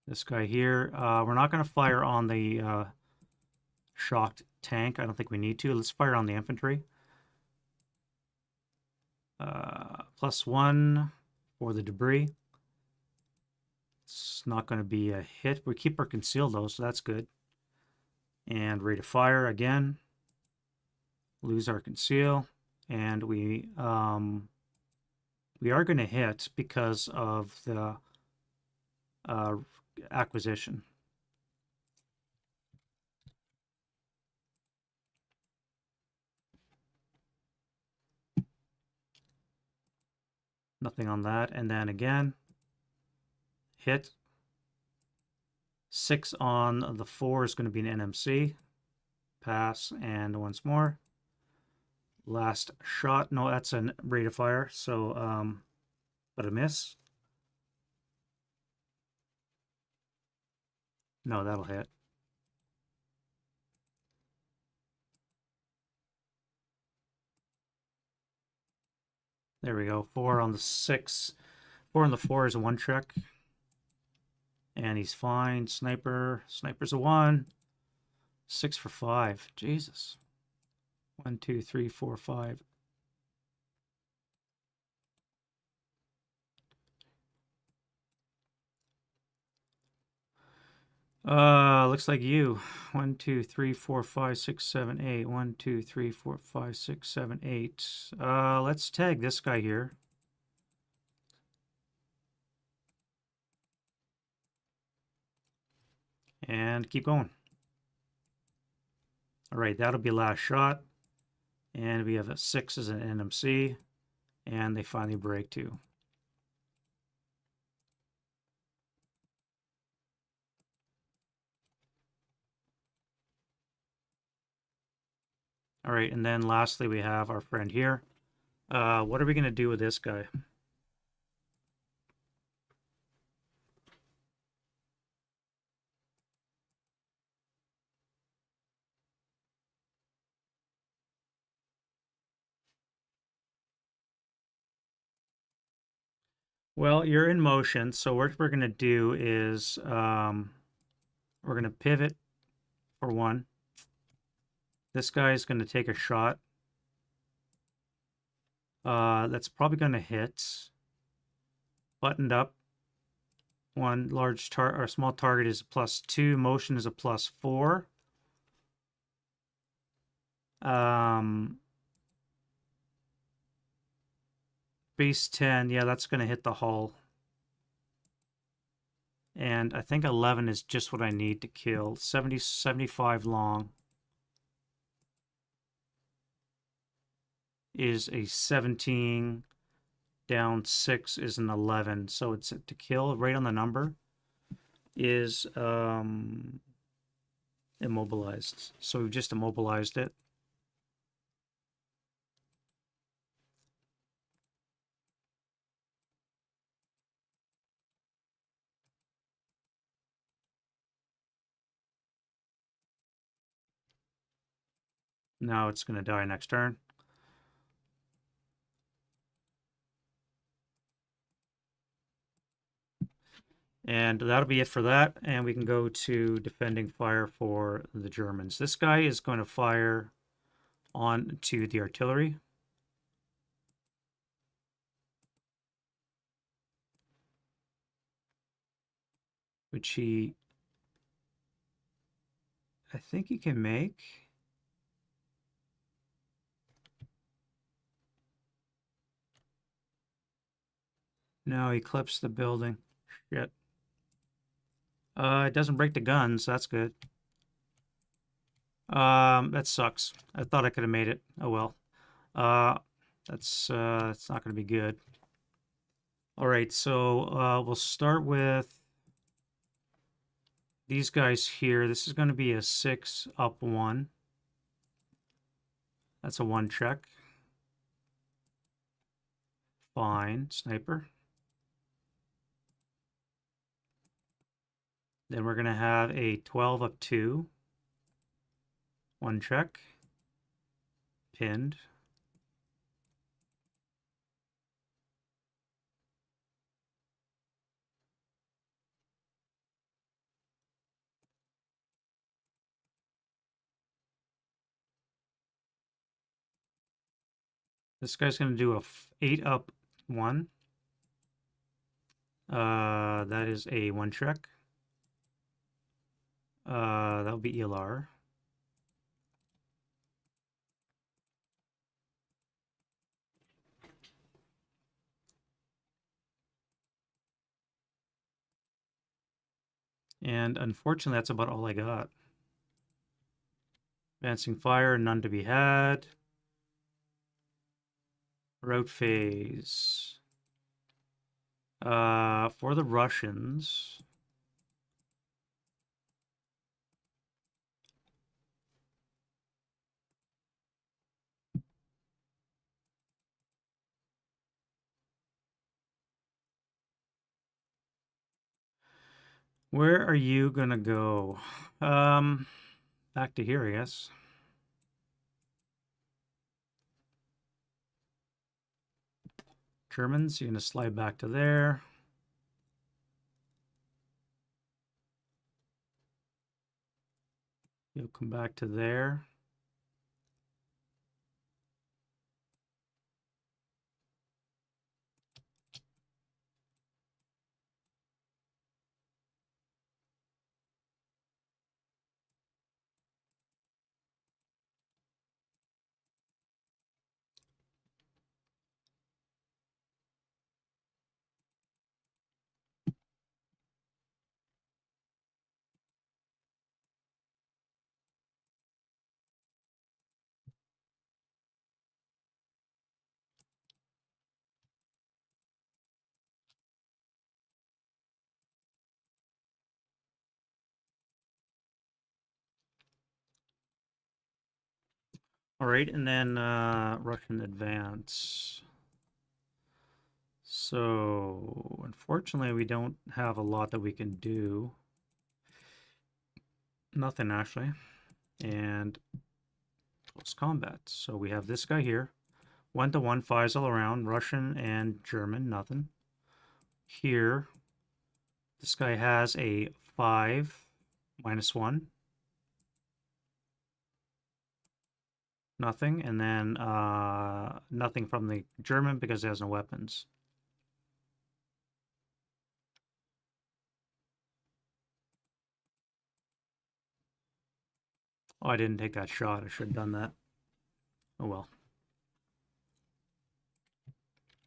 This guy here. We're not going to fire on the shocked tank. I don't think we need to. Let's fire on the infantry. +1 for the debris. It's not going to be a hit. We keep our conceal though, so that's good. And rate of fire again. Lose our conceal, and we are going to hit because of the acquisition. Nothing on that, and then again hit. 6 on the 4 is going to be an NMC. Pass, and once more. Last shot. No, that's a rate of fire, so, but a miss. No, that'll hit. There we go. 4 on the 6. 4 on the 4 is a 1 check. And he's fine. Sniper. Sniper's a 1. 6 for 5. Jesus. 1, 2, 3, 4, 5. Looks like you. 1, 2, 3, 4, 5, 6, 7, 8. 1, 2, 3, 4, 5, 6, 7, 8. Let's tag this guy here. And keep going. All right, that'll be last shot. And we have a 6 as an NMC. And they finally break too. All right, and then lastly, we have our friend here. What are we going to do with this guy? Well, you're in motion, so what we're going to do is we're going to pivot for 1. This guy is going to take a shot. That's probably going to hit. Buttoned up. 1 large or small target is a +2. Motion is a +4. Base 10, yeah, that's going to hit the hull. And I think 11 is just what I need to kill. 70, 75 long is a 17. Down 6 is an 11. So it's to kill right on the number is immobilized. So we've just immobilized it. Now it's going to die next turn. And that'll be it for that. And we can go to defending fire for the Germans. This guy is going to fire on to the artillery. Which I think he can make. No, he clips the building. Shit. It doesn't break the guns. That's good. That sucks. I thought I could have made it. Oh well. That's not going to be good. All right, so we'll start with these guys here. This is going to be a 6 up 1. That's a 1 check. Fine, sniper. Then we're going to have a 12 up 2. 1 check. Pinned. This guy's going to do a 8 up 1. That is a 1 check. That'll be ELR. And unfortunately, that's about all I got. Advancing fire, none to be had. Route phase. For the Russians, Where are you gonna go? Back to here, I guess. Germans, you're gonna slide back to there. You'll come back to there. All right, and then Russian advance. So, unfortunately, we don't have a lot that we can do. Nothing, actually. And close combat. So we have this guy here. 1-to-1, 5s all around. Russian and German, nothing. Here, this guy has a 5, -1. Nothing. And then nothing from the German because he has no weapons. Oh, I didn't take that shot. I should have done that. Oh well.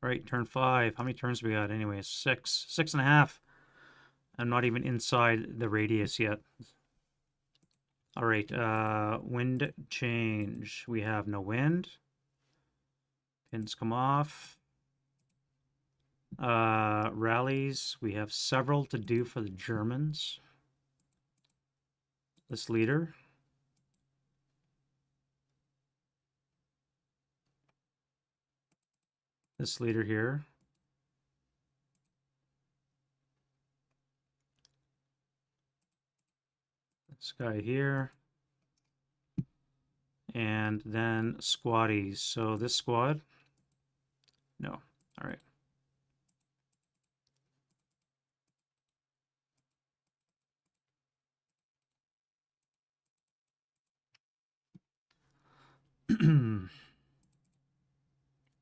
All right, turn 5. How many turns we got anyway? 6. 6.5. I'm not even inside the radius yet. All right, wind change. We have no wind. Pins come off. Rallies. We have several to do for the Germans. This leader. This leader here. This guy here. And then squaddies. So this squad. No. All right.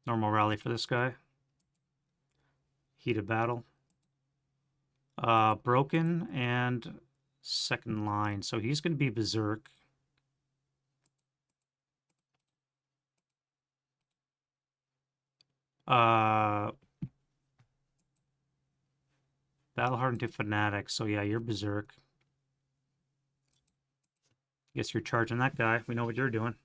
Normal rally for this guy. Heat of battle. Broken and second line. So he's going to be berserk. Battle hardened to fanatic. So yeah, you're berserk. Guess you're charging that guy. We know what you're doing.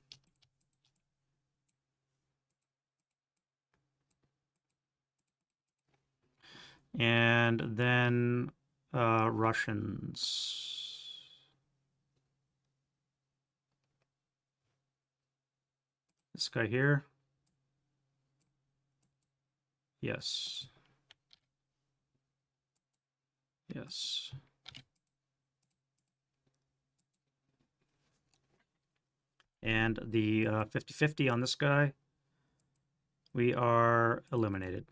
And then Russians. This guy here. Yes. Yes. And the 50-50 on this guy, we are eliminated.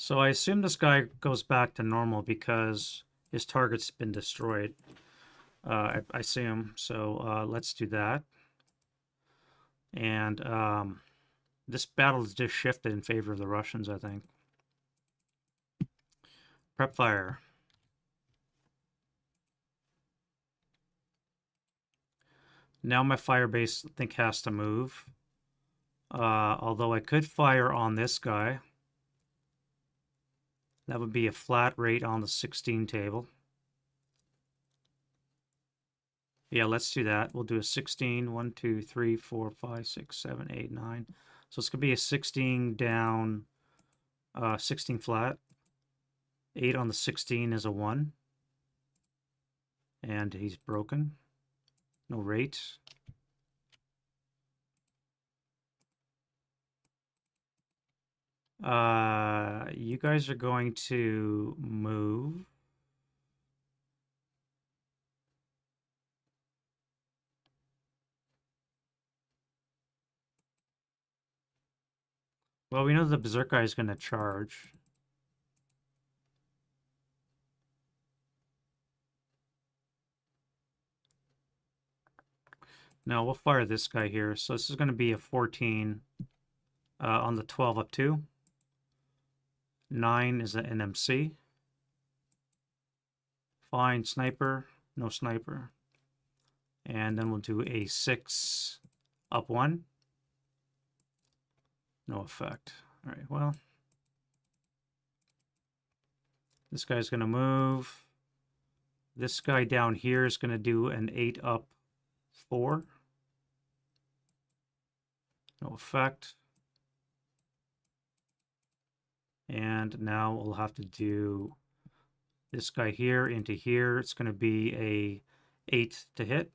So I assume this guy goes back to normal because his target's been destroyed. I assume. So let's do that. And this battle is just shifted in favor of the Russians, I think. Prep fire. Now my fire base, I think, has to move. Although I could fire on this guy. That would be a flat rate on the 16 table. Yeah, let's do that. We'll do a 16. 1, 2, 3, 4, 5, 6, 7, 8, 9. So it's going to be a 16 down, 16 flat. 8 on the 16 is a 1. And he's broken. No rate. You guys are going to move. Well, we know the Berserk guy is going to charge. Now we'll fire this guy here. So this is going to be a 14 on the 12 up 2. 9 is an MC. Fine, sniper, no sniper. And then we'll do a 6 up 1. No effect. All right, well. This guy's going to move. This guy down here is going to do an 8 up 4. No effect. And now we'll have to do this guy here into here. It's going to be a 8 to hit.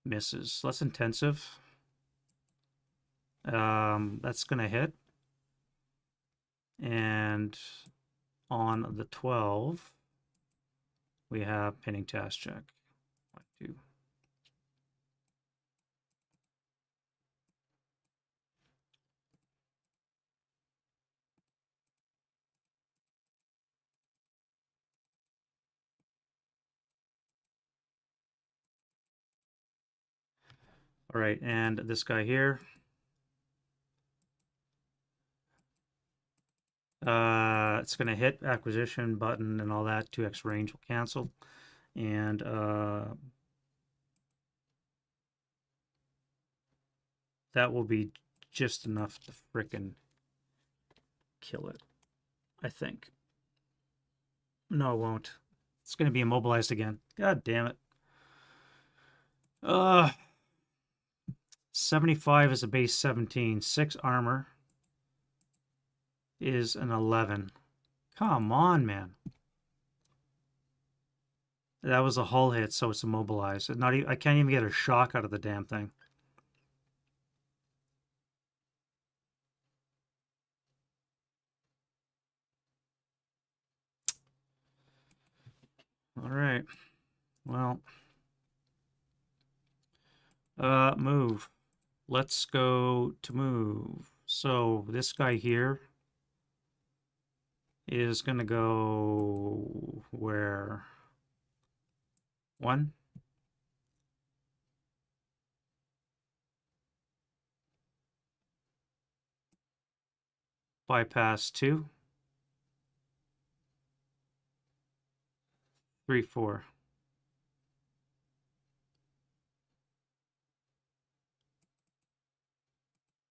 Misses. Less intensive. That's going to hit. And on the 12, we have pinning task check. 1, 2. All right, and this guy here. It's going to hit acquisition button and all that. 2x range will cancel. And that will be just enough to frickin' kill it, I think. No, it won't. It's going to be immobilized again. God damn it. 75 is a base 17. 6 armor is an 11. Come on, man. That was a hull hit, so it's immobilized. Not even, I can't even get a shock out of the damn thing. All right. Well, move. Let's go to move. So this guy here is going to go where? 1. Bypass 2. 3, 4.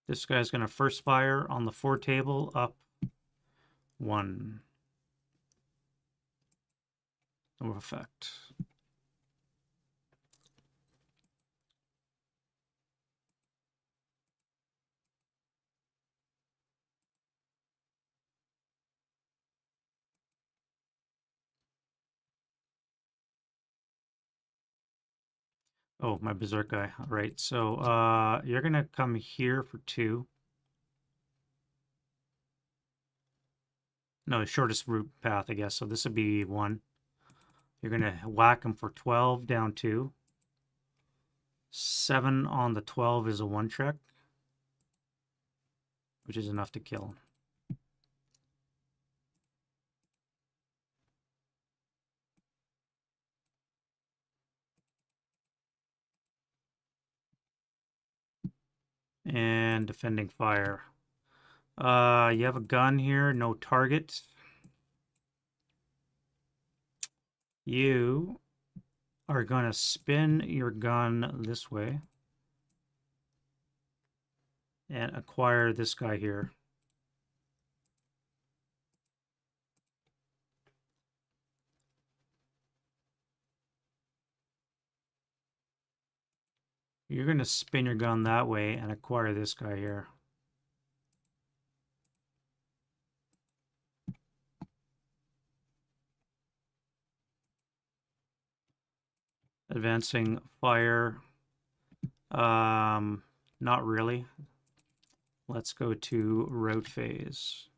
This guy's going to first fire on the 4 table up 1. No effect. Oh, my Berserk guy. All right, so you're going to come here for 2. No, shortest route path, I guess. So this would be 1. You're going to whack him for 12, down 2. 7 on the 12 is a 1 check, which is enough to kill him. And defending fire. You have a gun here, no target. You are going to spin your gun this way and acquire this guy here. You're going to spin your gun that way and acquire this guy here. Advancing fire. Not really. Let's go to route phase.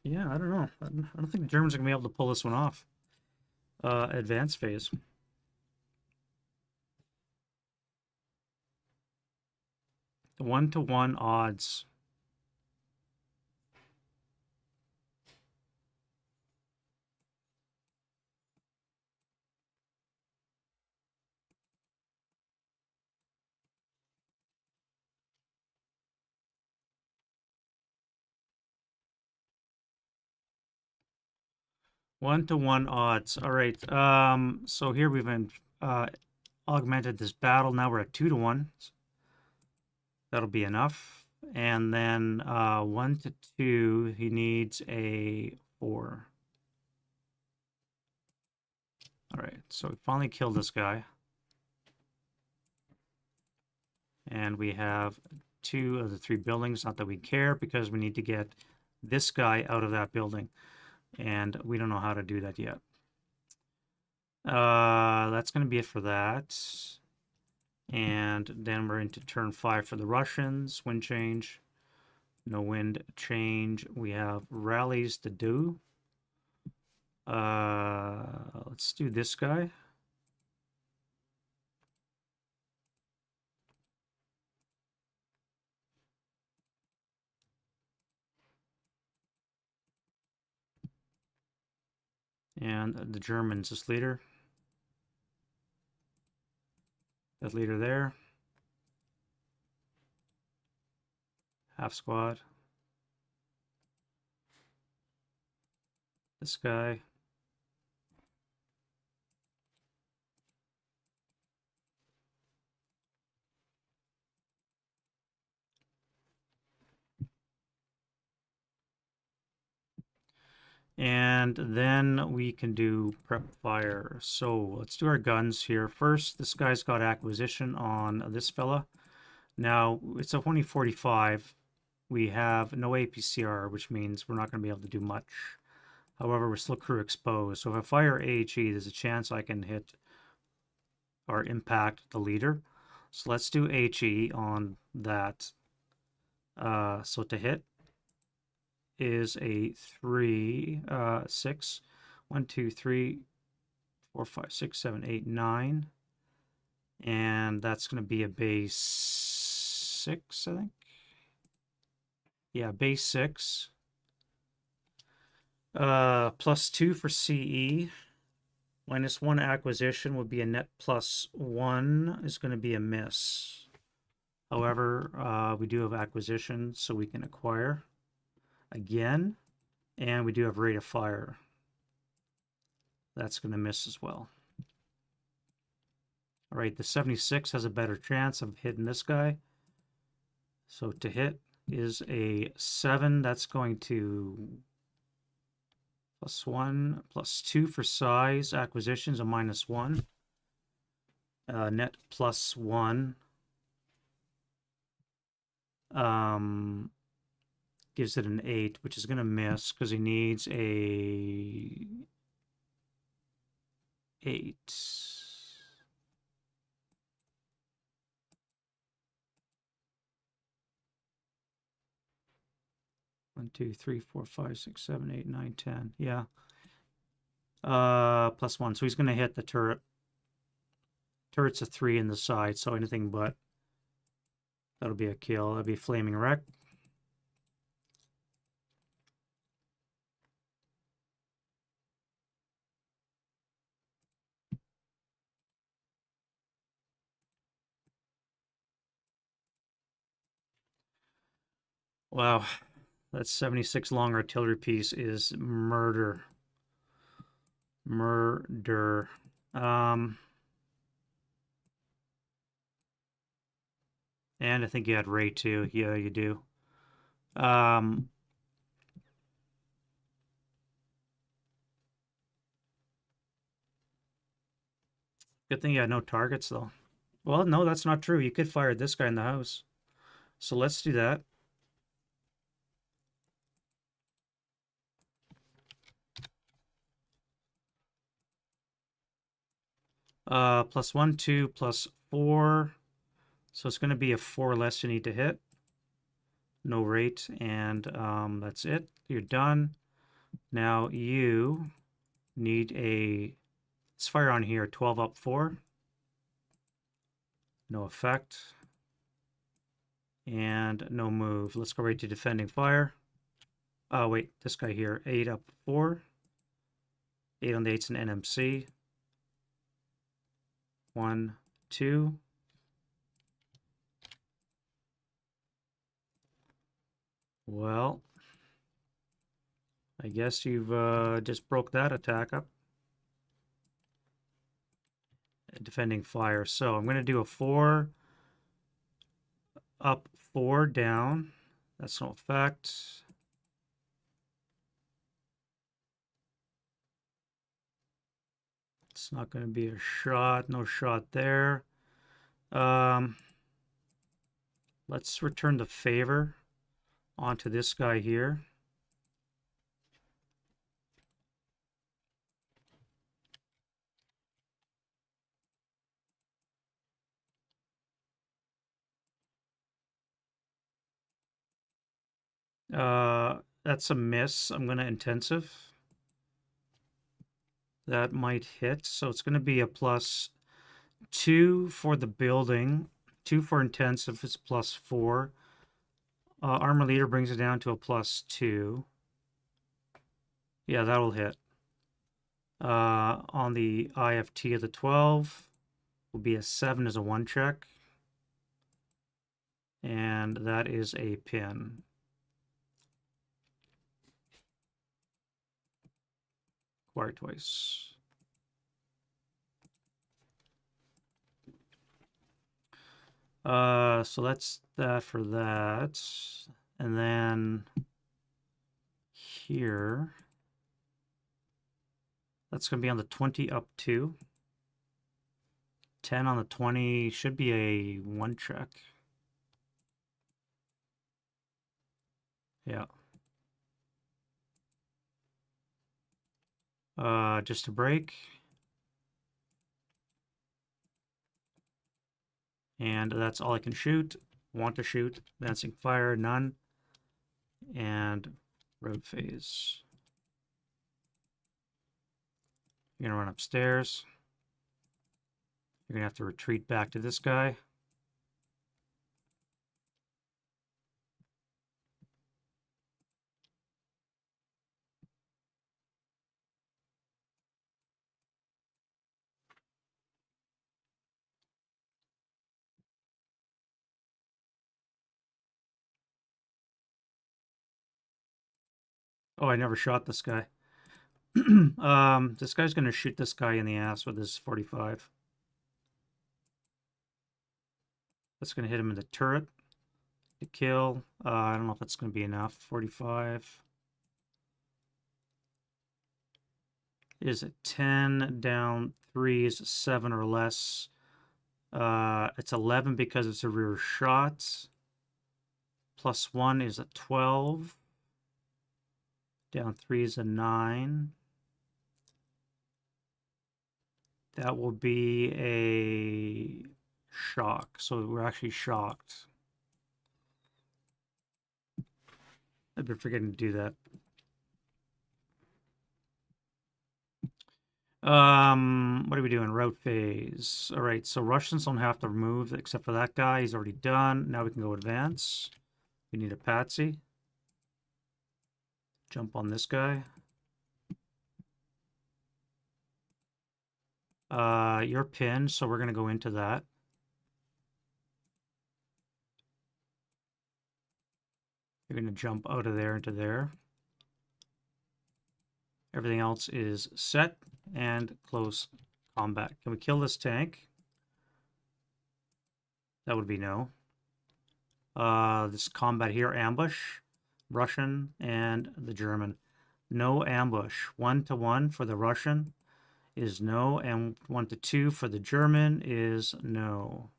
Yeah, I don't know. I don't think the Germans are gonna be able to pull this one off. Advanced phase. The 1-to-1 odds. One-to-one odds. All right. So here we've been augmented this battle. Now we're at 2-to-1. That'll be enough. And then 1-to-2, he needs a 4. All right. So we finally killed this guy. And we have 2 of the 3 buildings. Not that we care, because we need to get this guy out of that building. And we don't know how to do that yet. That's going to be it for that. And then we're into turn 5 for the Russians. Wind change. No wind change. We have rallies to do. Let's do this guy. And the Germans, this leader. That leader there. Half squad. This guy. And then we can do prep fire. So let's do our guns here. First, this guy's got acquisition on this fella. Now, it's a 2045. We have no APCR, which means we're not going to be able to do much. However, we're still crew exposed. So if I fire AHE, there's a chance I can hit or impact the leader. So let's do HE on that. So to hit is a 3, 6. 1, 2, 3, 4, 5, 6, 7, 8, 9. And that's going to be a base 6, I think. Yeah, base 6. +2 for CE. -1 acquisition would be a net +1 is going to be a miss. However, we do have acquisition, so we can acquire again. And we do have rate of fire. That's going to miss as well. All right, the 76 has a better chance of hitting this guy. So to hit is a 7. That's going to +1, +2 for size. Acquisitions a -1. Net +1. Gives it an 8, which is going to miss because he needs a 8. 1, 2, 3, 4, 5, 6, 7, 8, 9, 10. Yeah. +1. So he's going to hit the turret. Turret's a 3 in the side, so anything but. That'll be a kill. That'll be flaming wreck. Wow, that 76 long artillery piece is murder. Murder. And I think you had Ray too. Yeah, you do. Um, Good thing you had no targets though. Well, no, that's not true. You could fire this guy in the house. So let's do that. +1, 2, +4. So it's going to be a 4 less you need to hit. No rate, and that's it. You're done. Now you need a, let's fire on here, 12 up 4. No effect. And no move. Let's go right to defending fire. Oh, wait, this guy here, 8 up 4. 8 on the 8's an NMC. 1, 2. Well, I guess you've just broke that attack up. Defending fire. So I'm going to do a 4 up, 4 down. That's no effect. It's not going to be a shot. No shot there. Let's return the favor onto this guy here. That's a miss. I'm going to intensive. That might hit. So it's going to be a +2 for the building. 2 for intensive is +4. Armor leader brings it down to a +2. Yeah, that'll hit. On the IFT of the 12 will be a 7 as a 1 check. And that is a pin. Acquire twice. So that's that for that. And then here, that's going to be on the 20 up 2. 10 on the 20 should be a 1 check. Yeah. Just a break. And that's all I can shoot. Want to shoot. Advancing fire, none. And road phase. You're going to run upstairs. You're going to have to retreat back to this guy. Oh, I never shot this guy. This guy's going to shoot this guy in the ass with his 45. That's going to hit him in the turret to kill. I don't know if that's going to be enough. 45. Is it 10 down 3 is 7 or less. It's 11 because it's a rear shot. +1 is a 12. Down 3 is a 9. That will be a shock. So we're actually shocked. I've been forgetting to do that. What are we doing? Route phase. All right, so Russians don't have to move except for that guy. He's already done. Now we can go advance. We need a patsy. Jump on this guy. You're pinned, so we're going to go into that. You're going to jump out of there into there. Everything else is set and close combat. Can we kill this tank? That would be no. This combat here, ambush, Russian and the German. No ambush. 1-1 for the Russian is no, and 1-2 for the German is no.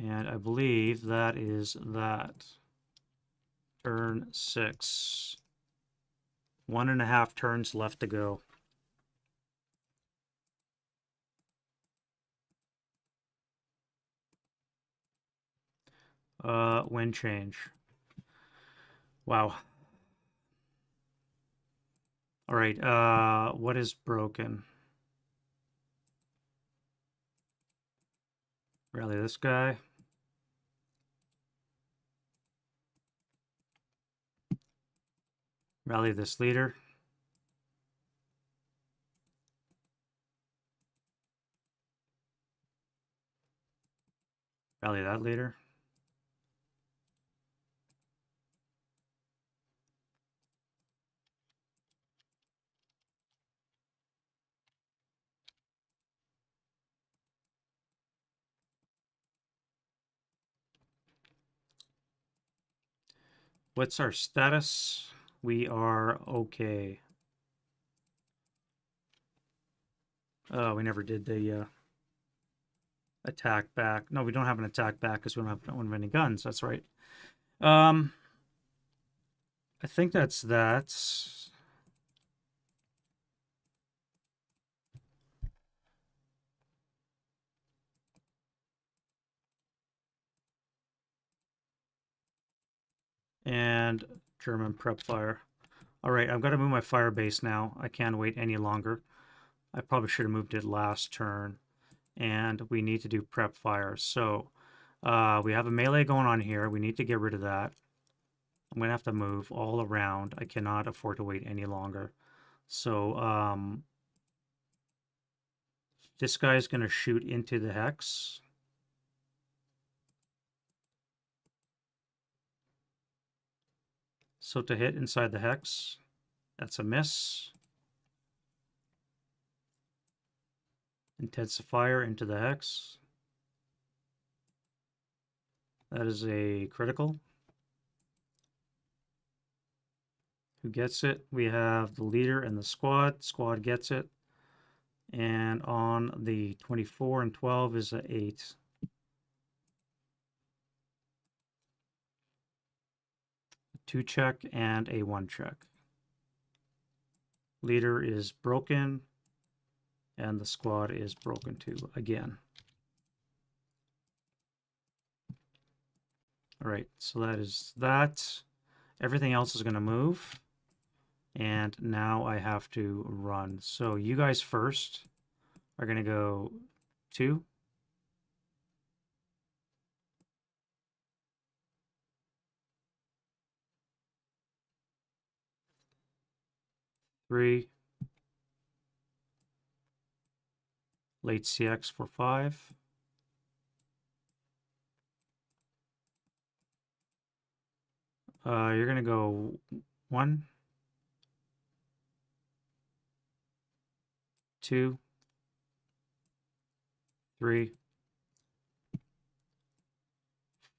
And I believe that is that. Turn 6. 1.5 turns left to go. Wind change. Wow. All right, what is broken? Rally this guy. Rally this leader. Rally that leader. What's our status? We are okay. We never did the attack back. No, we don't have an attack back because we don't have any guns. That's right. I think that's that. And German prep fire. All right, I've got to move my fire base now. I can't wait any longer. I probably should have moved it last turn. And we need to do prep fire. So we have a melee going on here. We need to get rid of that. I'm going to have to move all around. I cannot afford to wait any longer. So this guy's going to shoot into the hex. So to hit inside the hex, that's a miss. Intensifier into the hex. That is a critical. Who gets it? We have the leader and the squad. Squad gets it. And on the 24 and 12 is an 8. A 2 check and a 1 check. Leader is broken. And the squad is broken too, again. All right, so that is that. Everything else is going to move. And now I have to run. So you guys first are going to go 2. 3. Late CX for 5. You're going to go 1, 2, 3,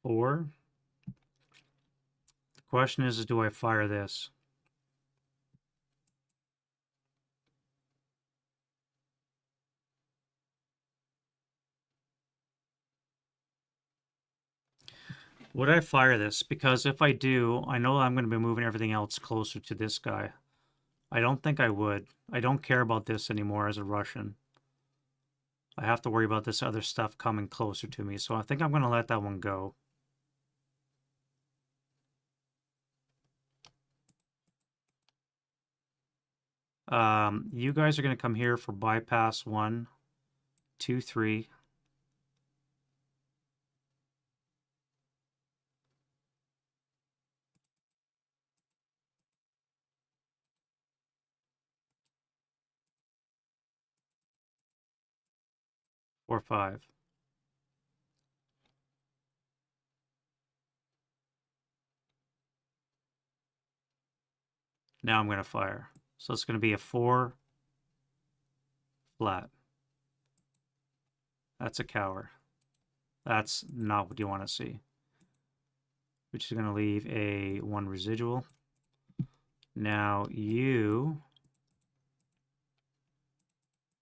4. The question is do I fire this? Would I fire this? Because if I do, I know I'm going to be moving everything else closer to this guy. I don't think I would. I don't care about this anymore as a Russian. I have to worry about this other stuff coming closer to me, so I think I'm going to let that one go. You guys are going to come here for bypass 1, 2, 3. Or 5. Now I'm going to fire. So it's going to be a 4 flat. That's a cower. That's not what you want to see. Which is going to leave a 1 residual. Now you,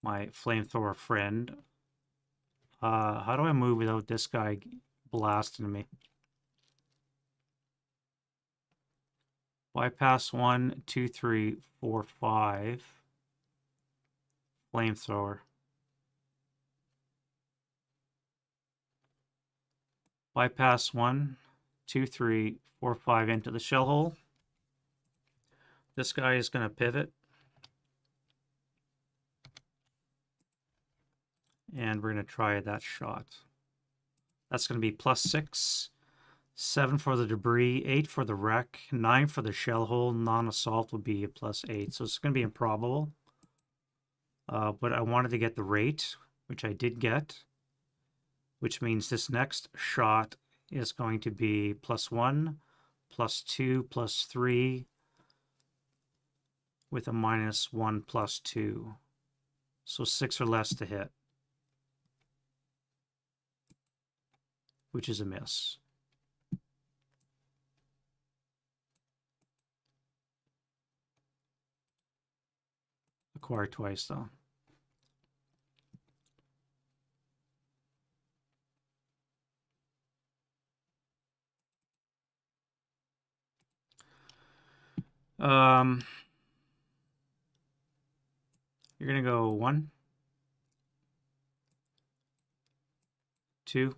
my flamethrower friend, how do I move without this guy blasting me? Bypass 1, 2, 3, 4, 5. Flamethrower. Bypass 1, 2, 3, 4, 5 into the shell hole. This guy is going to pivot. And we're going to try that shot. That's going to be +6. 7 for the debris, 8 for the wreck, 9 for the shell hole. Non-assault would be a +8. So it's going to be improbable. But I wanted to get the rate, which I did get. Which means this next shot is going to be +1, +2, +3, with a -1, +2. So 6 or less to hit, which is a miss. Acquire twice, though. You're going to go 1, 2,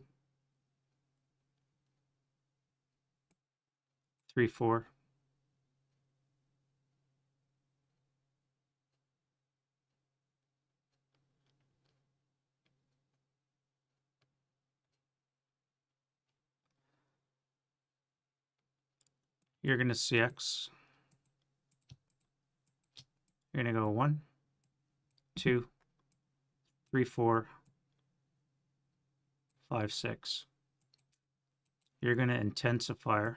3, 4. You're going to CX. You're going to go 1, 2, 3, 4, 5, 6. You're going to intensify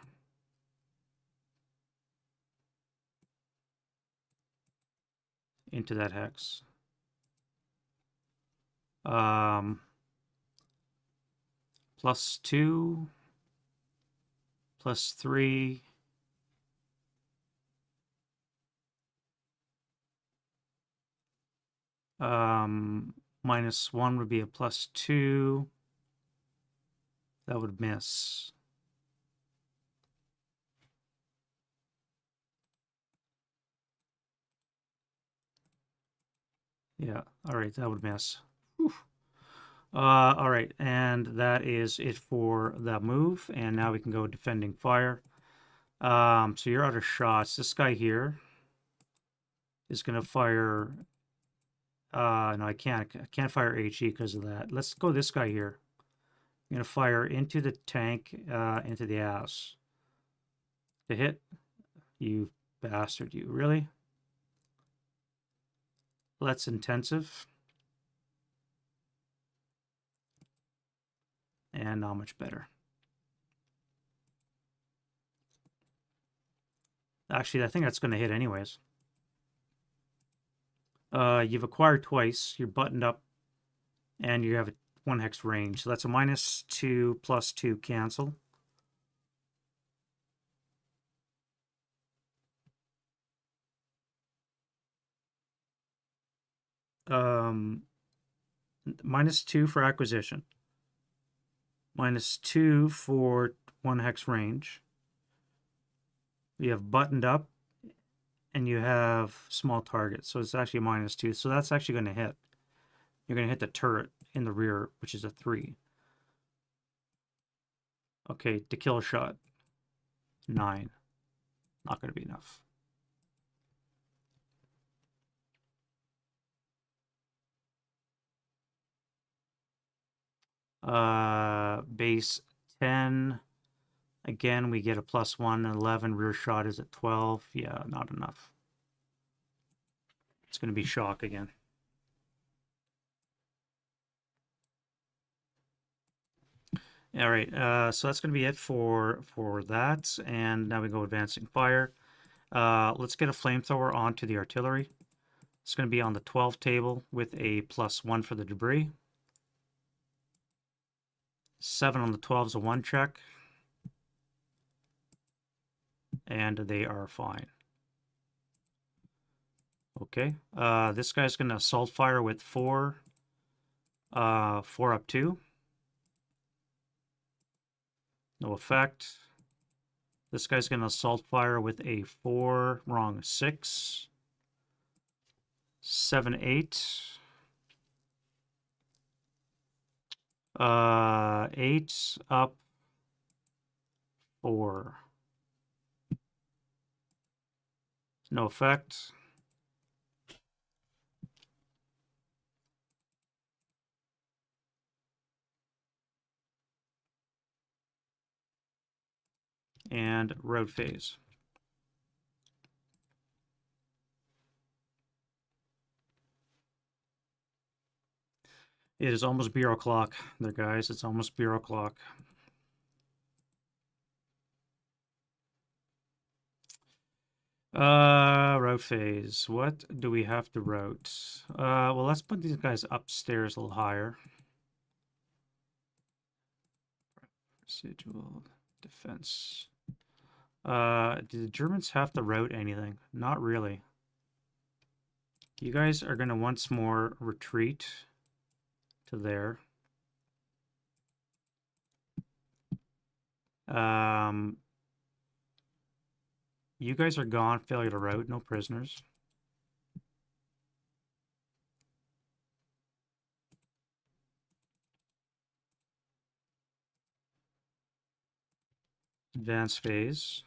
into that hex. +2, +3, -1 would be a +2. That would miss. Yeah, all right, that would miss. All right, and that is it for that move. And now we can go defending fire. So you're out of shots. This guy here is going to fire. No, I can't fire HE because of that. Let's go this guy here. I'm going to fire into the tank, into the ass. To hit. You bastard, you. Really? Let's intensive. And not much better. Actually, I think that's going to hit anyways. You've acquired twice. You're buttoned up. And you have a 1 hex range. So that's a -2 +2 cancel. -2 for acquisition. -2 for 1 hex range. You have buttoned up, and you have small target. So it's actually a -2. So that's actually going to hit. You're going to hit the turret in the rear, which is a 3. Okay, to kill shot. 9. Not going to be enough. Base 10. Again, we get a +1, 11. Rear shot is at 12. Yeah, not enough. It's going to be shock again. All right, so that's going to be it for that. And now we go advancing fire. Let's get a flamethrower onto the artillery. It's going to be on the 12 table with a +1 for the debris. 7 on the 12 is a 1 check. And they are fine. Okay. This guy's going to assault fire with 4. 4 up 2. No effect. This guy's going to assault fire with a 4. Wrong. 6. 7, 8. 8 up 4. No effect. And road phase. It is almost bureau clock there, guys. It's almost bureau clock. Route phase. What do we have to route? Well, let's put these guys upstairs a little higher. Residual defense. Do the Germans have to route anything? Not really. You guys are going to once more retreat to there. You guys are gone. Failure to route. No prisoners. Advanced phase.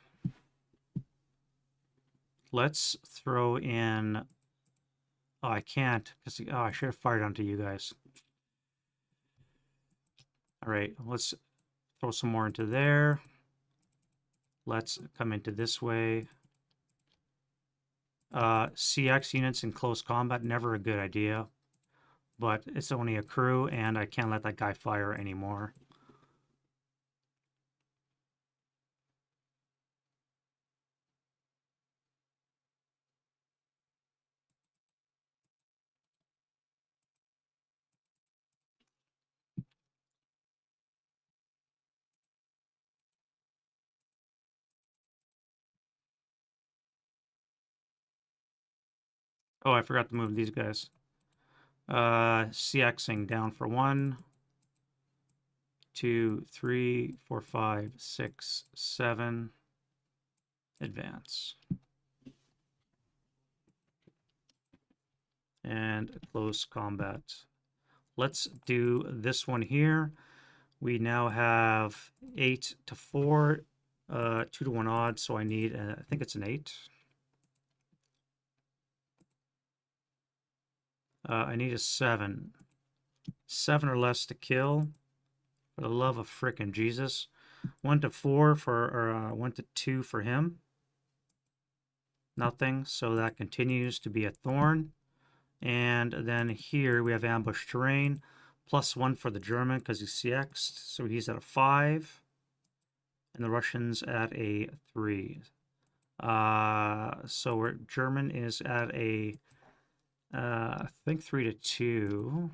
Let's throw in... Oh, I can't, because I should have fired onto you guys. All right, let's throw some more into there. Let's come into this way. CX units in close combat, never a good idea. But it's only a crew, and I can't let that guy fire anymore. Oh, I forgot to move these guys. CXing down for 1, 2, 3, 4, 5, 6, 7. Advance. And close combat. Let's do this one here. We now have 8 to 4, 2 to 1 odds, so I need, I think it's an 8. I need a 7. 7 or less to kill. For the love of frickin' Jesus. 1 to 4 for, or 1 to 2 for him. Nothing, so that continues to be a thorn. And then here we have ambush terrain. +1 for the German because he's CX'd, so he's at a 5. And the Russians at a 3. So German is at a, I think 3 to 2.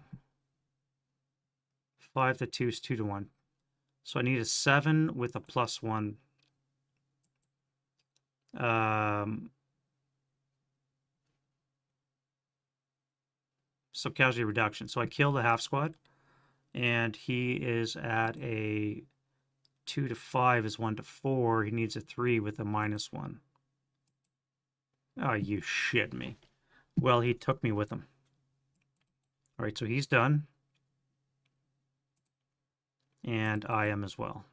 5 to 2 is 2 to 1. So I need a 7 with a +1. So casualty reduction. So I kill the half squad, and he is at a 2 to 5 is 1 to 4. He needs a 3 with a -1. Oh, you shit me. Well, he took me with him. All right, so he's done. And I am as well.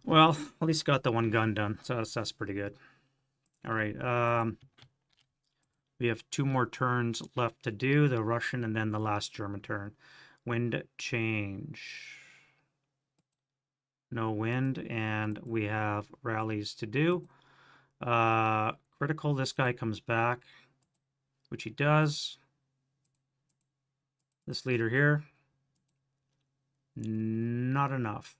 Well, at least got the one gun done, so that's pretty good. All right, we have 2 more turns left to do, the Russian and then the last German turn. Wind change. No wind, and we have rallies to do. Critical, this guy comes back. which he does. This leader here, not enough.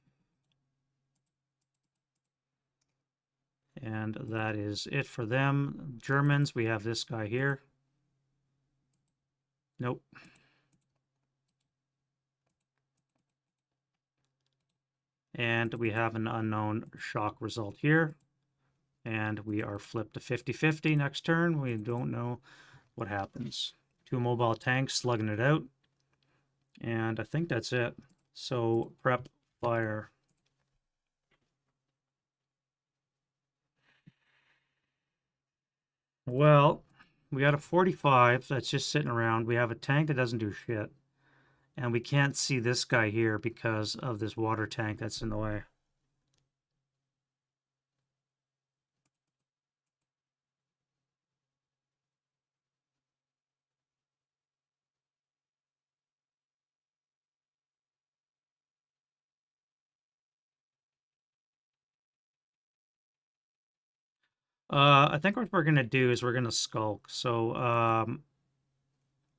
And that is it for them. Germans, we have this guy here. Nope. And we have an unknown shock result here. And we are flipped to 50-50 next turn. We don't know what happens. 2 mobile tanks slugging it out. And I think that's it. So prep fire. Well, we got a 45 that's just sitting around. We have a tank that doesn't do shit. And we can't see this guy here because of this water tank that's in the way. I think what we're going to do is we're going to skulk. So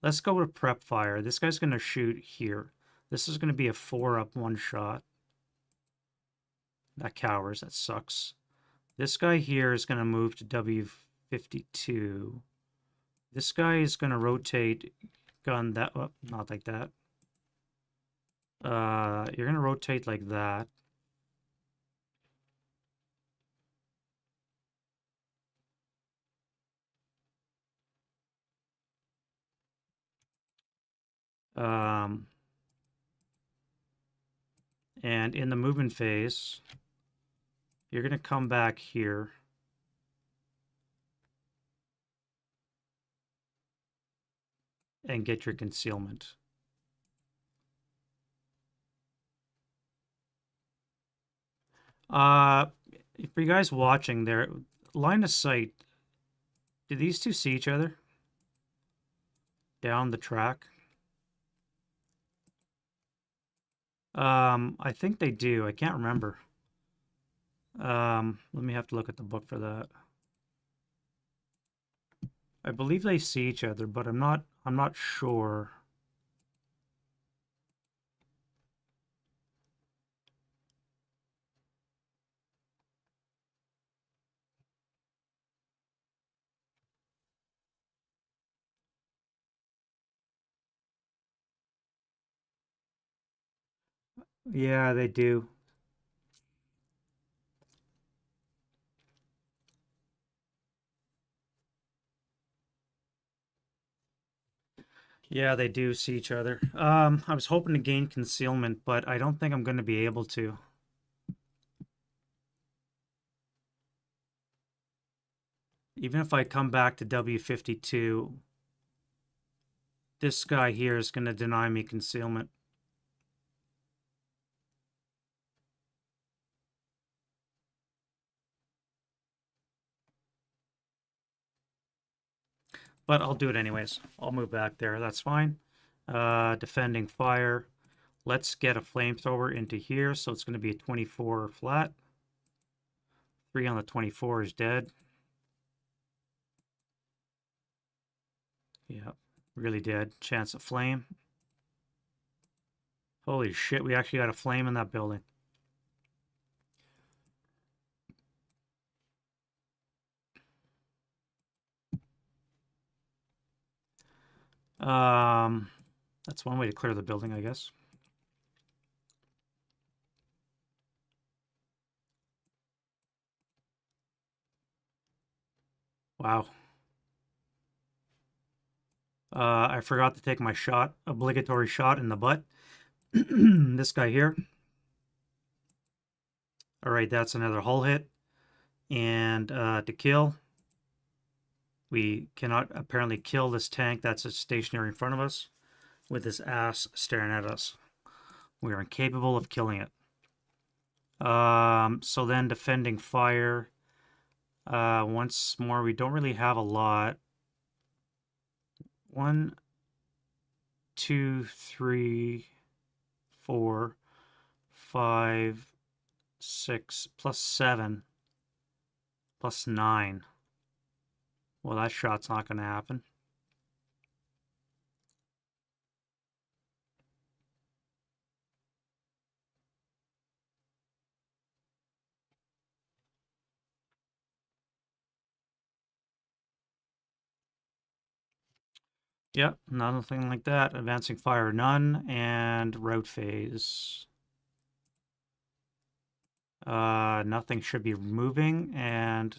let's go with prep fire. This guy's going to shoot here. This is going to be a 4-up one shot. That cowers. That sucks. This guy here is going to move to W52. This guy is going to rotate gun that up, not like that. You're going to rotate like that. And in the movement phase, you're going to come back here. And get your concealment. For you guys watching there, line of sight, do these two see each other? Down the track? I think they do. I can't remember. Let me have to look at the book for that. I believe they see each other, but I'm not sure. Yeah, they do. Yeah, they do see each other. I was hoping to gain concealment, but I don't think I'm going to be able to. Even if I come back to W52, this guy here is going to deny me concealment. But I'll do it anyways. I'll move back there. That's fine. Defending fire. Let's get a flamethrower into here. So it's going to be a 24 flat. 3 on the 24 is dead. Yeah, really dead. Chance of flame. Holy shit, we actually got a flame in that building. That's one way to clear the building, I guess. Wow. I forgot to take my shot, obligatory shot in the butt. This guy here. All right, that's another hull hit. And to kill, we cannot apparently kill this tank that's stationary in front of us with this ass staring at us. We are incapable of killing it. So then defending fire. Once more, we don't really have a lot. 1, 2, 3, 4, 5, 6, plus 7, plus 9. Well, that shot's not going to happen. Yep, nothing like that. Advancing fire, none. And route phase. Nothing should be moving. And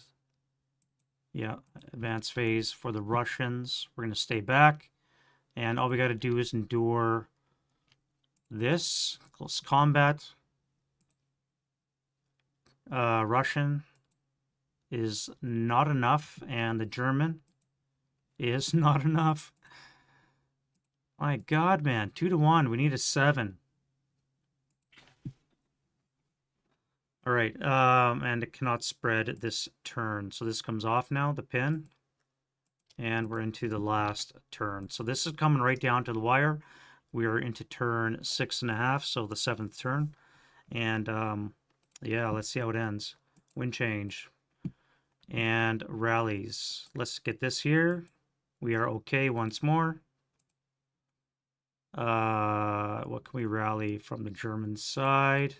yeah, advance phase for the Russians. We're going to stay back. And all we got to do is endure this. Close combat. Russian is not enough. And the German is not enough. My God, man. 2-1. We need a 7. All right. And it cannot spread this turn. So this comes off now, the pin. And we're into the last turn. So this is coming right down to the wire. We are into turn 6.5, so the 7th turn. And yeah, let's see how it ends. Wind change. And rallies. Let's get this here. We are okay once more. What can we rally from the German side?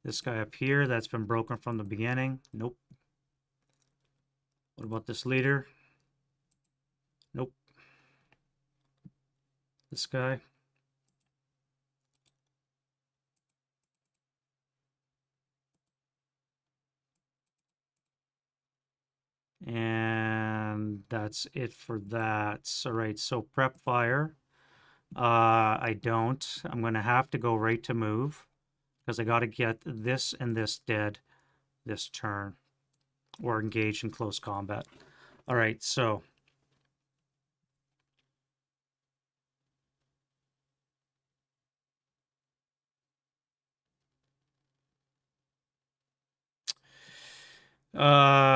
This guy up here, that's been broken from the beginning. Nope. What about this leader? Nope. This guy. And that's it for that. All right, so prep fire. I don't. I'm going to have to go right to move because I got to get this and this dead this turn or engage in close combat. All right, so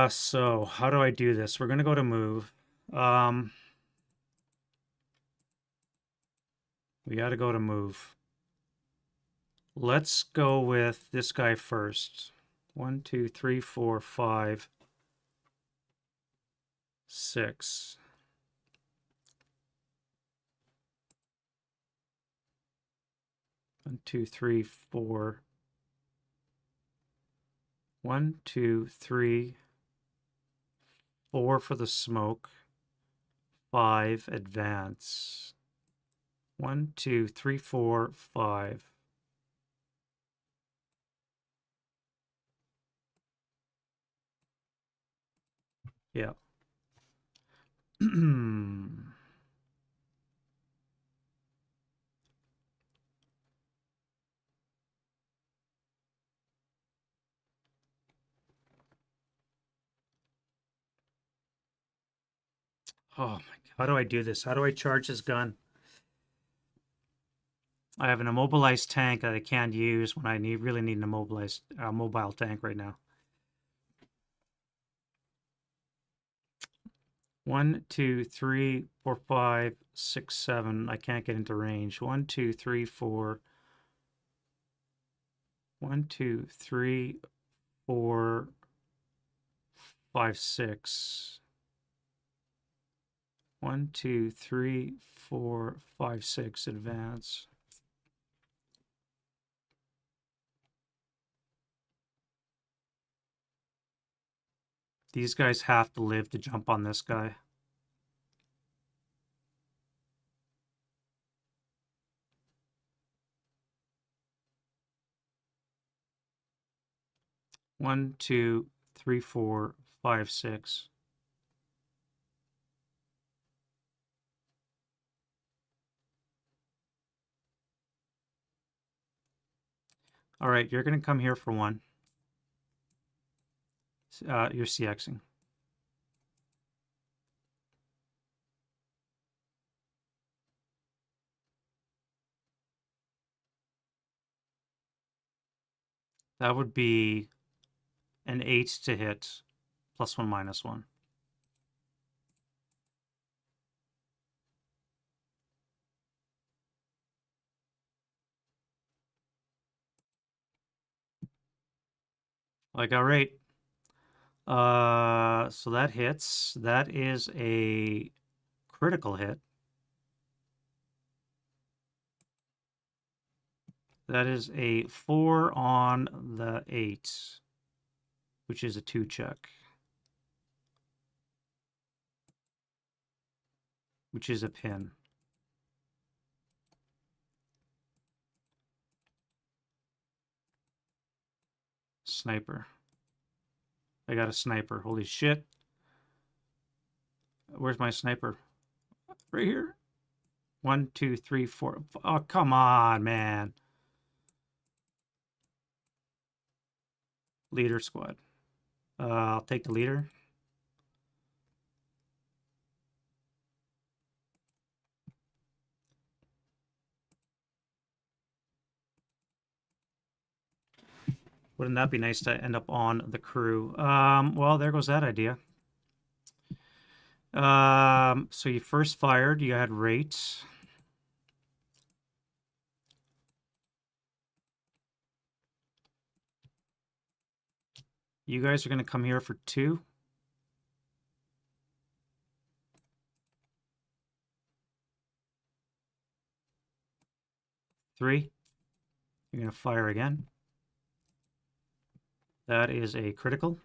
so how do I do this? We're going to go to move. We got to go to move. Let's go with this guy first. 1, 2, 3, 4, 5, 6. 1, 2, 3, 4. 1, 2, 3, 4 for the smoke. 5 advance. 1, 2, 3, 4, 5. Yeah. Oh my God. How do I do this? How do I charge this gun? I have an immobilized tank that I can't use when I really need an immobilized mobile tank right now. 1, 2, 3, 4, 5, 6, 7. I can't get into range. 1, 2, 3, 4. 1, 2, 3, 4, 5, 6. 1, 2, 3, 4, 5, 6. Advance. These guys have to live to jump on this guy. One, 2, 3, 4, 5, 6. All right, you're going to come here for 1. You're CXing. That would be an 8 to hit, +1, -1. Like, all right. So that hits. That is a critical hit. That is a 4 on the 8, which is a 2 check. which is a pin. Sniper. I got a sniper. Holy shit. Where's my sniper? Right here. 1, 2, 3, 4. Oh, come on, man. Leader squad. I'll take the leader. Wouldn't that be nice to end up on the crew? Well, there goes that idea. So you first fired, you had rate. You guys are going to come here for 2. Three. You're going to fire again. That is a critical.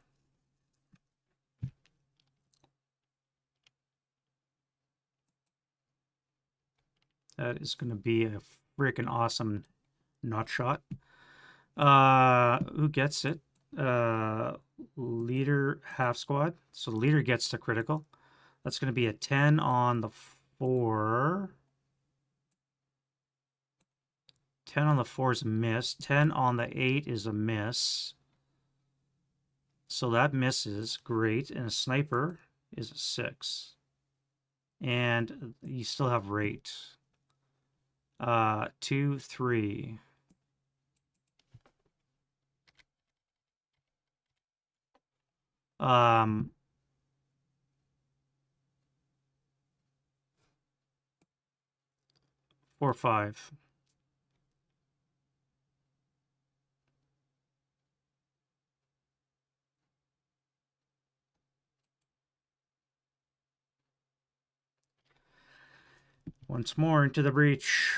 That is going to be a freaking awesome not shot. Who gets it? Leader half squad. So the leader gets the critical. That's going to be a 10 on the 4. 10 on the 4 is a miss. 10 on the 8 is a miss. So that misses. Great. And a sniper is a 6. And you still have rate. 2, 3. Um, 4, 5. Once more into the breach.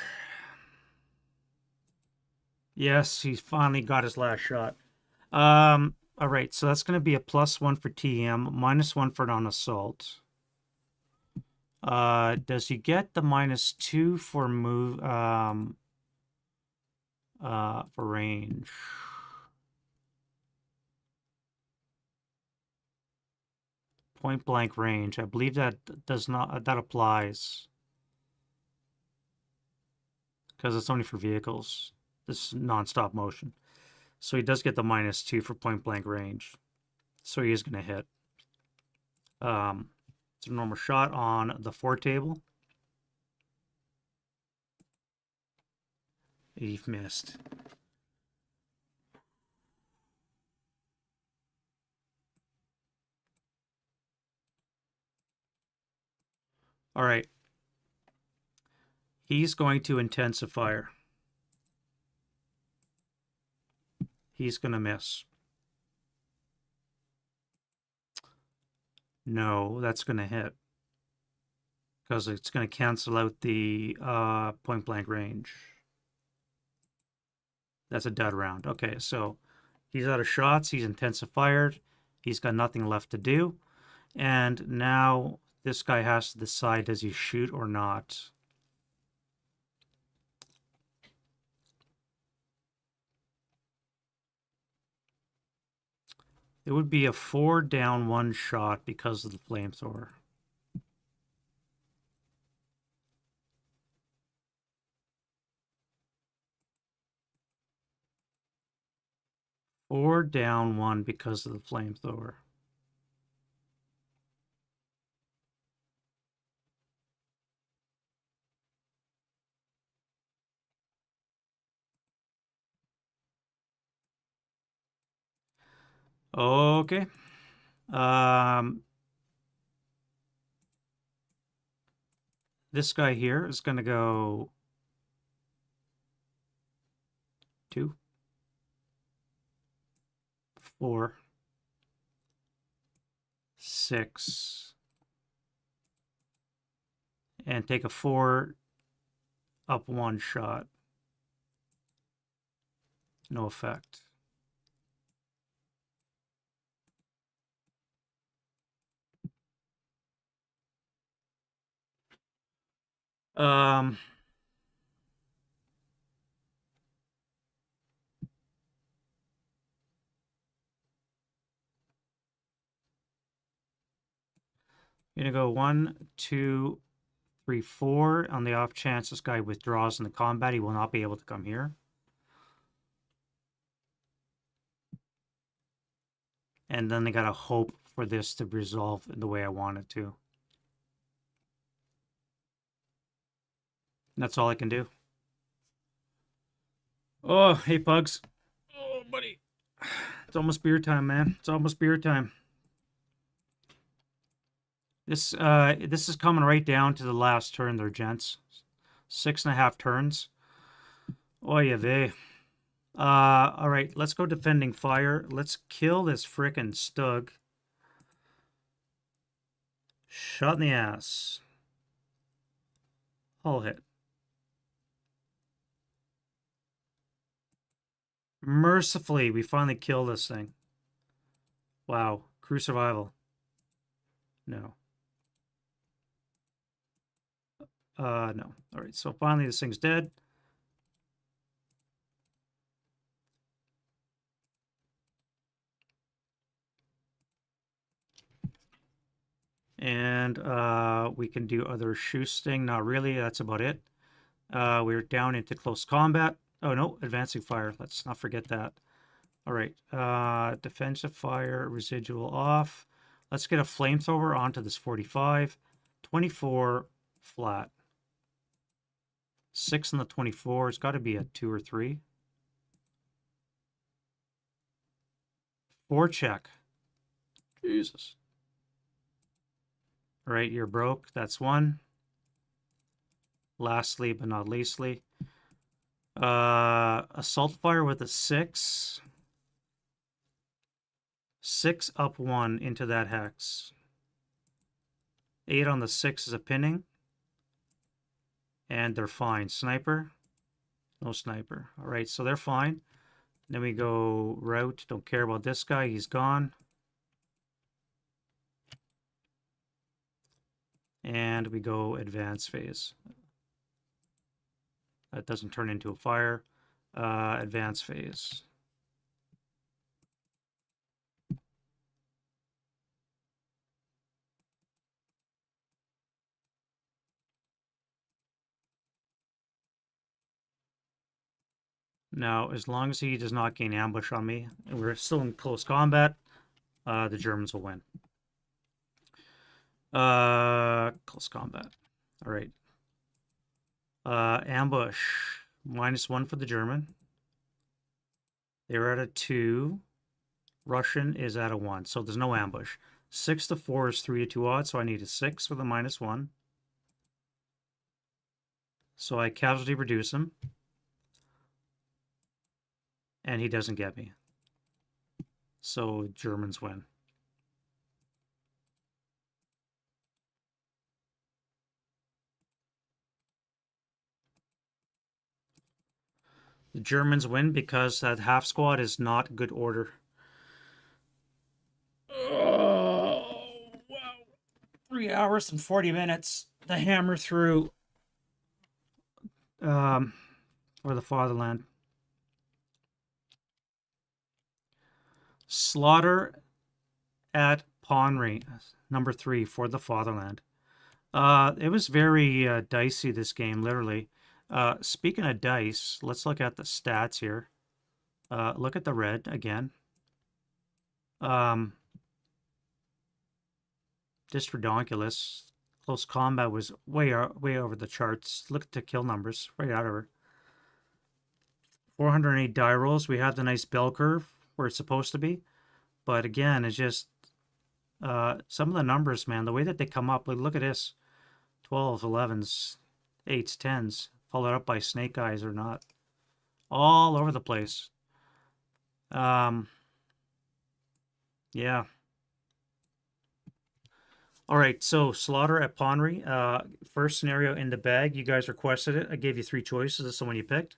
Yes, he's finally got his last shot. All right, so that's going to be a +1 for TM, -1 for non-assault. Does he get the -2 for move, for range? Point blank range. I believe that does not, that applies. Because it's only for vehicles. This is non-stop motion. So he does get the -2 for point blank range. So he is going to hit. It's a normal shot on the 4 table. He missed. All right. He's going to intensify. He's going to miss. No, that's going to hit. Because it's going to cancel out the point blank range. That's a dud round. Okay, so he's out of shots. He's intensified. He's got nothing left to do. And now this guy has to decide, does he shoot or not? It would be a 4 down 1 shot because of the flamethrower. Four down 1 because of the flamethrower. Okay. This guy here is going to go 2, 4, 6, and take a 4 up 1 shot. No effect. Um, You're gonna go 1, 2, 3, 4. On the off chance this guy withdraws in the combat, he will not be able to come here. And then they gotta hope for this to resolve in the way I want it to. That's all I can do. Oh, hey, Pugs. Oh, buddy. It's almost beer time, man. It's almost beer time. This is coming right down to the last turn there, gents. 6.5 turns. Oy vey. All right, let's go defending fire. Let's kill this frickin' Stug. Shot in the ass. Hull hit. Mercifully, we finally kill this thing. Wow. Crew survival. No. No. All right, so finally this thing's dead. And we can do other shoosting. Not really. That's about it. We're down into close combat. Oh, no. Advancing fire. Let's not forget that. All right. Defensive fire. Residual off. Let's get a flamethrower onto this 45. 24 flat. 6 on the 24. It's got to be a 2 or 3. 4 check. Jesus. All right, you're broke. That's 1. Lastly, but not leastly, assault fire with a 6. 6 up 1 into that hex. 8 on the 6 is a pinning. And they're fine. Sniper. No sniper. All right, so they're fine. Then we go route. Don't care about this guy. He's gone. And we go advance phase. That doesn't turn into a fire. Advance phase. Now, as long as he does not gain ambush on me, and we're still in close combat, the Germans will win. Close combat. All right. Ambush. -1 for the German. They're at a 2. Russian is at a 1, so there's no ambush. 6 to 4 is 3 to 2 odds, so I need a 6 with a -1. So I casualty reduce him. And he doesn't get me. So Germans win. The Germans win because that half squad is not good order. Oh, wow. 3 hours and 40 minutes to hammer through for the fatherland. Slaughter at Ponyri, number 3 for the fatherland. It was very dicey, this game, literally. Speaking of dice, let's look at the stats here. Look at the red again. Just redonkulous. Close combat was way over the charts. Look at the kill numbers, right out of her. 408 die rolls. We have the nice bell curve where it's supposed to be. But again, it's just some of the numbers, man, the way that they come up. Like, look at this. 12s, 11s, 8s, 10s. Followed up by snake eyes or not. All over the place. Yeah. All right, so Slaughter at Ponyri. First scenario in the bag. You guys requested it. I gave you 3 choices. That's the one you picked.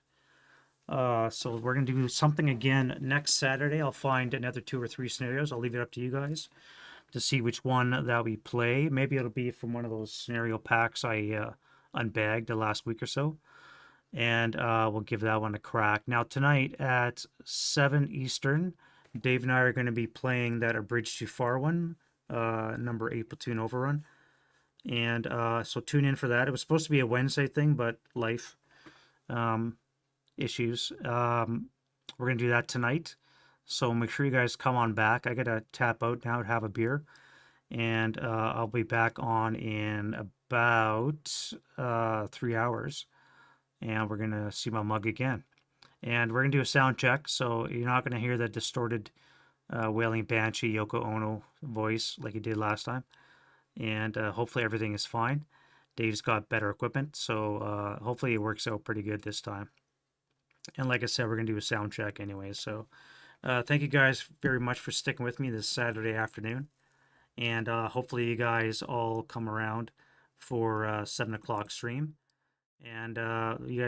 So we're going to do something again next Saturday. I'll find another 2 or 3 scenarios. I'll leave it up to you guys to see which one that we play. Maybe it'll be from one of those scenario packs I unbagged the last week or so. And we'll give that one a crack. Now, tonight at 7 Eastern, Dave and I are going to be playing that A Bridge Too Far one, number 8 Platoon Overrun. And so tune in for that. It was supposed to be a Wednesday thing, but life issues. We're going to do that tonight. So make sure you guys come on back. I got to tap out now to have a beer. And I'll be back on in about 3 hours. And we're going to see my mug again. And we're going to do a sound check. So you're not going to hear the distorted wailing banshee Yoko Ono voice like you did last time. And hopefully everything is fine. Dave's got better equipment. So hopefully it works out pretty good this time. And like I said, we're going to do a sound check anyway. So thank you guys very much for sticking with me this Saturday afternoon. And hopefully you guys all come around for 7 o'clock stream. And you guys